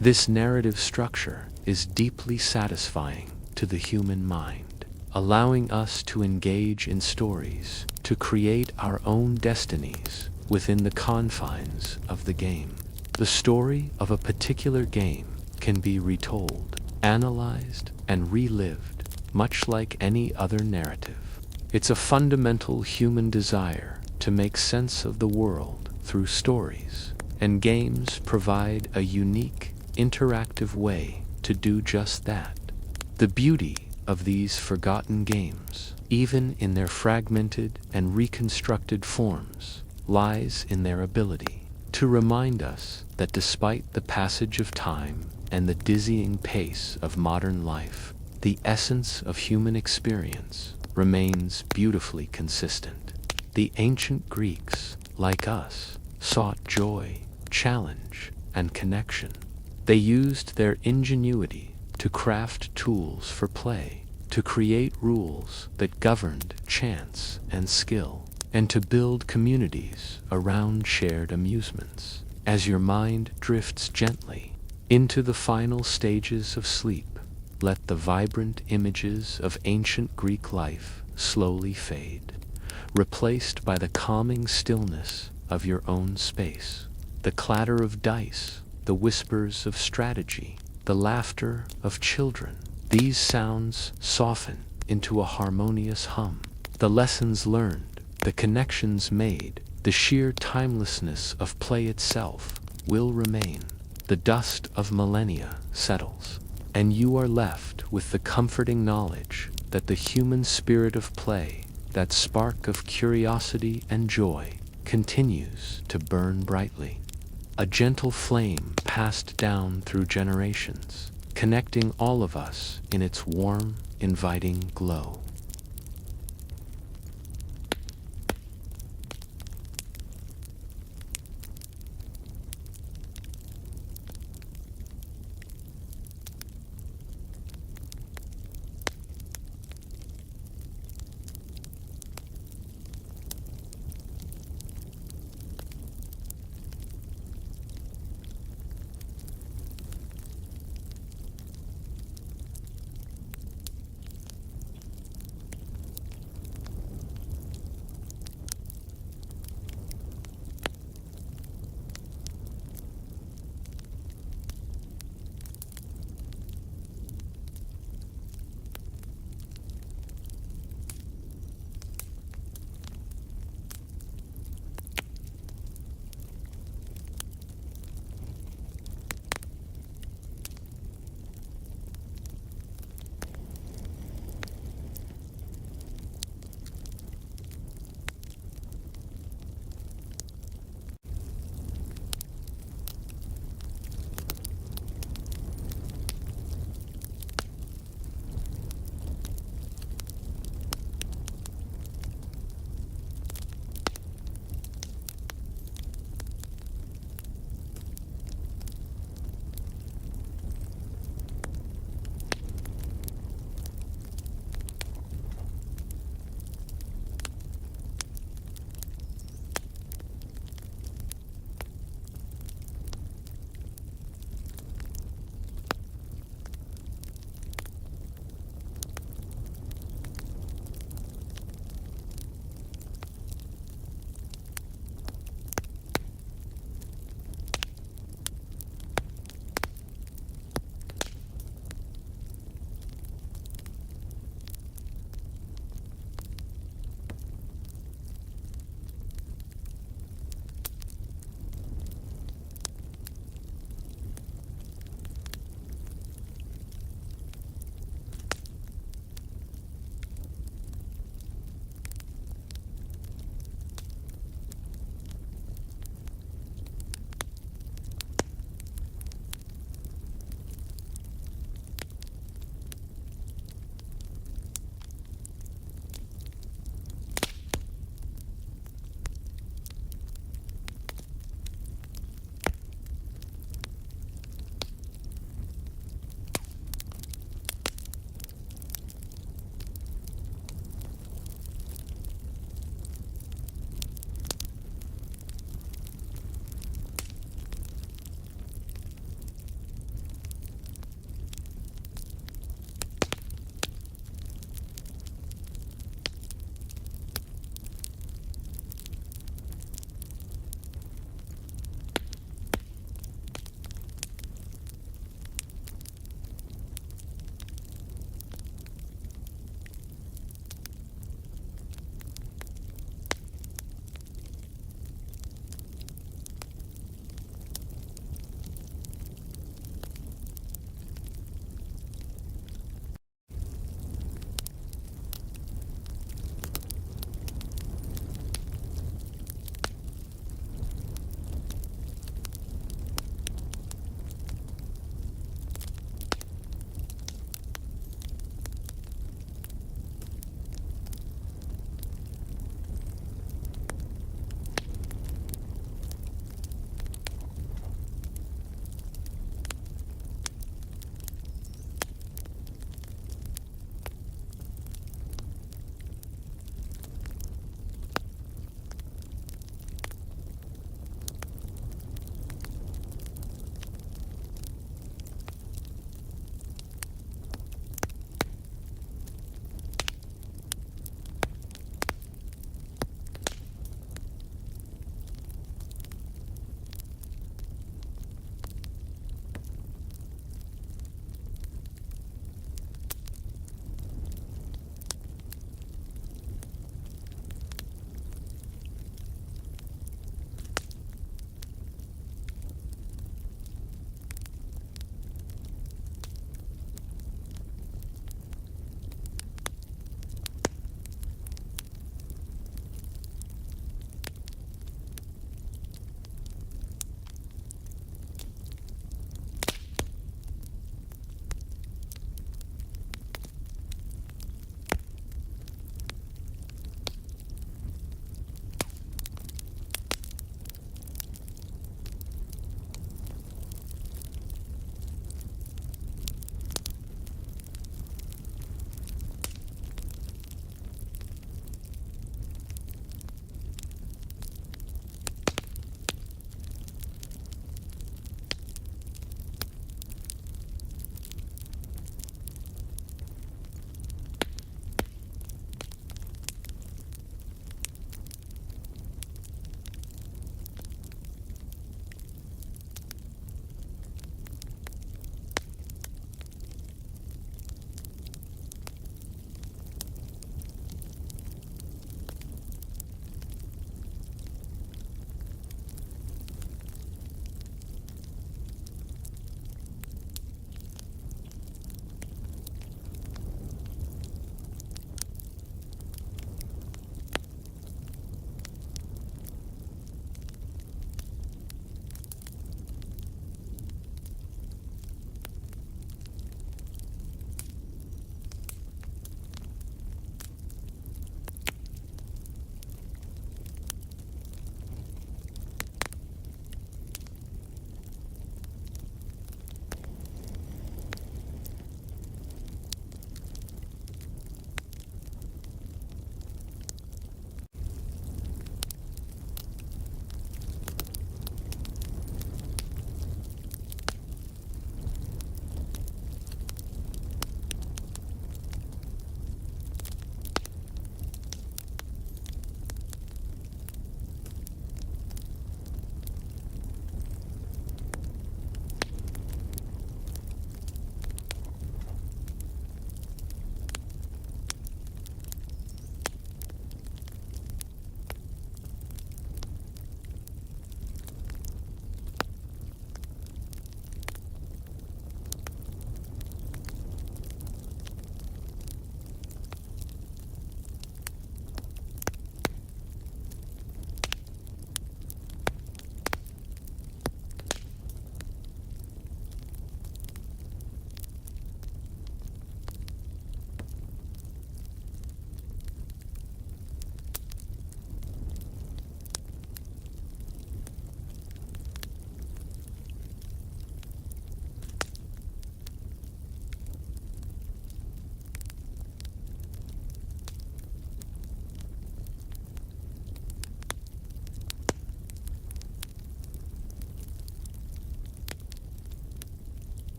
This narrative structure is deeply satisfying to the human mind, allowing us to engage in stories, to create our own destinies within the confines of the game. The story of a particular game can be retold, analyzed, and relived, much like any other narrative. It's a fundamental human desire to make sense of the world through stories, and games provide a unique, interactive way to do just that. The beauty of these forgotten games, even in their fragmented and reconstructed forms, lies in their ability to remind us that despite the passage of time and the dizzying pace of modern life, the essence of human experience remains beautifully consistent. The ancient Greeks, like us, sought joy, challenge, and connection. They used their ingenuity to craft tools for play, to create rules that governed chance and skill, and to build communities around shared amusements. As your mind drifts gently into the final stages of sleep, let the vibrant images of ancient Greek life slowly fade, replaced by the calming stillness of your own space. The clatter of dice, the whispers of strategy, the laughter of children. These sounds soften into a harmonious hum. The lessons learned, the connections made, the sheer timelessness of play itself will remain. The dust of millennia settles, and you are left with the comforting knowledge that the human spirit of play, that spark of curiosity and joy, continues to burn brightly. A gentle flame passed down through generations, connecting all of us in its warm, inviting glow.